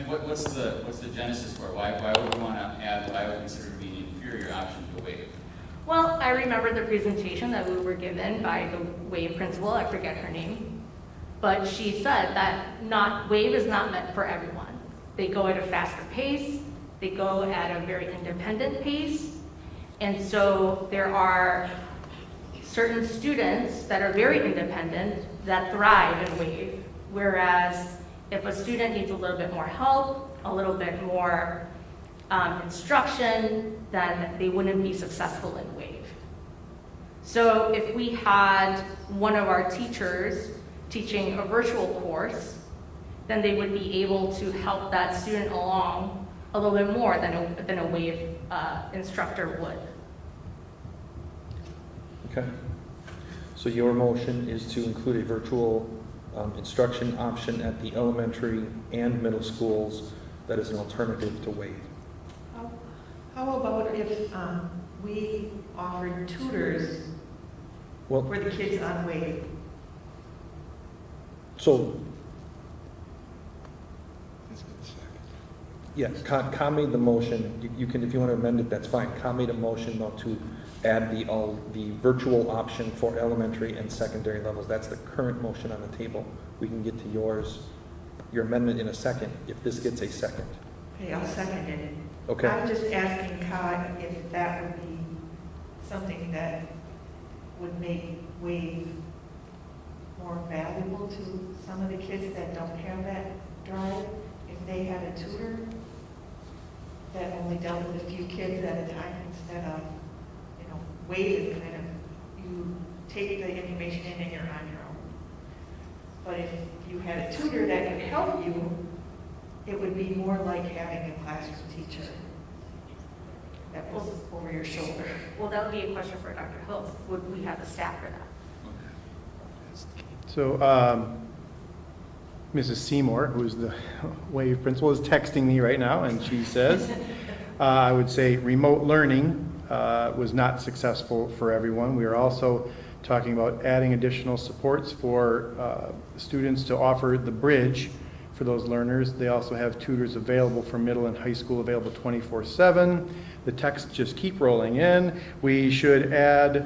Speaker 8: what's the genesis for it? Why would we want to add what I would consider to be an inferior option to WAVE?
Speaker 9: Well, I remember the presentation that we were given by the WAVE principal, I forget her name, but she said that WAVE is not meant for everyone. They go at a faster pace, they go at a very independent pace, and so there are certain students that are very independent that thrive in WAVE, whereas if a student needs a little bit more help, a little bit more instruction, then they wouldn't be successful in WAVE. So if we had one of our teachers teaching a virtual course, then they would be able to help that student along a little bit more than a WAVE instructor would.
Speaker 1: Okay. So your motion is to include a virtual instruction option at the elementary and middle schools that is an alternative to WAVE.
Speaker 16: How about if we offered tutors
Speaker 1: Well,
Speaker 16: for the kids on WAVE?
Speaker 1: so, yeah, Con made the motion. You can, if you want to amend it, that's fine. Con made a motion though to add the virtual option for elementary and secondary levels. That's the current motion on the table. We can get to your amendment in a second, if this gets a second.
Speaker 16: Okay, I'll second it.
Speaker 1: Okay.
Speaker 16: I'm just asking Todd if that would be something that would make WAVE more valuable to some of the kids that don't have that drive. If they had a tutor that only dealt with a few kids at a time instead of, WAVE is kind of, you take the information in and you're on your own. But if you had a tutor that could help you, it would be more like having a classroom teacher that was over your shoulder.
Speaker 9: Well, that would be a question for Dr. Hills. Would we have the staff for that?
Speaker 3: So Mrs. Seymour, who's the WAVE principal, is texting me right now, and she says, I would say remote learning was not successful for everyone. We are also talking about adding additional supports for students to offer the bridge for those learners. They also have tutors available for middle and high school, available 24/7. The texts just keep rolling in. We should add,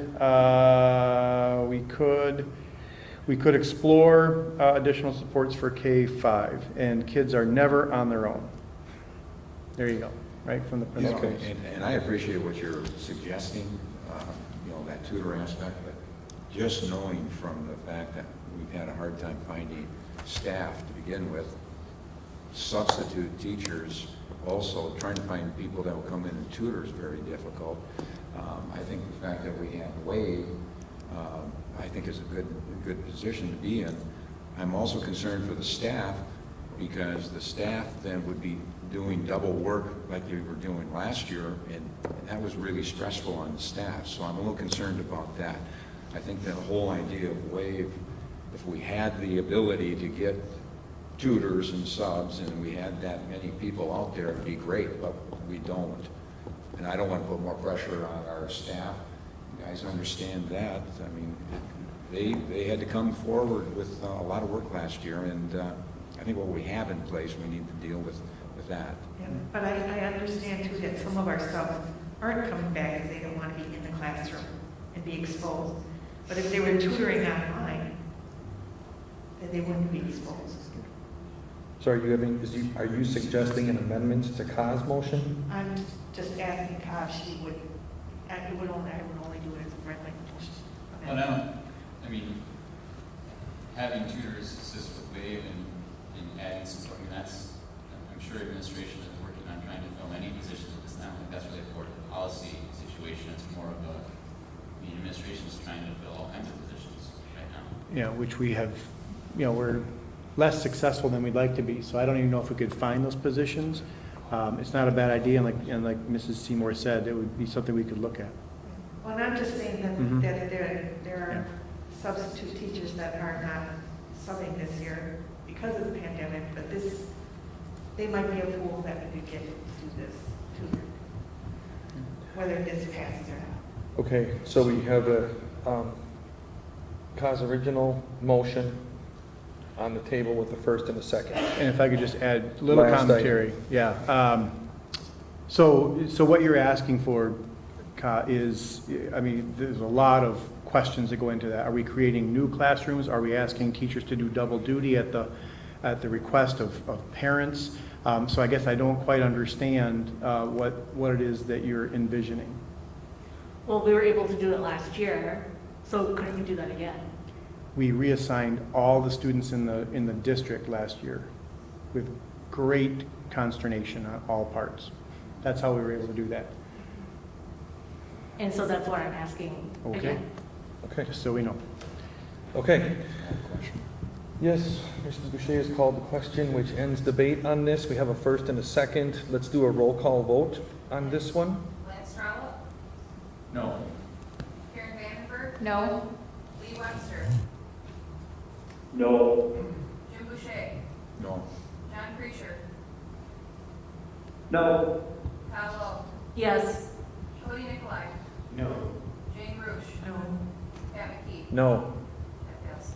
Speaker 3: we could explore additional supports for K-5, and kids are never on their own. There you go, right from the principal.
Speaker 10: And I appreciate what you're suggesting, that tutor aspect, but just knowing from the fact that we've had a hard time finding staff to begin with, substitute teachers, also trying to find people that will come in and tutor is very difficult. I think the fact that we have WAVE, I think is a good position to be in. I'm also concerned for the staff, because the staff then would be doing double work like they were doing last year, and that was really stressful on the staff. So I'm a little concerned about that. I think the whole idea of WAVE, if we had the ability to get tutors and subs and we had that many people out there, it'd be great, but we don't. And I don't want to put more pressure on our staff. You guys understand that. I mean, they had to come forward with a lot of work last year, and I think what we have in place, we need to deal with that.
Speaker 16: Yeah, but I understand too that some of our subs aren't coming back because they don't want to be in the classroom and be exposed. But if they were tutoring online, then they wouldn't be exposed.
Speaker 1: So are you suggesting an amendment to Ka's motion?
Speaker 16: I'm just asking Ka if she would, I would only do it as a friendly motion.
Speaker 8: Well, now, I mean, having tutors assist with WAVE and adding support, I mean, I'm sure administration is working on trying to fill many positions at this now. I think that's really important. The policy situation, it's more of the administration is trying to fill all kinds of positions right now.
Speaker 3: Yeah, which we have, we're less successful than we'd like to be. So I don't even know if we could find those positions. It's not a bad idea, and like Mrs. Seymour said, it would be something we could look at.
Speaker 16: Well, and I'm just saying that,
Speaker 3: Mhm.
Speaker 16: that there are substitute teachers that are not subbing this year because of the pandemic, but they might be a pool that we could get to do this, too, whether this passes or not.
Speaker 1: Okay, so we have Ka's original motion on the table with the first and the second.
Speaker 3: And if I could just add a little
Speaker 1: Last
Speaker 3: commentary. Yeah. So what you're asking for, Ka, is, I mean, there's a lot of questions that go into that. Are we creating new classrooms? Are we asking teachers to do double duty at the request of parents? So I guess I don't quite understand what it is that you're envisioning.
Speaker 9: Well, we were able to do it last year, so couldn't we do that again?
Speaker 3: We reassigned all the students in the district last year with great consternation on all parts. That's how we were able to do that.
Speaker 9: And so that's why I'm asking
Speaker 3: Okay.
Speaker 9: again.
Speaker 1: Okay.
Speaker 3: Just so we know.
Speaker 1: Okay. Yes, Mrs. Boucher has called the question, which ends debate on this. We have a first and a second. Let's do a roll call vote on this one.
Speaker 19: Lance Strauss,
Speaker 8: No.
Speaker 19: Karen Vandenberg,
Speaker 7: No.
Speaker 19: Lee Webster,
Speaker 17: No.
Speaker 19: Jim Boucher,
Speaker 10: No.
Speaker 19: John Creasure,
Speaker 17: No.
Speaker 19: Kyle Lo,
Speaker 9: Yes.
Speaker 19: Cody Nicolai,
Speaker 12: No.
Speaker 19: Jane Rush,
Speaker 16: No.
Speaker 19: Pat McKee.
Speaker 1: No.
Speaker 19: That fails.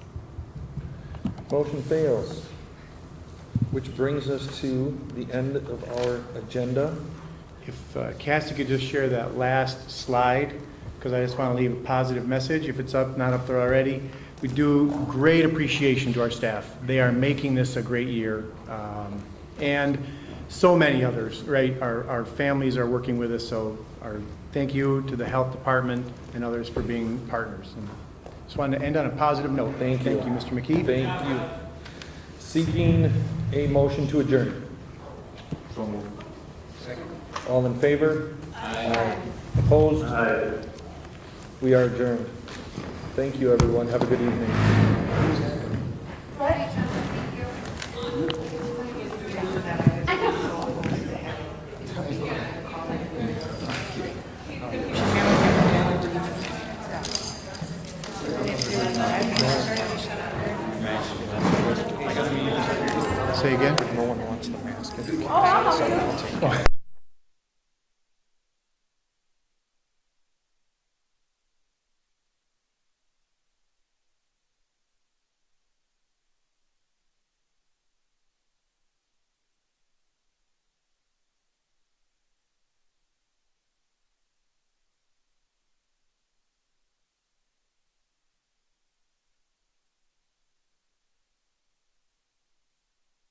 Speaker 1: Motion fails. Which brings us to the end of our agenda.
Speaker 3: If Cassie could just share that last slide, because I just want to leave a positive message, if it's up, not up there already. We do great appreciation to our staff. They are making this a great year. And so many others, right? Our families are working with us, so our thank you to the health department and others for being partners. And just wanted to end on a positive note.
Speaker 1: Thank you.
Speaker 3: Thank you, Mr. McKee.
Speaker 1: Thank you. Seeking a motion to adjourn.
Speaker 10: So moved.
Speaker 1: All in favor? Aye. Opposed? Aye. We are adjourned. Thank you, everyone. Have a good evening.
Speaker 3: Say again?
Speaker 1: No one wants the mask.